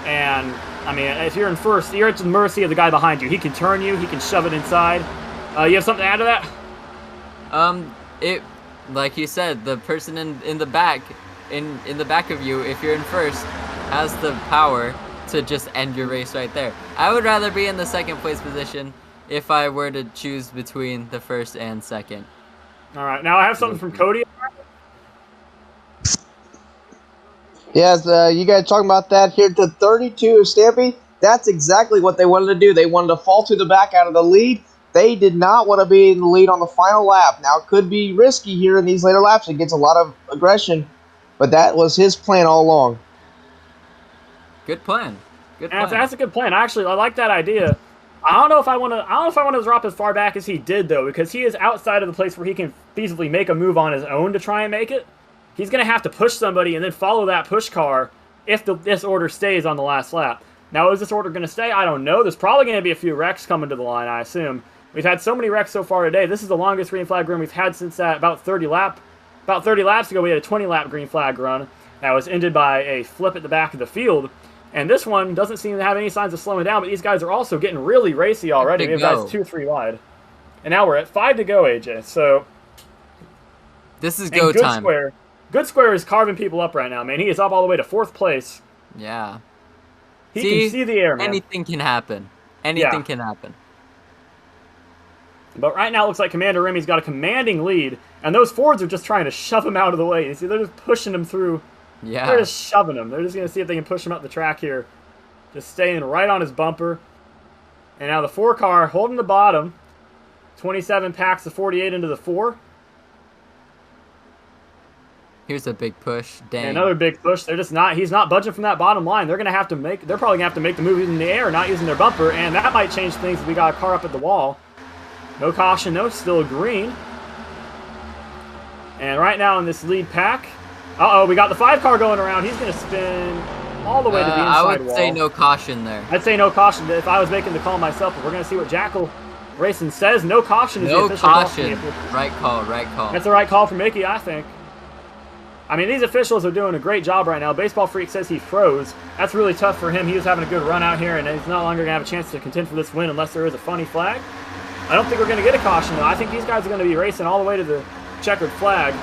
And, I mean, if you're in first, you're at the mercy of the guy behind you. He can turn you. He can shove it inside. You have something to add to that? Like you said, the person in the back, in the back of you, if you're in first, has the power to just end your race right there. I would rather be in the second place position if I were to choose between the first and second. All right, now I have something from Cody. Yes, you guys talking about that here to 32, Stampy? That's exactly what they wanted to do. They wanted to fall to the back out of the lead. They did not want to be in the lead on the final lap. Now, it could be risky here in these later laps. It gets a lot of aggression, but that was his plan all along. Good plan. Good plan. That's a good plan. Actually, I like that idea. I don't know if I want to drop as far back as he did, though, because he is outside of the place where he can feasibly make a move on his own to try and make it. He's going to have to push somebody and then follow that push car if this order stays on the last lap. Now, is this order going to stay? I don't know. There's probably going to be a few wrecks coming to the line, I assume. We've had so many wrecks so far today. This is the longest green flag run we've had since that about 30 laps ago. We had a 20-lap green flag run that was ended by a flip at the back of the field. And this one doesn't seem to have any signs of slowing down, but these guys are also getting really racy already. We have guys 2 or 3 wide. And now we're at 5 to go, AJ. So this is go time. goodsquare is carving people up right now, man. He is up all the way to 4th place. Yeah. He can see the air, man. Anything can happen. Anything can happen. But right now it looks like Commander Remy's got a commanding lead, and those Fords are just trying to shove him out of the way. You see, they're just pushing him through. Yeah. They're just shoving him. They're just going to see if they can push him up the track here. Just staying right on his bumper. And now the 4 car holding the bottom. 27 packs the 48 into the 4. Here's a big push. Dang. And another big push. He's not budging from that bottom line. They're probably going to have to make the move in the air, not using their bumper, and that might change things if we got a car up at the wall. No caution, though. Still green. And right now in this lead pack, we got the 5 car going around. He's going to spin all the way to the inside wall. I would say no caution there. I'd say no caution if I was making the call myself, but we're going to see what Jackal Racing says. No caution is the official call. No caution. Right call. That's the right call for Mickey, I think. I mean, these officials are doing a great job right now. Baseball Freak says he froze. That's really tough for him. He was having a good run out here, and he's no longer going to have a chance to contend for this win unless there is a funny flag. I don't think we're going to get a caution, though. I think these guys are going to be racing all the way to the checkered flag.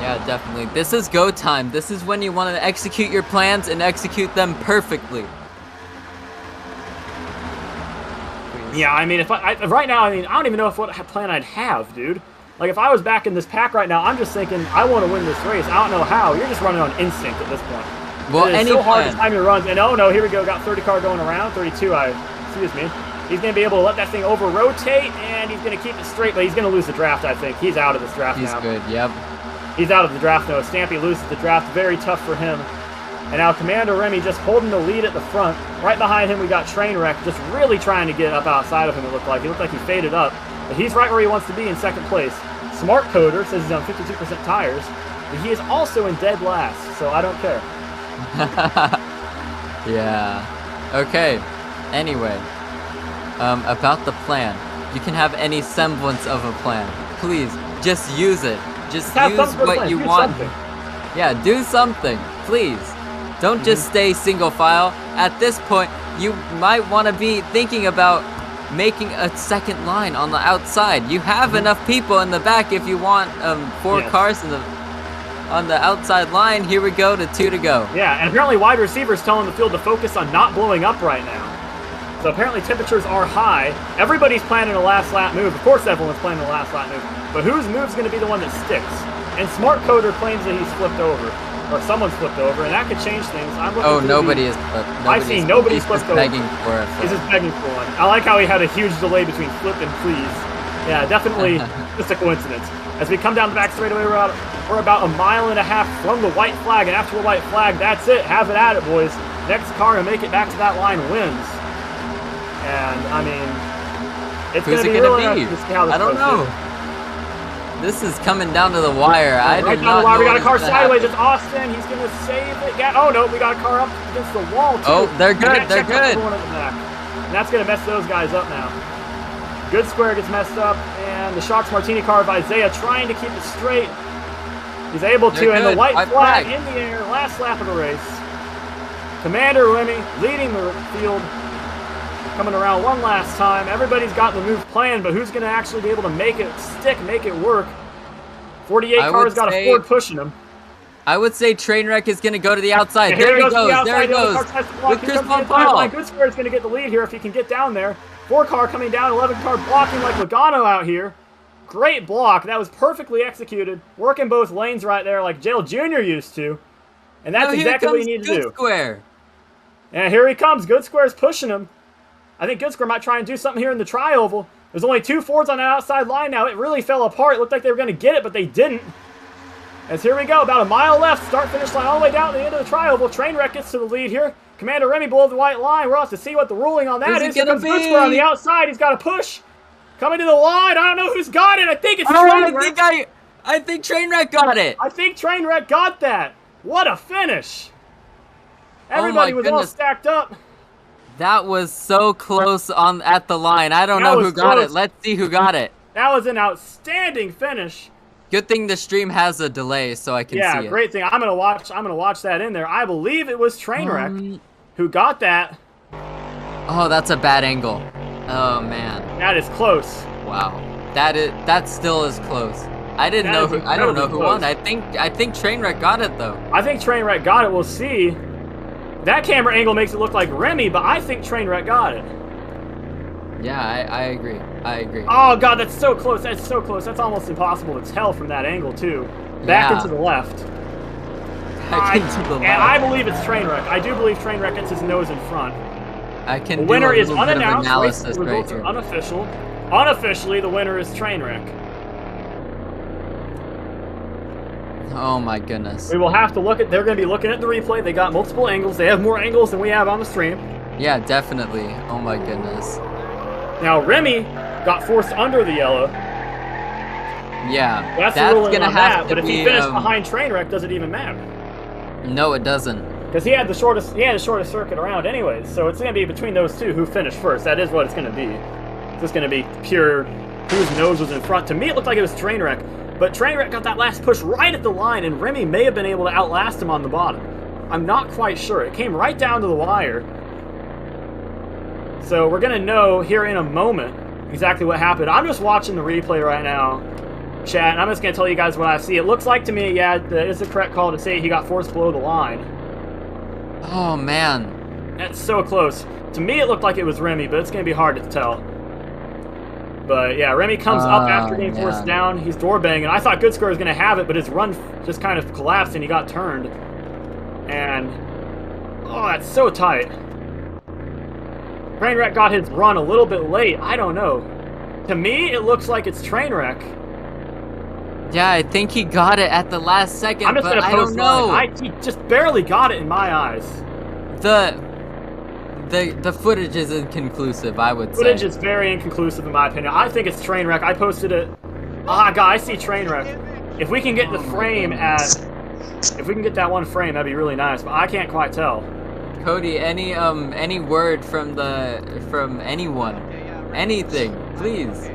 Yeah, definitely. This is go time. This is when you want to execute your plans and execute them perfectly. Please. Yeah, I mean, right now, I don't even know what plan I'd have, dude. Like, if I was back in this pack right now, I'm just thinking, I want to win this race. I don't know how. You're just running on instinct at this point. Well, it's so hard to time your runs. And, oh, no, here we go. Got 30 car going around. 32, excuse me. He's going to be able to let that thing over-rotate, and he's going to keep it straight, but he's going to lose the draft, I think. He's out of this draft now. He's good, yep. He's out of the draft now. Stampy loses the draft. Very tough for him. And now Commander Remy just holding the lead at the front. Right behind him, we got Trainwreck just really trying to get up outside of him, it looked like. He looked like he faded up. But he's right where he wants to be in second place. Smart Coder says he's on 52% tires. But he is also in dead last, so I don't care. Yeah. Okay. Anyway. About the plan. You can have any semblance of a plan. Please, just use it. Just use what you want. Something. Yeah, do something. Please. Don't just stay single file. At this point, you might want to be thinking about making a second line on the outside. You have enough people in the back if you want 4 cars on the outside line. Here we go to 2 to go. Yeah, and apparently wide receivers telling the field to focus on not blowing up right now. So apparently temperatures are high. Everybody's planning a last lap move. Of course everyone's planning a last lap move. But whose move's going to be the one that sticks? And Smart Coder claims that he's flipped over. Or someone's flipped over, and that could change things. Nobody is flipped. I've seen nobody's flipped over. Begging for a flip. He's just begging for one. I like how he had a huge delay between flip and please. Yeah, definitely just a coincidence. As we come down the back straightaway, we're about a mile and a half from the white flag, and after the white flag, that's it. Have it at it, boys. Next car to make it back to that line wins. And, I mean, it's going to be really interesting to see how this I don't know. This is coming down to the wire. Right down the wire. We got a car sideways. It's Austin. He's going to save it. Yeah. Oh, no. We got a car up against the wall, too. Oh, they're good. They're good. And that's going to mess those guys up now. Good Square gets messed up. And the Sharks Martini car of Isaiah trying to keep it straight. He's able to. And the white flag in the air. Last lap of the race. Commander Remy leading the field. Coming around one last time. Everybody's got the move planned, but who's going to actually be able to make it stick, make it work? 48 cars got a Ford pushing him. I would say Trainwreck is going to go to the outside. Yeah, there he goes. There he goes. With ChrisBaldPaul. Good Square is going to get the lead here if he can get down there. 4 car coming down, 11 car blocking like Logano out here. Great block. That was perfectly executed. Working both lanes right there like Jail Jr. used to. And that's exactly what you need to do. Good Square. And here he comes. Good Square's pushing him. I think Good Square might try and do something here in the tri-oval. There's only 2 Fords on the outside line now. It really fell apart. It looked like they were going to get it, but they didn't. As here we go, about a mile left. Start-finish line all the way down to the end of the tri-oval. Trainwreck gets to the lead here. Commander Remy below the white line. We'll have to see what the ruling on that is. Here comes Good Square on the outside. He's got a push. Coming to the line. I don't know who's got it. I think it's Trainwreck. I think Trainwreck got it. I think Trainwreck got that. What a finish. Everybody was all stacked up. That was so close at the line. I don't know who got it. Let's see who got it. That was an outstanding finish. Good thing the stream has a delay so I can see it. Yeah, great thing. I'm gonna watch that in there. I believe it was Trainwreck who got that. Oh, that's a bad angle. Oh man. That is close. Wow. That still is close. I don't know who won. I think Trainwreck got it though. I think Trainwreck got it. We'll see. That camera angle makes it look like Remy, but I think Trainwreck got it. Yeah, I agree. I agree. Oh, God, that's so close. That's so close. That's almost impossible to tell from that angle, too. Back into the left. And I believe it's Trainwreck. I do believe Trainwreck gets his nose in front. The winner is unannounced. Race results are unofficial. Unofficially, the winner is Trainwreck. Oh my goodness. We will have to look at, they're going to be looking at the replay. They got multiple angles. They have more angles than we have on the stream. Yeah, definitely. Oh my goodness. Now, Remy got forced under the yellow. Yeah, that's going to have to be, but if he finished behind Trainwreck, does it even matter? No, it doesn't. Because he had the shortest circuit around anyways, so it's going to be between those two who finished first. That is what it's going to be. It's just going to be pure whose nose was in front. To me, it looked like it was Trainwreck. But Trainwreck got that last push right at the line, and Remy may have been able to outlast him on the bottom. I'm not quite sure. It came right down to the wire. So we're going to know here in a moment exactly what happened. I'm just watching the replay right now, chat, and I'm just going to tell you guys what I see. It looks like to me, yeah, that is the correct call to say he got forced below the line. Oh, man. That's so close. To me, it looked like it was Remy, but it's going to be hard to tell. But yeah, Remy comes up after being forced down. He's door banging. I thought Good Square was going to have it, but his run just kind of collapsed and he got turned. And oh, that's so tight. Trainwreck got his run a little bit late. I don't know. To me, it looks like it's Trainwreck. Yeah, I think he got it at the last second, I'm just but gonna I post don't know. He just barely got it in my eyes. The footage is inconclusive, I would say. Footage is very inconclusive in my opinion. I think it's Trainwreck. I posted it. Ah, God, I see Trainwreck. If we can get the Oh my frame goodness. if we can get that one frame, that'd be really nice. But I can't quite tell. Cody, any word from anyone, anything, please.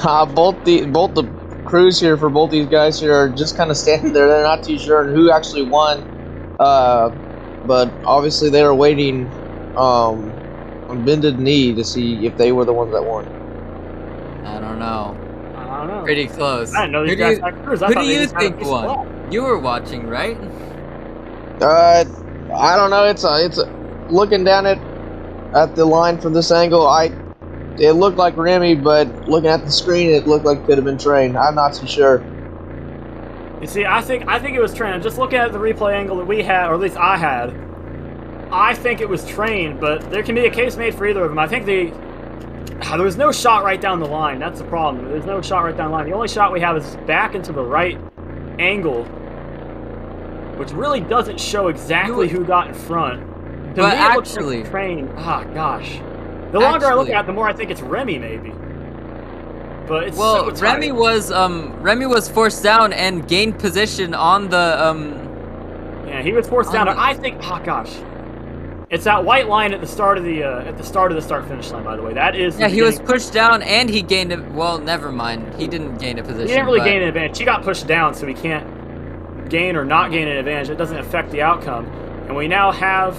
Nah, both the crews here for both these guys here are just kind of standing there. They're not too sure who actually won. But obviously they were waiting on bended knee to see if they were the ones that won. I don't know. I don't know. Pretty close. I didn't know these guys had crews. I Who thought do they you just had a think piece of won? block. You were watching, right? I don't know. It's looking down at the line from this angle. It looked like Remy, but looking at the screen, it looked like it could have been Train. I'm not too sure. You see, I think it was Train. Just looking at the replay angle that we had, or at least I had, I think it was Train. But there can be a case made for either of them. I think there was no shot right down the line. That's the problem. There's no shot right down the line. The only shot we have is back into the right angle, which really doesn't show exactly who got in front. To But me, it looks actually- like Train. Ah, gosh. The longer I look at it, the more I think it's Remy, maybe. But it's so tight. Remy was forced down and gained position on the Yeah, he was forced down. I think. Oh gosh, it's that white line at the start of the start-finish line. By the way, that is. Yeah, he was pushed down and he gained it. Well, never mind. He didn't gain a position. He didn't really but- gain an advantage. He got pushed down, so he can't gain or not gain an advantage. It doesn't affect the outcome. And we now have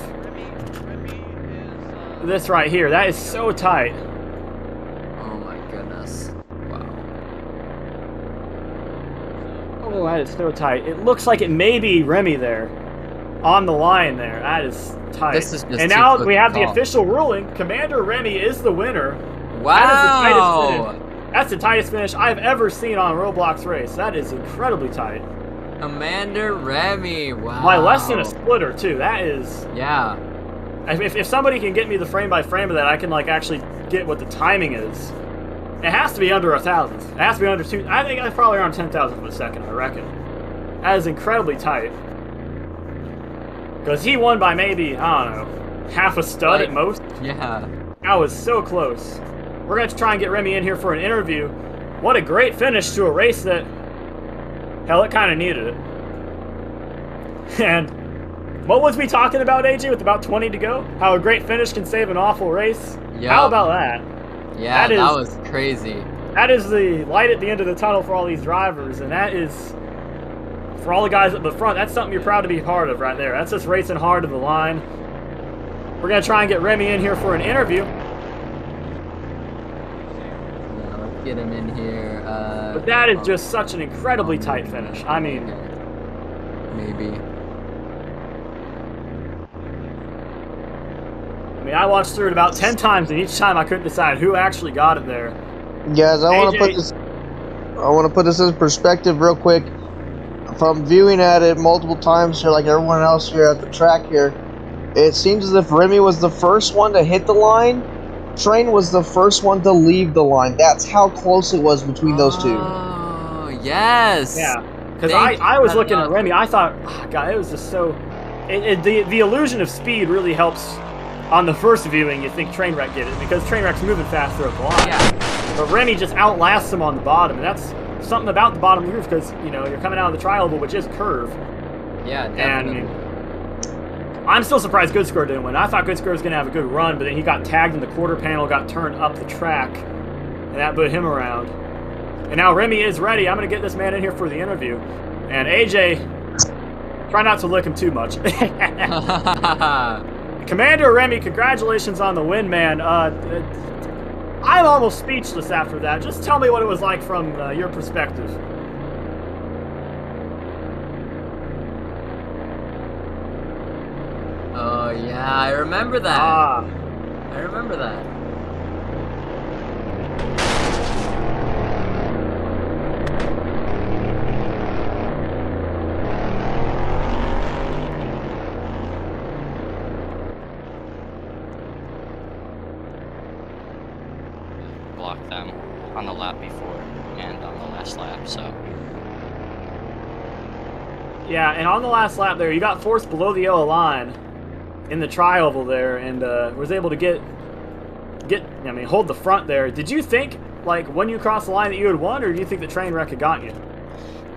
this right here. That is so tight. Oh my goodness! Wow. Oh, that is so tight. It looks like it may be Remy there, on the line there. That is tight. This is just and too now close we to have the call. official ruling. Commander Remy is the winner. Wow. That is the tightest finish. That's the tightest finish I've ever seen on a Roblox race. That is incredibly tight. Commander Remy. Wow. By less than a splitter too. That is. Yeah. If somebody can get me the frame by frame of that, I can like actually get what the timing is. It has to be under 1,000. It has to be under 2. I think it's probably around 10,000 per second. I reckon. That is incredibly tight. Because he won by maybe, I don't know, half a stud at most. Yeah. That was so close. We're going to try and get Remy in here for an interview. What a great finish to a race that, hell, it kind of needed it. And what was we talking about, AJ, with about 20 to go? How a great finish can save an awful race? Yep. How about that? Yeah, that was crazy. That is the light at the end of the tunnel for all these drivers, and that is, for all the guys at the front, that's something you're proud to be part of right there. That's just racing hard to the line. We're going to try and get Remy in here for an interview. Yeah, let's get him in here. But that is just such an incredibly tight finish. I mean, maybe. I watched through it about 10 times, and each time I couldn't decide who actually got it there. Guys, I want to put this in perspective real quick. From viewing at it multiple times here, like everyone else here at the track here, it seems as if Remy was the first one to hit the line. Train was the first one to leave the line. That's how close it was between those two. Oh, yes. Yeah, because I was looking at Remy. I thought, oh, God, it was just so. The illusion of speed really helps. On the first viewing, you think Trainwreck did it because Trainwreck's moving faster up the line. Yeah. But Remy just outlasts him on the bottom, and that's something about the bottom groove because you're coming out of the tri-oval, which is curve. Yeah, definitely. And I'm still surprised Goodsquare didn't win. I thought Goodsquare was going to have a good run, but then he got tagged in the quarter panel, got turned up the track, and that put him around. And now Remy is ready. I'm going to get this man in here for the interview. And AJ, try not to lick him too much. Commander Remy, congratulations on the win, man. I'm almost speechless after that. Just tell me what it was like from your perspective. Oh, yeah, I remember that. Ah. I remember that. Blocked them on the lap before and on the last lap, so Yeah, and on the last lap there, you got forced below the yellow line in the tri-oval there, and was able to hold the front there. Did you think, like, when you crossed the line that you had won, or do you think the train wreck had gotten you?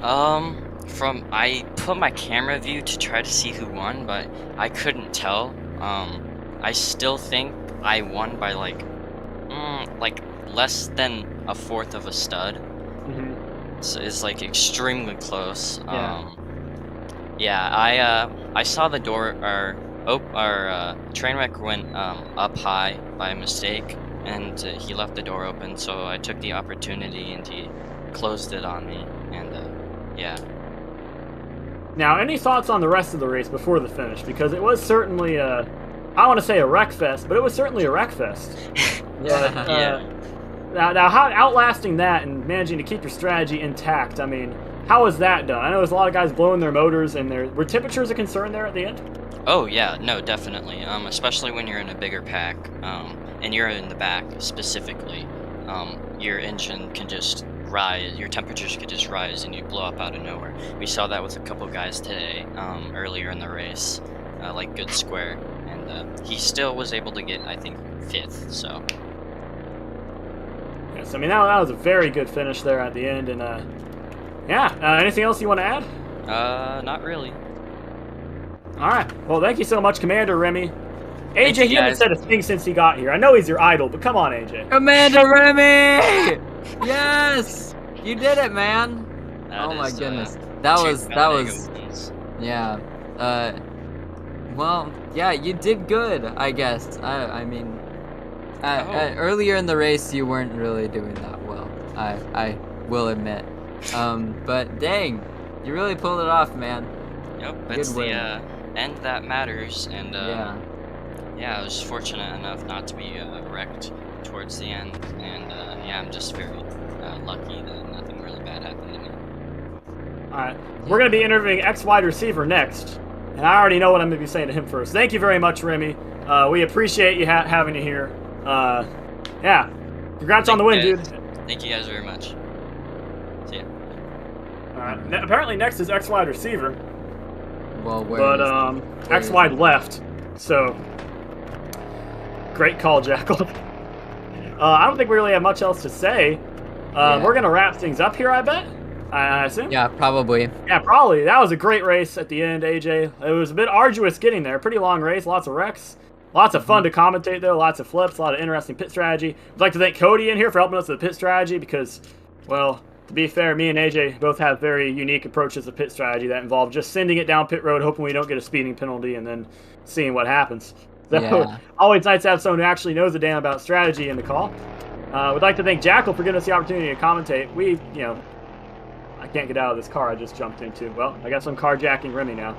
I put my camera view to try to see who won, but I couldn't tell. I still think I won by like less than a fourth of a stud. Mm-hmm. So it's like extremely close. Yeah. I saw the door, our train wreck went up high by mistake, and he left the door open. So I took the opportunity and he closed it on me, and yeah. Now, any thoughts on the rest of the race before the finish? Because it was certainly I don't want to say a wreck fest, but it was certainly a wreck fest. Yeah. Now, how outlasting that and managing to keep your strategy intact? I mean, how was that done? I know there's a lot of guys blowing their motors, and were temperatures a concern there at the end? Oh yeah, no, definitely. Especially when you're in a bigger pack, and you're in the back specifically, your engine can just rise, your temperatures could just rise, and you blow up out of nowhere. We saw that with a couple guys today, earlier in the race, like goodsquare, and he still was able to get, I think, 5th. So. Yes, I mean that was a very good finish there at the end, and anything else you want to add? Not really. All right. Well, thank you so much, Commander Remy. AJ, you, he hasn't guys. said a thing since he got here. I know he's your idol, but come on, AJ. Commander Remy! Yes! You did it, man! That Oh my is, goodness. That two was Talladega wins. yeah. Well, yeah, you did good, I guess. I mean, earlier in the race you weren't really doing that well. I will admit. But dang, you really pulled it off, man. Yep, Good it's win. the end that matters, and Yeah. I was fortunate enough not to be wrecked towards the end, and I'm just very lucky that nothing really bad happened to me. All right. We're going to be interviewing X-wide receiver next, and I already know what I'm going to be saying to him first. Thank you very much, Remy. We appreciate you having you here. Yeah. Congrats on the win, dude. Thank you guys very much. See ya. All right. Apparently next is X-wide receiver, Well, but X-wide left, so great call, Jackal. I don't think we really have much else to say. We're going to wrap things up here, I bet. I assume? Yeah, probably. Yeah, probably. That was a great race at the end, AJ. It was a bit arduous getting there. Pretty long race, lots of wrecks. Lots of fun to commentate, though. Lots of flips, a lot of interesting pit strategy. I'd like to thank Cody in here for helping us with the pit strategy because, well, to be fair, me and AJ both have very unique approaches to pit strategy that involve just sending it down pit road, hoping we don't get a speeding penalty, and then seeing what happens. So, Yeah. always nice to have someone who actually knows a damn about strategy in the call. Would like to thank Jackal for giving us the opportunity to commentate. I can't get out of this car I just jumped into. Well, I guess I'm carjacking Remy now.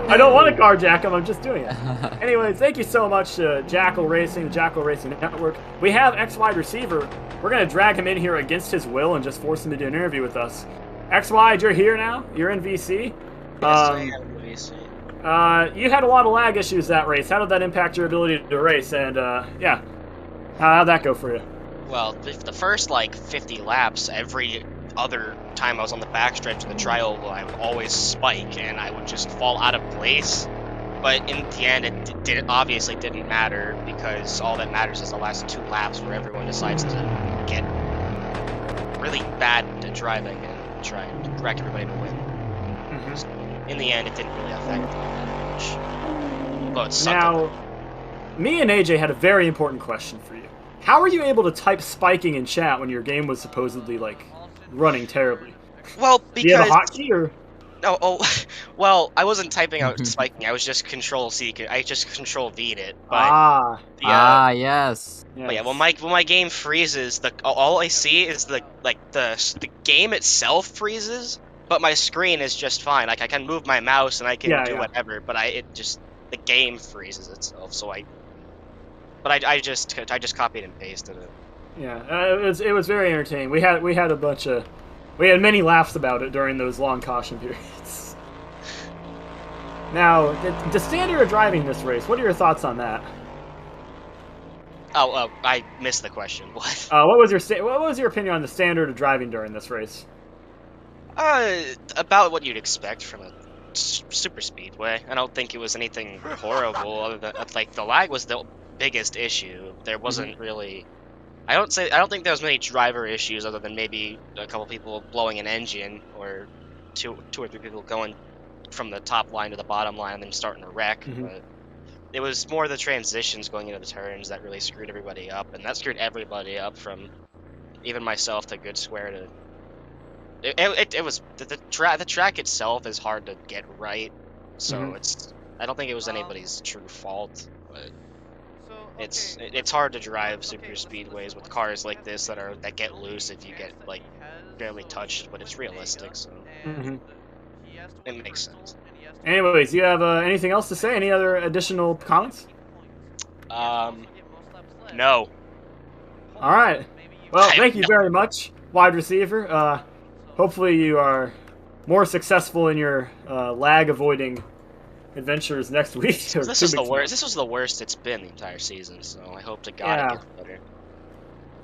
I don't want to carjack him, I'm just doing it. Anyways, thank you so much to Jackal Racing, the Jackal Racing Network. We have X-Wide receiver. We're going to drag him in here against his will and just force him to do an interview with us. X-Wide, you're here now. You're in VC. Yes, I am in VC. You had a lot of lag issues that race. How did that impact your ability to race? And, how'd that go for you? Well, the first, 50 laps, every other time I was on the backstretch of the tri-oval, I would always spike, and I would just fall out of place. But in the end, it obviously didn't matter, because all that matters is the last 2 laps where everyone decides to get really bad at driving and try and wreck everybody to win. In the end, it didn't really affect me that much. But it sucked. Now, me and AJ had a very important question for you. How were you able to type spiking in chat when your game was supposedly, running terribly? Well, Do you have a because... hotkey, or...? Well, I wasn't typing out spiking. I was just Control-C. I just Control-V'd it. But Yes. But yeah, when my game freezes, all I see is the game itself freezes, but my screen is just fine. I can move my mouse and I can do whatever, but the game freezes itself. So I just copied and pasted it. Yeah, it was very entertaining. We had many laughs about it during those long caution periods. Now, the standard of driving this race, what are your thoughts on that? Oh, I missed the question. What? What was your opinion on the standard of driving during this race? About what you'd expect from a super speedway. I don't think it was anything horrible. Other than like the lag was the biggest issue. There wasn't really. I don't think there was many driver issues other than maybe a couple people blowing an engine or two or three people going from the top line to the bottom line and then starting to wreck. But it was more the transitions going into the turns that really screwed everybody up, and that screwed everybody up from even myself to good square to. It was the track itself is hard to get right, so I don't think it was anybody's true fault, but it's hard to drive super speedways with cars like this that get loose if you get like barely touched, but it's realistic, so it makes sense. Anyways, you have anything else to say? Any other additional comments? No. All right. Well, thank you very much, wide receiver. Hopefully you are more successful in your lag avoiding adventures next week. This is the worst. This was the worst it's been the entire season, so I hope to God it gets better.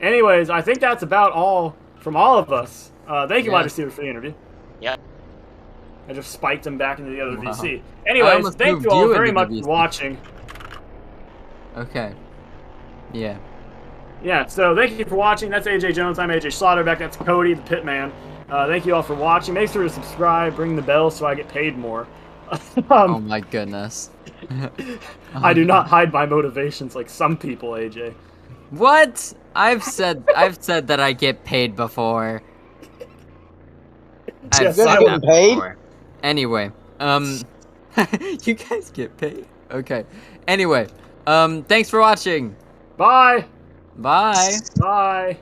Anyways, I think that's about all from all of us. Thank you, wide receiver, for the interview. Yeah. I just spiked him back into the other VC. Anyways, thank you all very much for watching. Okay. Yeah. Yeah, so thank you for watching. That's AJ Jones. I'm AJ Slaughterback. That's Cody, the Pitman. Thank you all for watching. Make sure to subscribe, ring the bell so I get paid more. Oh my goodness. I do not hide my motivations like some people, AJ. What? I've said that I get paid before. Yes, You guys getting paid? Anyway, you guys get paid? Okay. Anyway, thanks for watching. Bye. Bye. Bye.